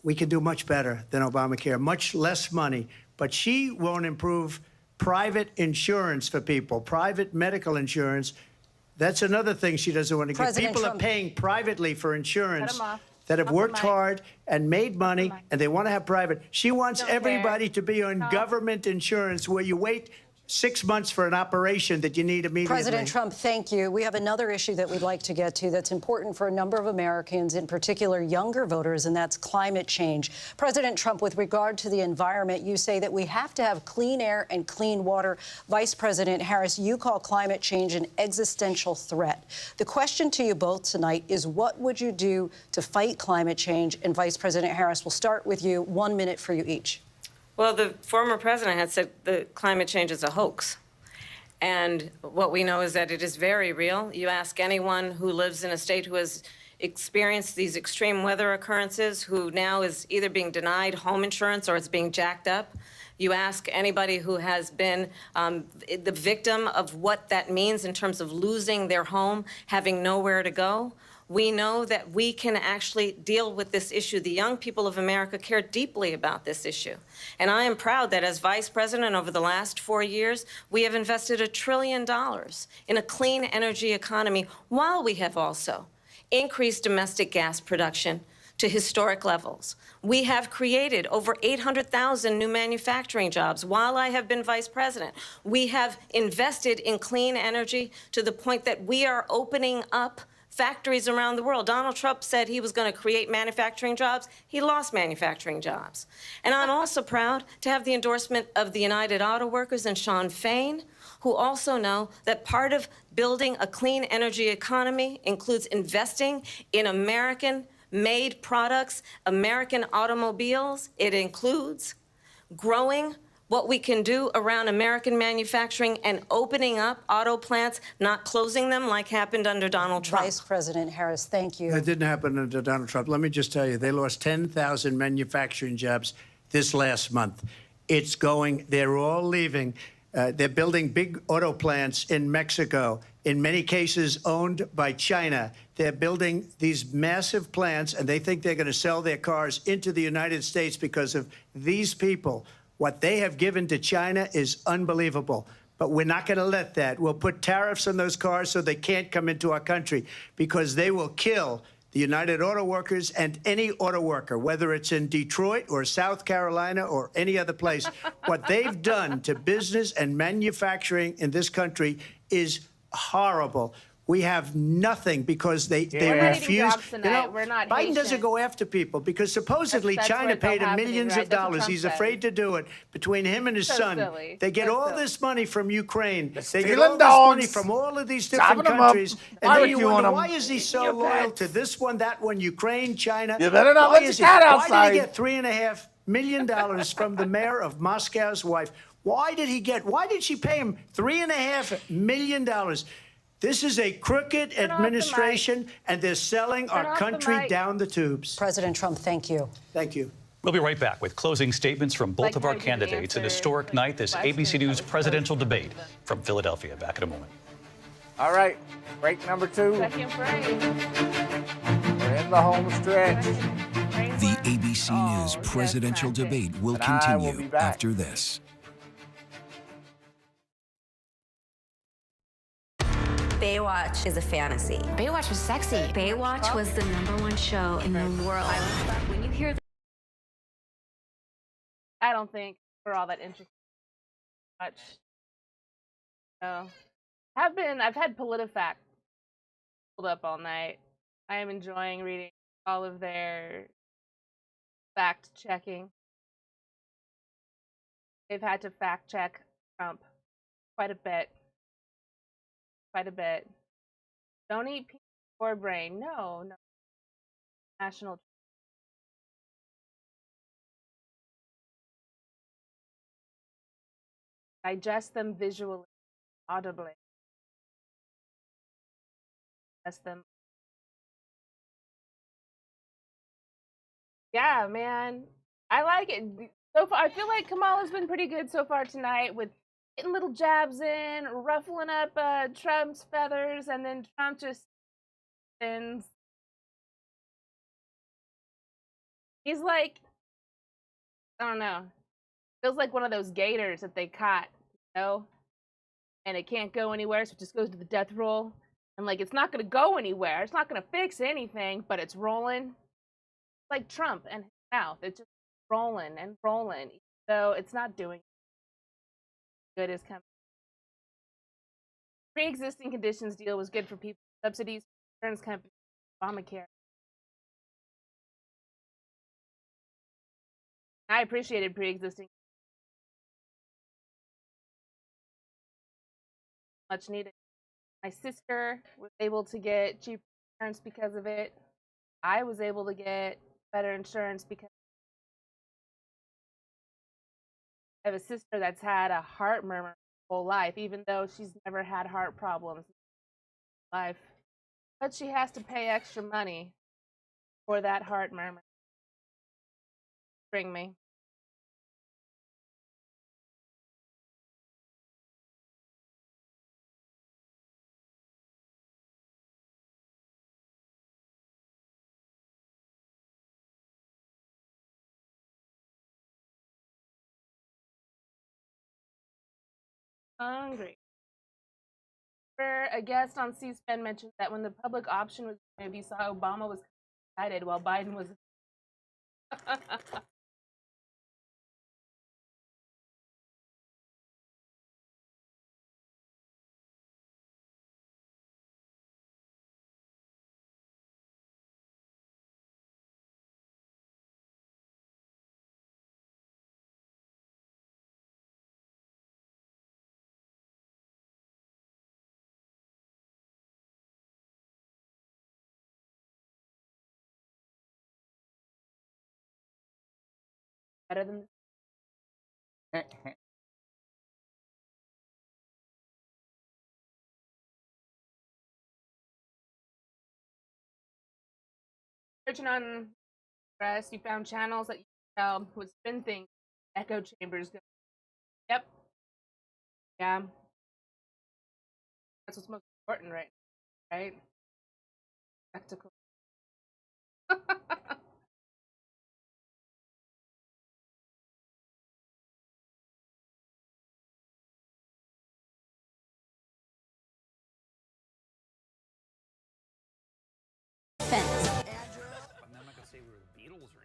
We can do much better than Obamacare, much less money. But she won't improve private insurance for people, private medical insurance. That's another thing she doesn't want to give. People are paying privately for insurance that have worked hard and made money, and they want to have private. She wants everybody to be on government insurance where you wait 6 months for an operation that you need immediately. President Trump, thank you. We have another issue that we'd like to get to that's important for a number of Americans, in particular younger voters, and that's climate change. President Trump, with regard to the environment, you say that we have to have clean air and clean water. Vice President Harris, you call climate change an existential threat. The question to you both tonight is, what would you do to fight climate change? And Vice President Harris, we'll start with you. 1 minute for you each. Well, the former president had said that climate change is a hoax. And what we know is that it is very real. You ask anyone who lives in a state who has experienced these extreme weather occurrences, who now is either being denied home insurance or it's being jacked up. You ask anybody who has been the victim of what that means in terms of losing their home, having nowhere to go. We know that we can actually deal with this issue. The young people of America care deeply about this issue. And I am proud that as vice president over the last 4 years, we have invested $1 trillion in a clean energy economy, while we have also increased domestic gas production to historic levels. We have created over 800,000 new manufacturing jobs while I have been vice president. We have invested in clean energy to the point that we are opening up factories around the world. Donald Trump said he was going to create manufacturing jobs. He lost manufacturing jobs. And I'm also proud to have the endorsement of the United Auto Workers and Sean Fain, who also know that part of building a clean energy economy includes investing in American-made products, American automobiles. It includes growing what we can do around American manufacturing and opening up auto plants, not closing them like happened under Donald Trump. Vice President Harris, thank you. That didn't happen under Donald Trump. Let me just tell you, they lost 10,000 manufacturing jobs this last month. It's going, they're all leaving. They're building big auto plants in Mexico, in many cases owned by China. They're building these massive plants, and they think they're going to sell their cars into the United States because of these people. What they have given to China is unbelievable. But we're not going to let that. We'll put tariffs on those cars so they can't come into our country, because they will kill the United Auto Workers and any auto worker, whether it's in Detroit or South Carolina or any other place. What they've done to business and manufacturing in this country is horrible. We have nothing because they refuse. We're not Biden doesn't go after people because supposedly that's China what's all paid him happening, millions right? of That's what dollars. Trump He's said. afraid to do it. Between him and his So son, silly. they get So all silly. this money from Ukraine. They get stealing all this money dogs, from all of these different chopping 'em up, countries. And then you barbecuing wonder, 'em. why is he so Your loyal pets. to this one, that one, Ukraine, China? You better not Why let your is he? cat Why outside. did he get $3.5 million from the mayor of Moscow's wife? Why did she pay him $3.5 million? This is a crooked administration, and they're selling our country down the tubes. President Trump, thank you. Thank you. We'll be right back with closing statements from both of our candidates. An historic night, this ABC News presidential debate from Philadelphia. Back in a moment. All right, break number 2. Second break. We're in the home stretch. The ABC News presidential debate will And I will be continue back. after this. Baywatch is a fantasy. Baywatch was sexy. Baywatch was the #1 show in the world. When you hear I don't think we're all that interested much. No. I've had PolitiFact pulled up all night. I am enjoying reading all of their fact checking. They've had to fact check Trump quite a bit. Don't eat peanut or brain. No. National. Digest them visually, audibly. Digest them. Yeah, man. I like it. So far, I feel like Kamala's been pretty good so far tonight with getting little jabs in, ruffling up Trump's feathers, and then Trump just spins. He's like, I don't know. Feels like one of those gators that they caught, and it can't go anywhere, so it just goes to the death roll. And like, it's not going to go anywhere. It's not going to fix anything, but it's rolling. Like Trump and his mouth. It's just rolling and rolling. So it's not doing good is coming. pre-existing conditions deal was good for people. Subsidies, insurance companies, Obamacare. I appreciated pre-existing. Much needed. My sister was able to get cheap insurance because of it. I was able to get better insurance because I have a sister that's had a heart murmur her whole life, even though she's never had heart problems in her life. But she has to pay extra money for that heart murmur. Bring me. Hungry. A guest on C-SPAN mentioned that when the public option was made, he saw Obama was excited while Biden was. Better than. Searching on press, you found channels that you could tell would spin things, echo chambers. Yep. Yeah. That's what's most important, right? Spectacle.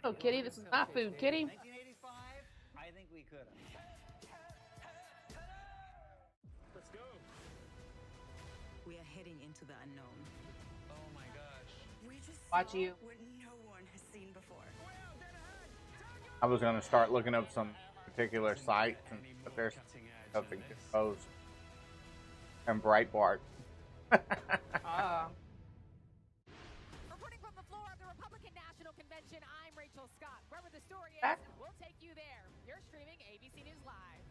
Oh, Kitty, this is my food, Kitty. 1985, I think we could have. Let's go. We are heading into the unknown. Oh my gosh. We just Watch you. what no one has seen before. I was going to start looking up some particular sites, but there's nothing exposed. And Breitbart. Reporting from the floor of the Republican National Convention, I'm Rachel Scott. Wherever the story is, we'll take you there. You're streaming ABC News Live.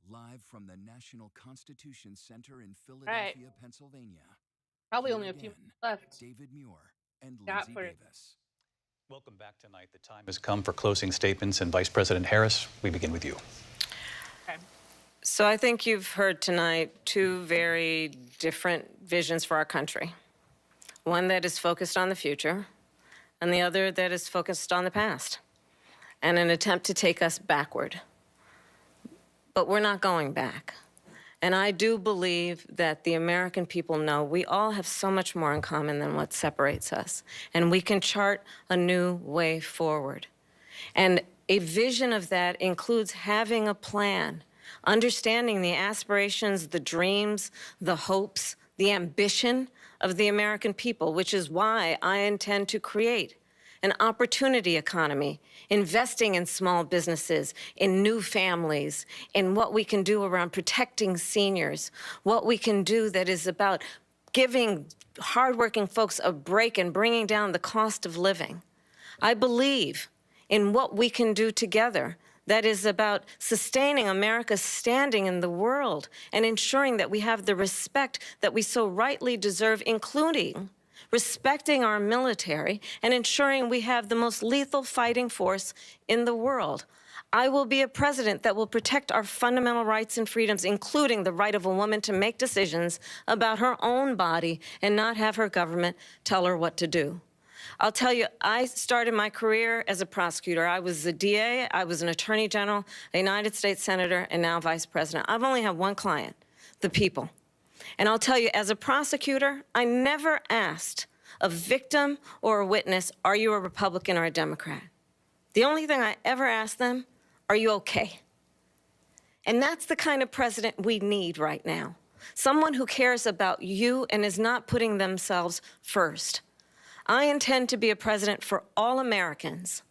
Live from the National Constitution Center in Philadelphia, Pennsylvania. Probably Here only a few again, left. David Muir and Scott Lindsay first. Davis. Welcome back tonight. The time has come for closing statements, and Vice President Harris, we begin with you. So I think you've heard tonight two very different visions for our country. One that is focused on the future, and the other that is focused on the past, and an attempt to take us backward. But we're not going back. And I do believe that the American people know we all have so much more in common than what separates us, and we can chart a new way forward. And a vision of that includes having a plan, understanding the aspirations, the dreams, the hopes, the ambition of the American people, which is why I intend to create an opportunity economy, investing in small businesses, in new families, in what we can do around protecting seniors, what we can do that is about giving hardworking folks a break and bringing down the cost of living. I believe in what we can do together that is about sustaining America's standing in the world and ensuring that we have the respect that we so rightly deserve, including respecting our military and ensuring we have the most lethal fighting force in the world. I will be a president that will protect our fundamental rights and freedoms, including the right of a woman to make decisions about her own body and not have her government tell her what to do. I'll tell you, I started my career as a prosecutor. I was a DA, I was an attorney general, a United States senator, and now vice president. I've only had one client, the people. And I'll tell you, as a prosecutor, I never asked a victim or a witness, are you a Republican or a Democrat? The only thing I ever asked them, are you okay? And that's the kind of president we need right now. Someone who cares about you and is not putting themselves first. I intend to be a president for all Americans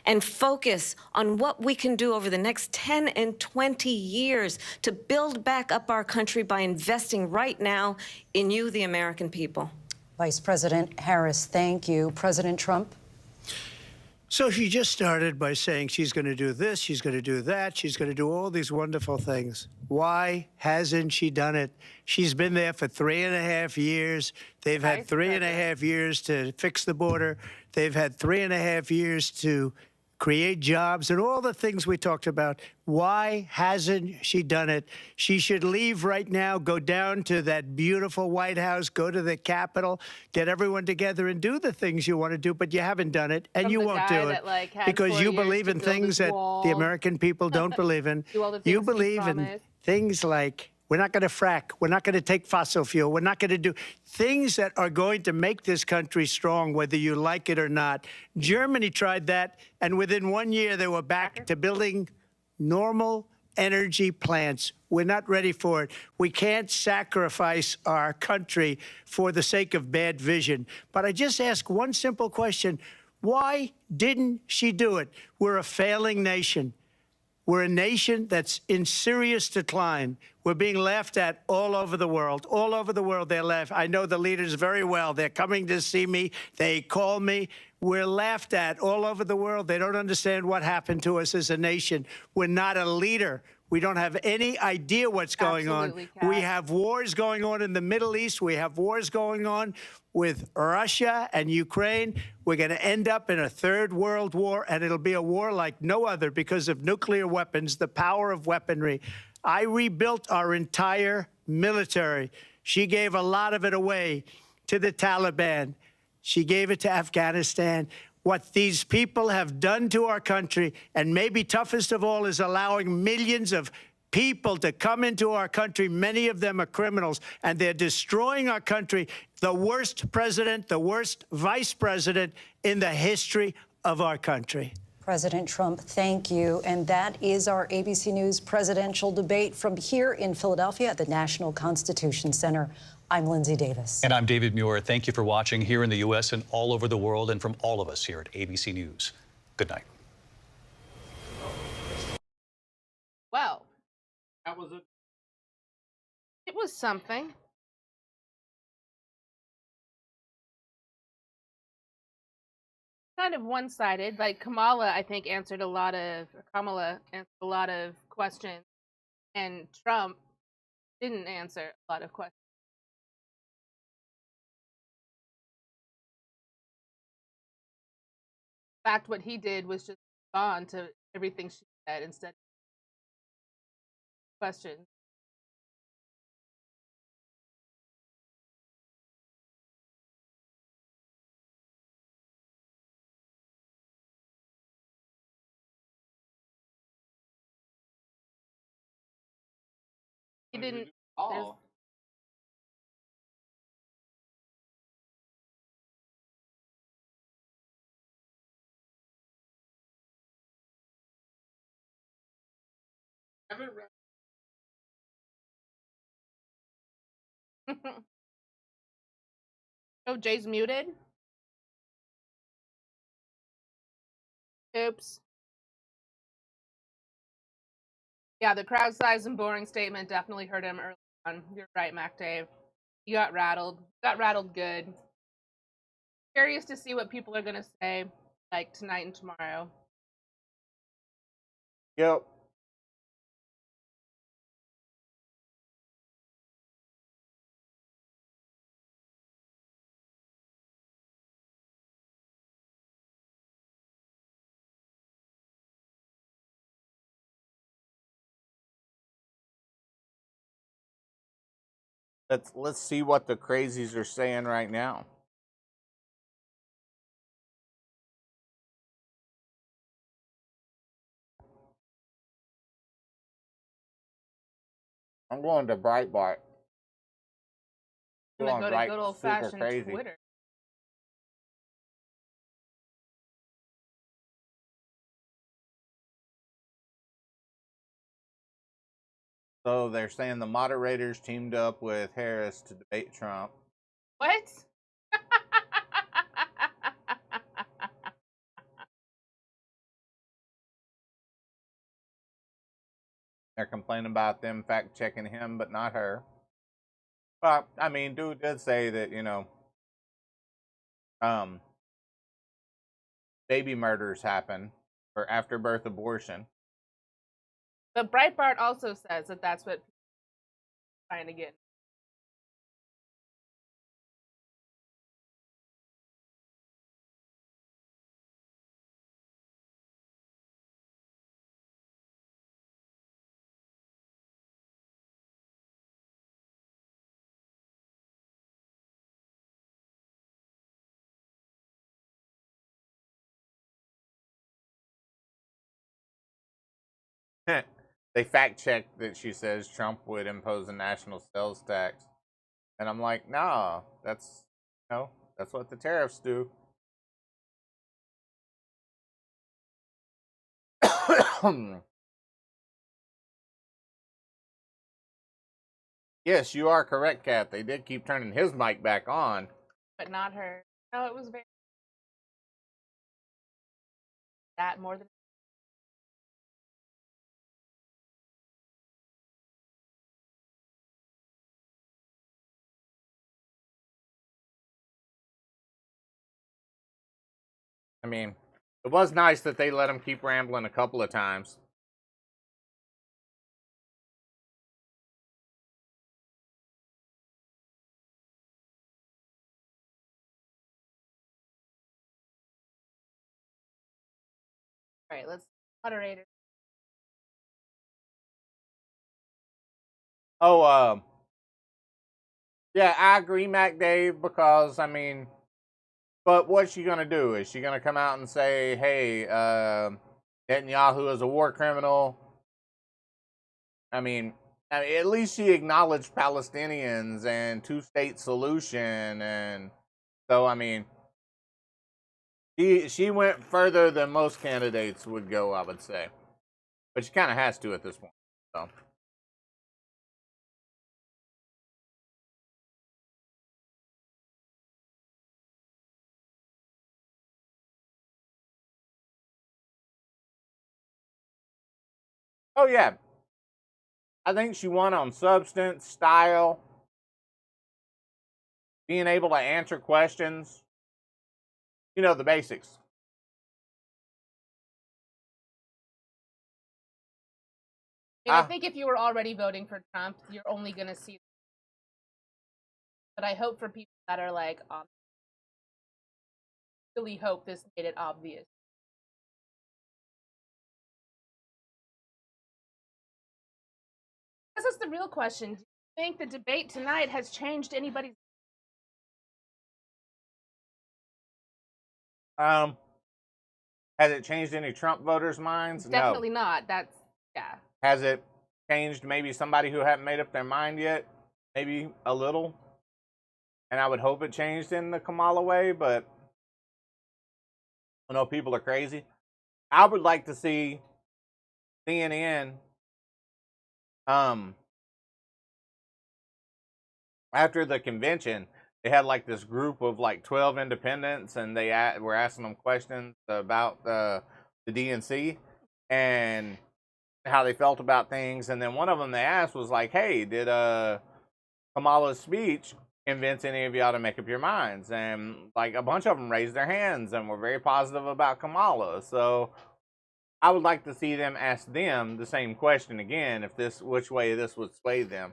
and focus on what we can do over the next 10 and 20 years to build back up our country by investing right now in you, the American people. Vice President Harris, thank you. President Trump? So she just started by saying she's going to do this, she's going to do that, she's going to do all these wonderful things. Why hasn't she done it? She's been there for 3.5 years. They've had 3.5 years to fix the border. They've had 3.5 years to create jobs and all the things we talked about. Why hasn't she done it? She should leave right now, go down to that beautiful White House, go to the Capitol, get everyone together and do the things you want to do, but you haven't done it, and you won't do it because you believe in things that the American people don't believe in. You believe in things like, we're not going to frack. We're not going to take fossil fuel. We're not going to do things that are going to make this country strong, whether you like it or not. Germany tried that, and within 1 year, they were back to building normal energy plants. We're not ready for it. We can't sacrifice our country for the sake of bad vision. But I just ask one simple question. Why didn't she do it? We're a failing nation. We're a nation that's in serious decline. We're being laughed at all over the world. All over the world, they're laughed. I know the leaders very well. They're coming to see me. They call me. We're laughed at all over the world. They don't understand what happened to us as a nation. We're not a leader. We don't have any idea what's going on. We have wars going on in the Middle East. We have wars going on with Russia and Ukraine. We're going to end up in a third world war, and it'll be a war like no other because of nuclear weapons, the power of weaponry. I rebuilt our entire military. She gave a lot of it away to the Taliban. She gave it to Afghanistan. What these people have done to our country, and maybe toughest of all, is allowing millions of people to come into our country. Many of them are criminals, and they're destroying our country. The worst president, the worst vice president in the history of our country. President Trump, thank you. And that is our ABC News presidential debate from here in Philadelphia at the National Constitution Center. I'm Lindsay Davis. And I'm David Muir. Thank you for watching here in the U.S. and all over the world, and from all of us here at ABC News. Good night. Well, that was it. It was something. Kind of one-sided. Like Kamala, I think, answered a lot of questions, and Trump didn't answer a lot of questions. In fact, what he did was just respond to everything she said instead of questions. He didn't. Oh, Jay's muted. Oops. Yeah, the crowd size and boring statement definitely hurt him early on. You're right, Mac Dave. You got rattled. Got rattled good. Curious to see what people are gonna say, like tonight and tomorrow. Yep. Let's see what the crazies are saying right now. I'm going to Breitbart. I'm gonna go to good old-fashioned Twitter. So they're saying the moderators teamed up with Harris to debate Trump. What? They're complaining about them fact checking him, but not her. Well, I mean, dude did say that, you know, baby murders happen or afterbirth abortion. But Breitbart also says that that's what people are trying to get. They fact checked that she says Trump would impose a national sales tax. And I'm like, nah, that's, you know, that's what the tariffs do. Yes, you are correct, Kat. They did keep turning his mic back on. But not her. No, it was very that more than I mean, it was nice that they let him keep rambling a couple of times. all right. Let's moderator. Oh, yeah, I agree, Mac Dave, because I mean, but what's she gonna do? Is she gonna come out and say, "Hey, Netanyahu is a war criminal"? I mean, at least she acknowledged Palestinians and two-state solution, and so I mean, she went further than most candidates would go, I would say, but she kind of has to at this point. So. Oh yeah, I think she won on substance, style, being able to answer questions. You know, the basics. I mean, I think if you were already voting for Trump, you're only going to see. But I hope for people that are like, really hope this made it obvious. This is the real question. Do you think the debate tonight has changed anybody's? Has it changed any Trump voters' minds? Definitely No. not. That's, yeah. Has it changed maybe somebody who hadn't made up their mind yet? Maybe a little. And I would hope it changed in the Kamala way, but I know people are crazy. I would like to see CNN after the convention, they had like this group of like 12 independents, and they were asking them questions about the DNC and how they felt about things. And then one of them they asked was like, "Hey, did Kamala's speech convince any of y'all to make up your minds?" And like a bunch of them raised their hands and were very positive about Kamala. So I would like to see them ask them the same question again, if which way this would sway them.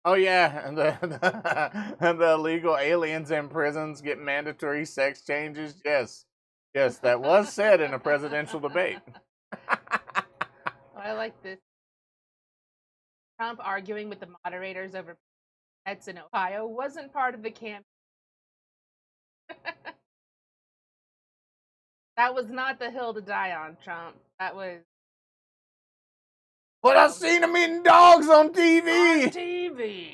Oh yeah, and and the illegal aliens in prisons get mandatory sex changes. Yes, yes, that was said in a presidential debate. I like this. Trump arguing with the moderators over pets in Ohio wasn't part of the campaign. That was not the hill to die on, Trump. That was. But I seen him eating dogs on TV. On TV.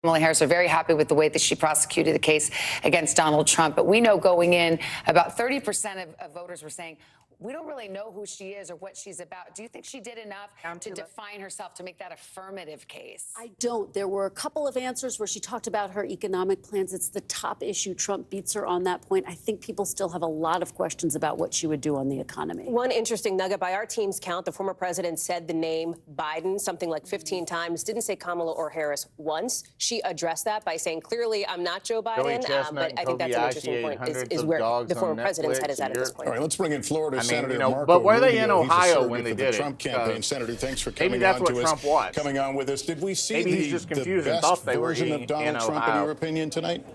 Kamala Harris are very happy with the way that she prosecuted the case against Donald Trump. But we know going in, about 30% of voters were saying, we don't really know who she is or what she's about. Do you think she did enough to define herself to make that affirmative case? I don't. There were a couple of answers where she talked about her economic plans. It's the top issue. Trump beats her on that point. I think people still have a lot of questions about what she would do on the economy. One interesting nugget, by our team's count, the former president said the name Biden something like 15 times, didn't say Kamala or Harris once. She addressed that by saying, clearly, I'm not Joe Biden, but I think that's an interesting point, is where the former president's head is at this point. All right, let's bring in Florida Senator Marco but were they Rubio. in He's a Ohio surrogate when they for the did Trump it? campaign. Senator, thanks for coming maybe that's on what to Trump us. was. Coming on with us. Did we see maybe he's just confused and thought they were version of Donald Trump, Ohio. in your opinion, tonight?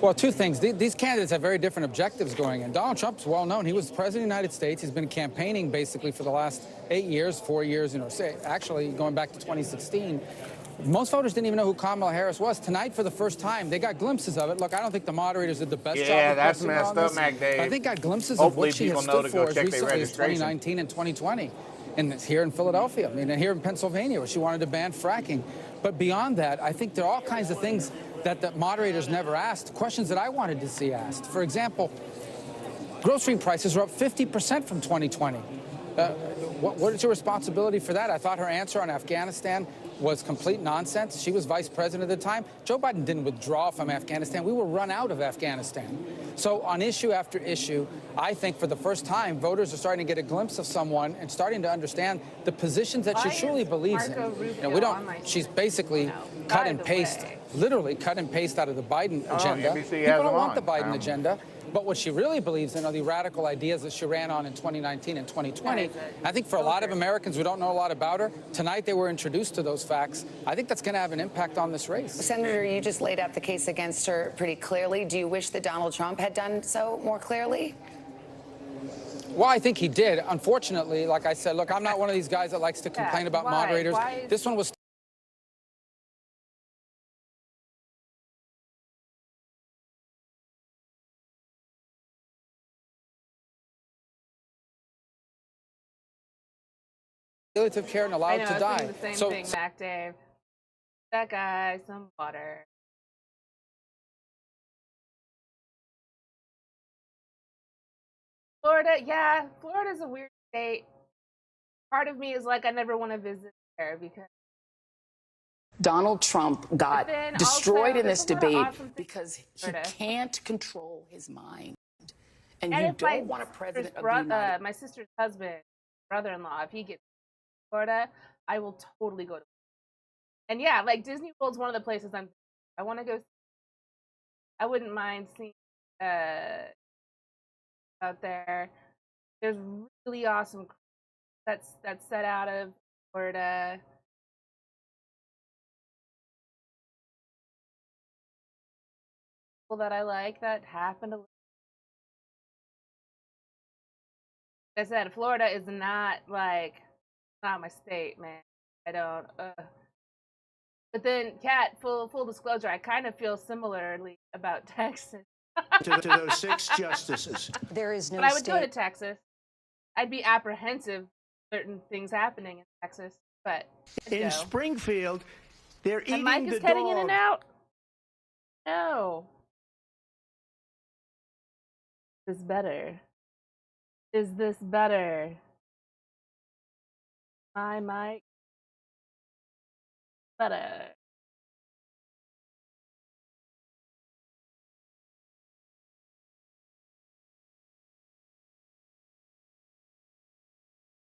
Well, two things. These candidates have very different objectives going in. Donald Trump's well known. He was the president of the United States. He's been campaigning basically for the last 8 years, 4 years, actually going back to 2016. Most voters didn't even know who Kamala Harris was. Tonight, for the first time, they got glimpses of it. Look, I don't think the moderators did the best job. Yeah, of that's pressing her messed on up, this. Mac Dave. I think got glimpses Hopefully of what she has people know stood to go for as check their recently as registration. 2019 and 2020. And here in Philadelphia, and here in Pennsylvania, where she wanted to ban fracking. But beyond that, I think there are all kinds of things that the moderators never asked, questions that I wanted to see asked. For example, grocery prices are up 50% from 2020. What is your responsibility for that? I thought her answer on Afghanistan was complete nonsense. She was vice president at the time. Joe Biden didn't withdraw from Afghanistan. We were run out of Afghanistan. So on issue after issue, I think for the first time, voters are starting to get a glimpse of someone and starting to understand the positions that she truly believes in. We don't. She's basically cut and paste, literally cut and paste out of the Biden agenda. People don't want the Biden agenda. But what she really believes in are the radical ideas that she ran on in 2019 and 2020. I think for a lot of Americans who don't know a lot about her, tonight they were introduced to those facts. I think that's going to have an impact on this race. Senator, you just laid out the case against her pretty clearly. Do you wish that Donald Trump had done so more clearly? Well, I think he did. Unfortunately, like I said, look, I'm not one of these guys that likes to complain about moderators. This one was palliative care and allowed to die. The same thing, Mac Dave. That guy, some water. Florida, yeah, Florida's a weird state. Part of me is like, I never want to visit there because Donald Trump got destroyed in this debate because he can't control his mind. And you don't want a president of the United my sister's husband, brother-in-law, if he gets to Florida, I will totally go to. And yeah, like Disney World's one of the places I want to go. I wouldn't mind seeing out there. There's really awesome that's set out of Florida. People that I like that happened to. Like I said, Florida is not my state, man. I don't. But then, Kat, full disclosure, I kind of feel similarly about Texas. to those 6 justices. There is no But I would go to Texas. I'd be apprehensive certain things happening in Texas, but In Springfield, they're eating Mike is the cutting dog. in and out. No. Is this better? Is this better? My mic. Better.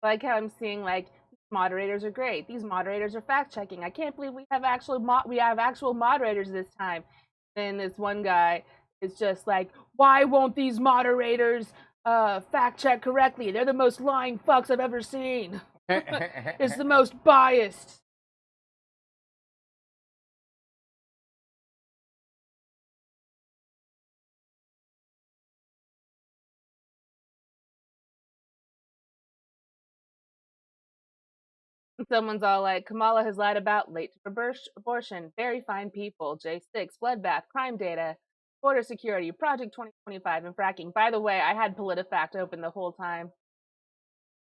Like how I'm seeing moderators are great. These moderators are fact checking. I can't believe we have actual moderators this time. Then this one guy is just like, why won't these moderators fact check correctly? They're the most lying fucks I've ever seen. It's the most biased. Someone's all like, Kamala has lied about late to abortion, very fine people, J6, bloodbath, crime data, border security, Project 2025, and fracking. By the way, I had PolitiFact open the whole time.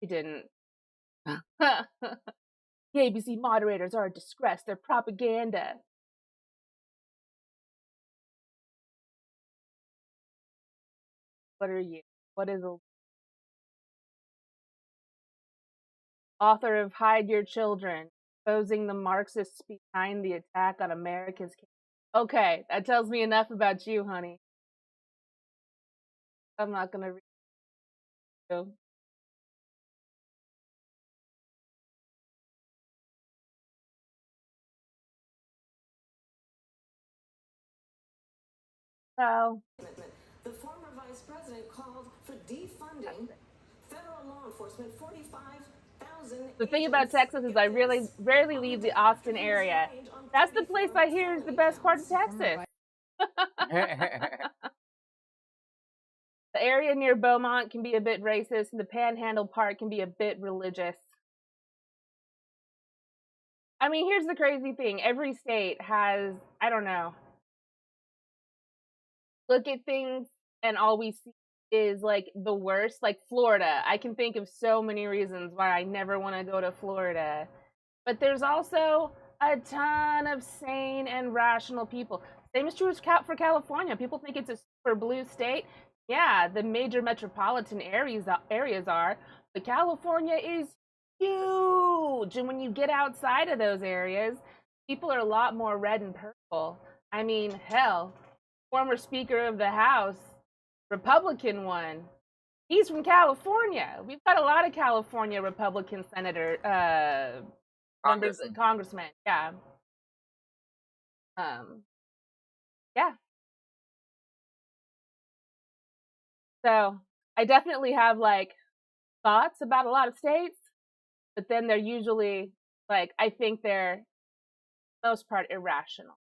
He didn't. The ABC moderators are a disgrace. They're propaganda. What are you? What is a author of Hide Your Children, exposing the Marxists behind the attack on America's kids? Okay, that tells me enough about you, honey. I'm not gonna read you. So, The former vice president called for defunding federal law enforcement 45,000. The thing about Texas is I really rarely leave the Austin area. That's the place I hear is the best part of Texas. The area near Beaumont can be a bit racist, and the Panhandle part can be a bit religious. I mean, here's the crazy thing. Every state has, I don't know, look at things and all we see is like the worst. Like Florida, I can think of so many reasons why I never want to go to Florida. But there's also a ton of sane and rational people. Same is true for California. People think it's a super blue state. Yeah, the major metropolitan areas are, but California is huge. And when you get outside of those areas, people are a lot more red and purple. I mean, hell, former Speaker of the House, Republican one, he's from California. We've got a lot of California Republican congressmen, yeah. Yeah. So I definitely have like thoughts about a lot of states, but then they're usually like, I think they're most part irrational.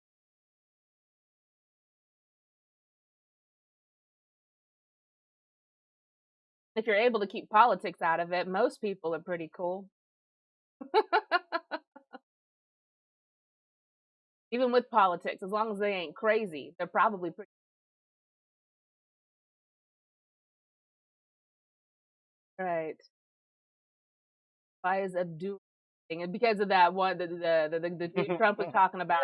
If you're able to keep politics out of it, most people are pretty cool. Even with politics, as long as they ain't crazy, they're probably pretty. Right. Why is Abdul? And because of that one, the dude Trump was talking about,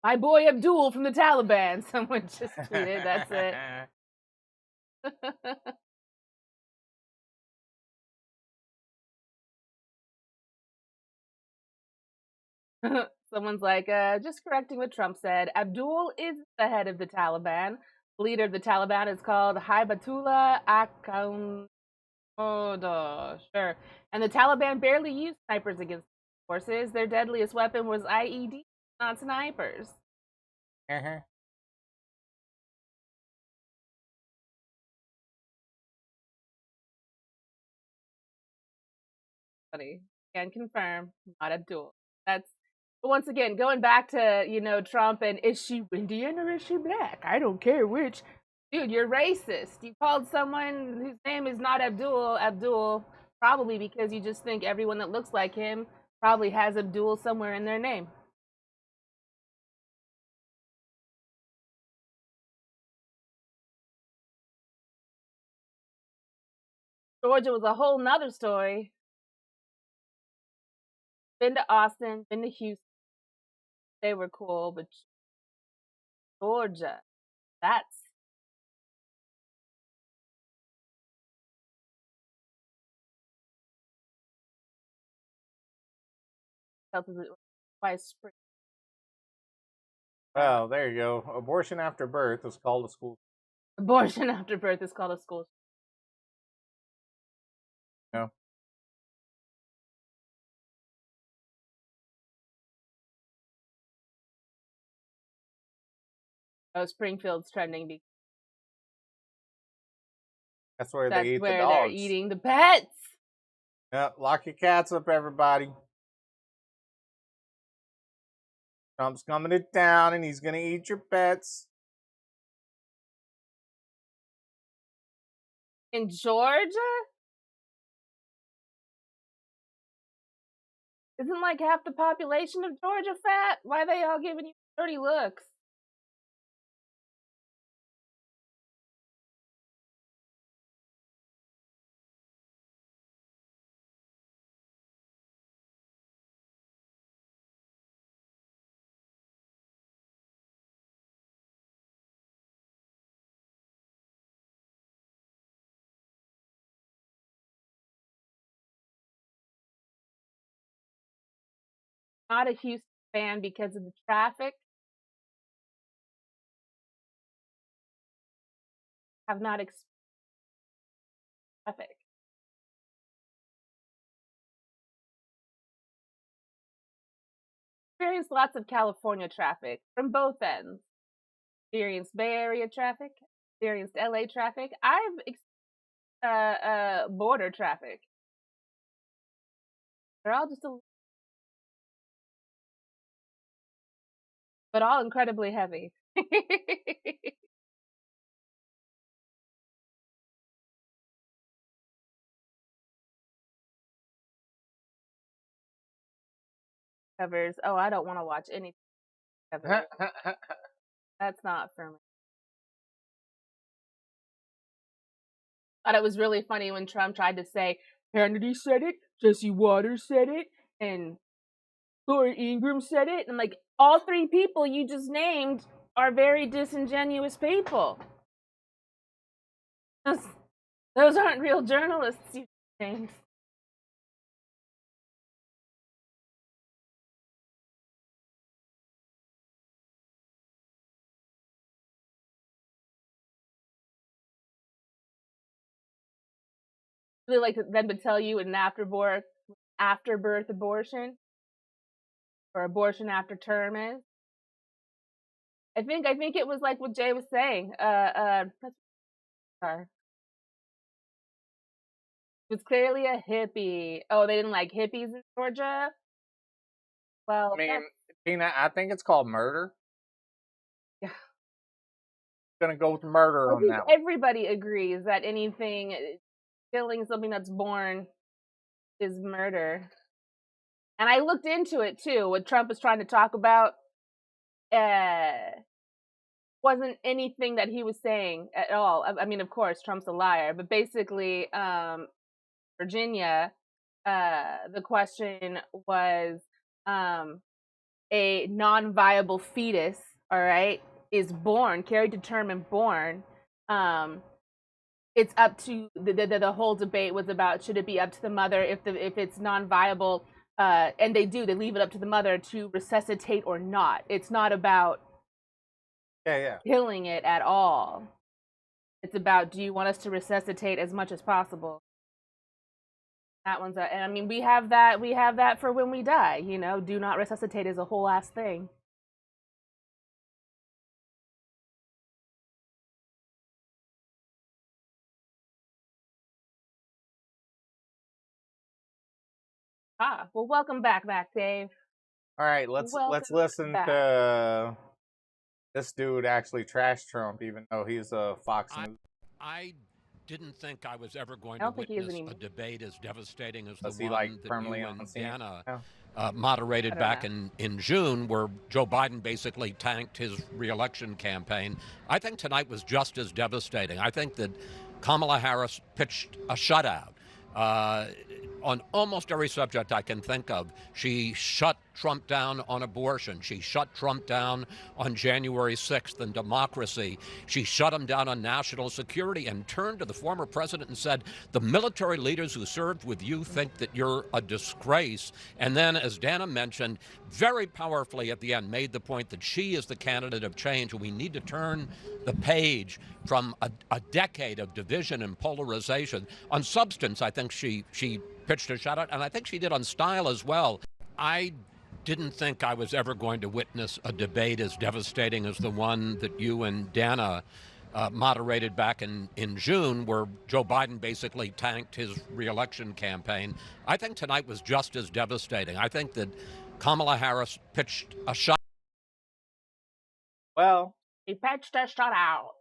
my boy Abdul from the Taliban. Someone just tweeted. That's it. Someone's like, just correcting what Trump said. Abdul is the head of the Taliban. The leader of the Taliban is called Hibatullah Akhund. Oh, sure. And the Taliban barely used snipers against forces. Their deadliest weapon was IED, not snipers. Funny. Can confirm, not Abdul. That's once again going back to Trump and is she Indian or is she black? I don't care which. Dude, you're racist. You called someone whose name is not Abdul, probably because you just think everyone that looks like him probably has Abdul somewhere in their name. Georgia was a whole nother story. Been to Austin, been to Houston. They were cool, but Georgia, that's why spring. Well, there you go. Abortion after birth is called a school. Abortion after birth is called a school. No. Oh, Springfield's trending. That's where they eat the dogs. That's where they're eating the pets. Yeah, lock your cats up, everybody. Trump's coming to town and he's going to eat your pets. In Georgia? Isn't like half the population of Georgia fat? Why are they all giving you dirty looks? Not a Houston fan because of the traffic. Have not experienced traffic. Experienced lots of California traffic from both ends. Experienced Bay Area traffic. Experienced LA traffic. I've experienced border traffic. They're all just but all incredibly heavy. Covers. Oh, I don't want to watch anything. That's not for me. Thought it was really funny when Trump tried to say Hannity said it, Jesse Waters said it, and Laura Ingraham said it. And I'm like, all three people you just named are very disingenuous people. Those aren't real journalists you named. Really like them to tell you an afterbirth abortion or abortion after term is. I think it was like what Jay was saying. Sorry. It was clearly a hippie. Oh, they didn't like hippies in Georgia? Well, I mean, Tina, I think it's called murder. Yeah. Gonna go with murder on that one. Everybody agrees that anything killing something that's born is murder. And I looked into it too. What Trump is trying to talk about wasn't anything that he was saying at all. I mean, of course, Trump's a liar, but basically, Virginia, the question was a non-viable fetus, all right, is born, carried to term and born. It's up to the whole debate was about should it be up to the mother if it's non-viable, and they leave it up to the mother to resuscitate or not. It's not about killing it at all. It's about, do you want us to resuscitate as much as possible? That one's and I mean we have that for when we die, you know, do not resuscitate is a whole ass thing. Well, welcome back, Dave. All right, let's listen to this dude actually trash Trump, even though he's a Fox News. I didn't think I was ever going to witness a debate as devastating as the one that you and Dana moderated back in June, where Joe Biden basically tanked his re-election campaign. I think tonight was just as devastating. I think that Kamala Harris pitched a shutout. On almost every subject I can think of. She shut Trump down on abortion. She shut Trump down on January 6th and democracy. She shut him down on national security and turned to the former president and said, the military leaders who served with you think that you're a disgrace. And then, as Dana mentioned, very powerfully at the end made the point that she is the candidate of change and we need to turn the page from a decade of division and polarization. On substance, I think she pitched a shutout, and I think she did on style as well. I didn't think I was ever going to witness a debate as devastating as the one that you and Dana moderated back in June, where Joe Biden basically tanked his re-election campaign. I think tonight was just as devastating. I think that Kamala Harris pitched a shutout. Well, he pitched a shutout.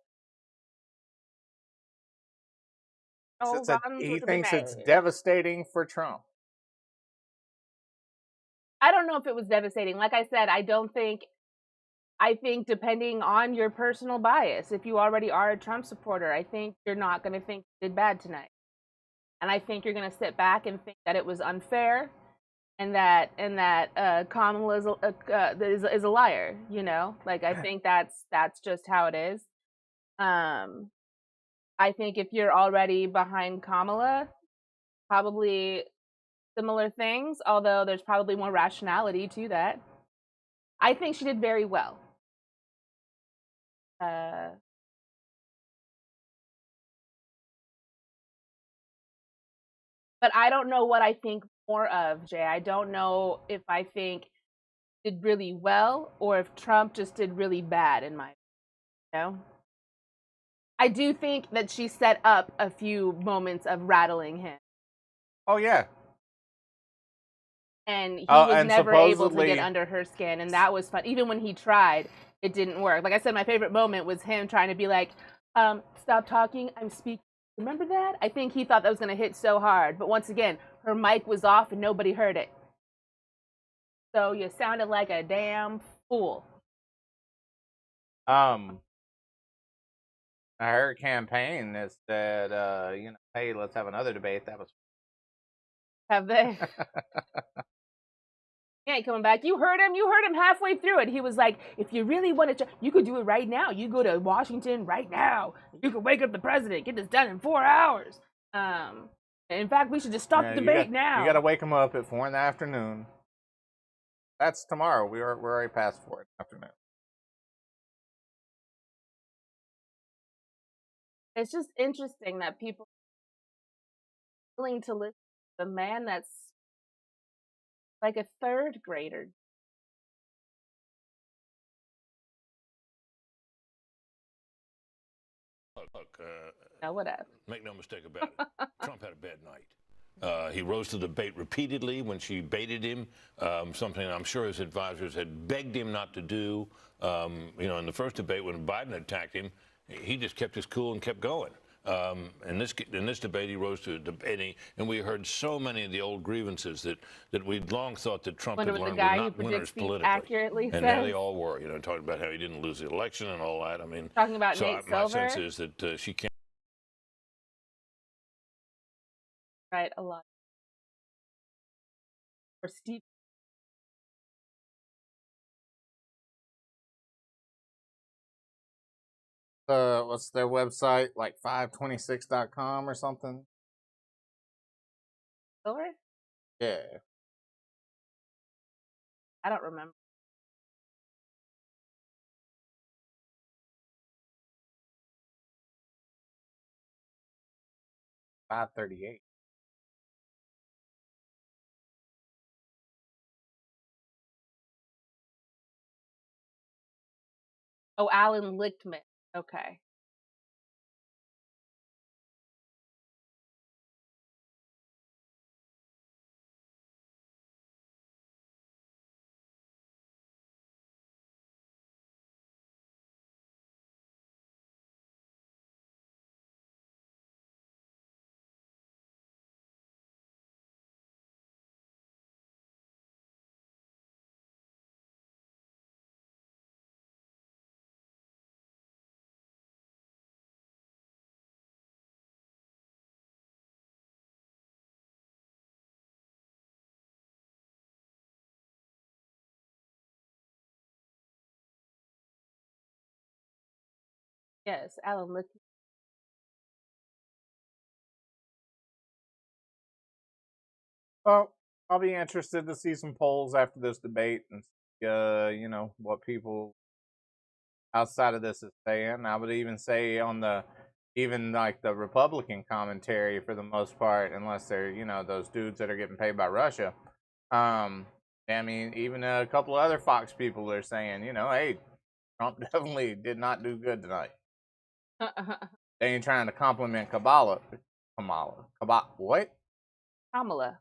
He thinks it's devastating for Trump. I don't know if it was devastating. Like I said, I think depending on your personal bias, if you already are a Trump supporter, I think you're not going to think you did bad tonight. And I think you're going to sit back and think that it was unfair and that Kamala is a liar, you know? Like, I think that's just how it is. I think if you're already behind Kamala, probably similar things, although there's probably more rationality to that. I think she did very well. But I don't know what I think more of, Jay. I don't know if I think did really well or if Trump just did really bad in my, you know? I do think that she set up a few moments of rattling him. Oh, yeah. And he was never able to get supposedly under her skin, and that was fun. Even when he tried, it didn't work. Like I said, my favorite moment was him trying to be like, stop talking, I'm speaking. Remember that? I think he thought that was going to hit so hard. But once again, her mic was off and nobody heard it. So you sounded like a damn fool. Her campaign is that, you know, hey, let's have another debate. That was. Have they? He ain't coming back. You heard him. You heard him halfway through it. He was like, if you really want to, you could do it right now. You go to Washington right now. You could wake up the president. Get this done in 4 hours. In fact, we should just stop the debate now. You got to wake him up at 4 in the afternoon. That's tomorrow. We're already past 4 in the afternoon. It's just interesting that people are willing to listen to a man that's like a third grader. Look, whatever. Make no mistake about it. Trump had a bad night. He rose to the bait repeatedly when she baited him, something I'm sure his advisors had begged him not to do. You know, in the first debate when Biden attacked him, he just kept his cool and kept going. In this debate, he rose to debating, and we heard so many of the old grievances that we'd long thought that Trump had learned were not winners politically. Accurately and now they all were, you know, talking about how he didn't lose the election and all that. I mean, talking about so Nate my Silver? sense is that she can't. Right, a lot. Or Steve. What's their website? Like 526.com or something? Silver? Yeah. I don't remember. $538. Oh, Alan Lichtman. Okay. Yes, Alan Lichtman. Well, I'll be interested to see some polls after this debate and see, you know, what people outside of this is saying. I would even say on even like the Republican commentary for the most part, unless they're, you know, those dudes that are getting paid by Russia. I mean, even a couple of other Fox people are saying, you know, hey, Trump definitely did not do good tonight. They ain't trying to compliment Kamala. What? Kamala.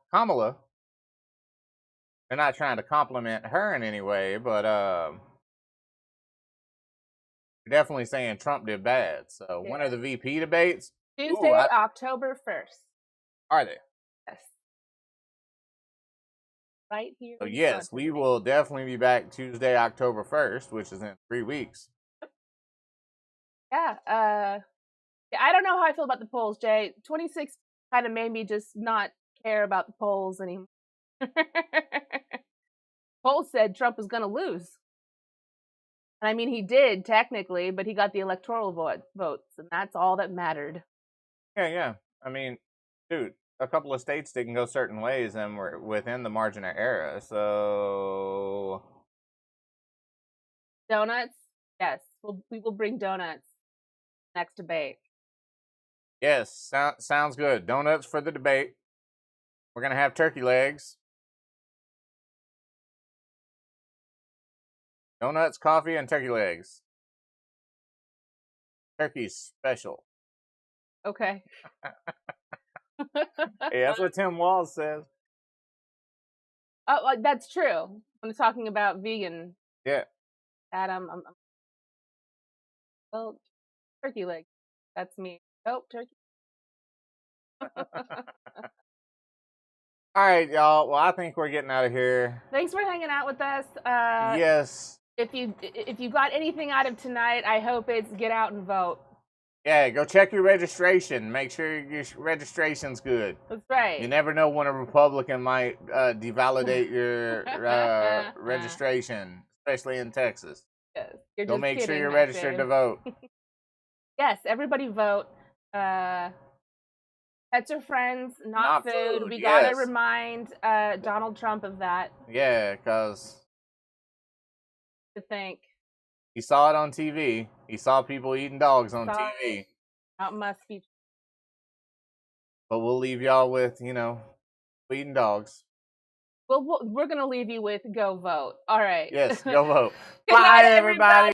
They're not trying to compliment her in any way, but they're definitely saying Trump did bad. So when are the VP debates? Tuesday, October 1st. Are they? Yes. right here. So yes, we will definitely be back Tuesday, October 1st, which is in 3 weeks. Yeah. I don't know how I feel about the polls, Jay. 26 kind of made me just not care about the polls anymore. Polls said Trump was going to lose. And I mean, he did technically, but he got the electoral votes, and that's all that mattered. Yeah. I mean, dude, a couple of states didn't go certain ways, and we're within the margin of error. So, donuts, yes, we will bring donuts next debate. Yes, sounds good. Donuts for the debate. We're gonna have turkey legs. Donuts, coffee, and turkey legs. Turkey's special. Okay. Hey, that's what Tim Walz says. Oh, that's true. When talking about vegan. Yeah. That well, turkey leg. That's me. Oh, turkey. All right, y'all. Well, I think we're getting out of here. Thanks for hanging out with us. Yes. If you got anything out of tonight, I hope it's get out and vote. Yeah, go check your registration. Make sure your registration's good. That's right. You never know when a Republican might devalidate your registration, especially in Texas. Yes. You're Go just make sure kidding, you're Matt registered Dave. to vote. Yes, everybody vote. Pets are friends, not food. We gotta remind Donald Trump of that. Yeah, because to think. He saw it on TV. He saw people eating dogs on TV. That must be. But we'll leave y'all with, eating dogs. Well, we're going to leave you with go vote. All right. Yes, go vote. Bye, everybody.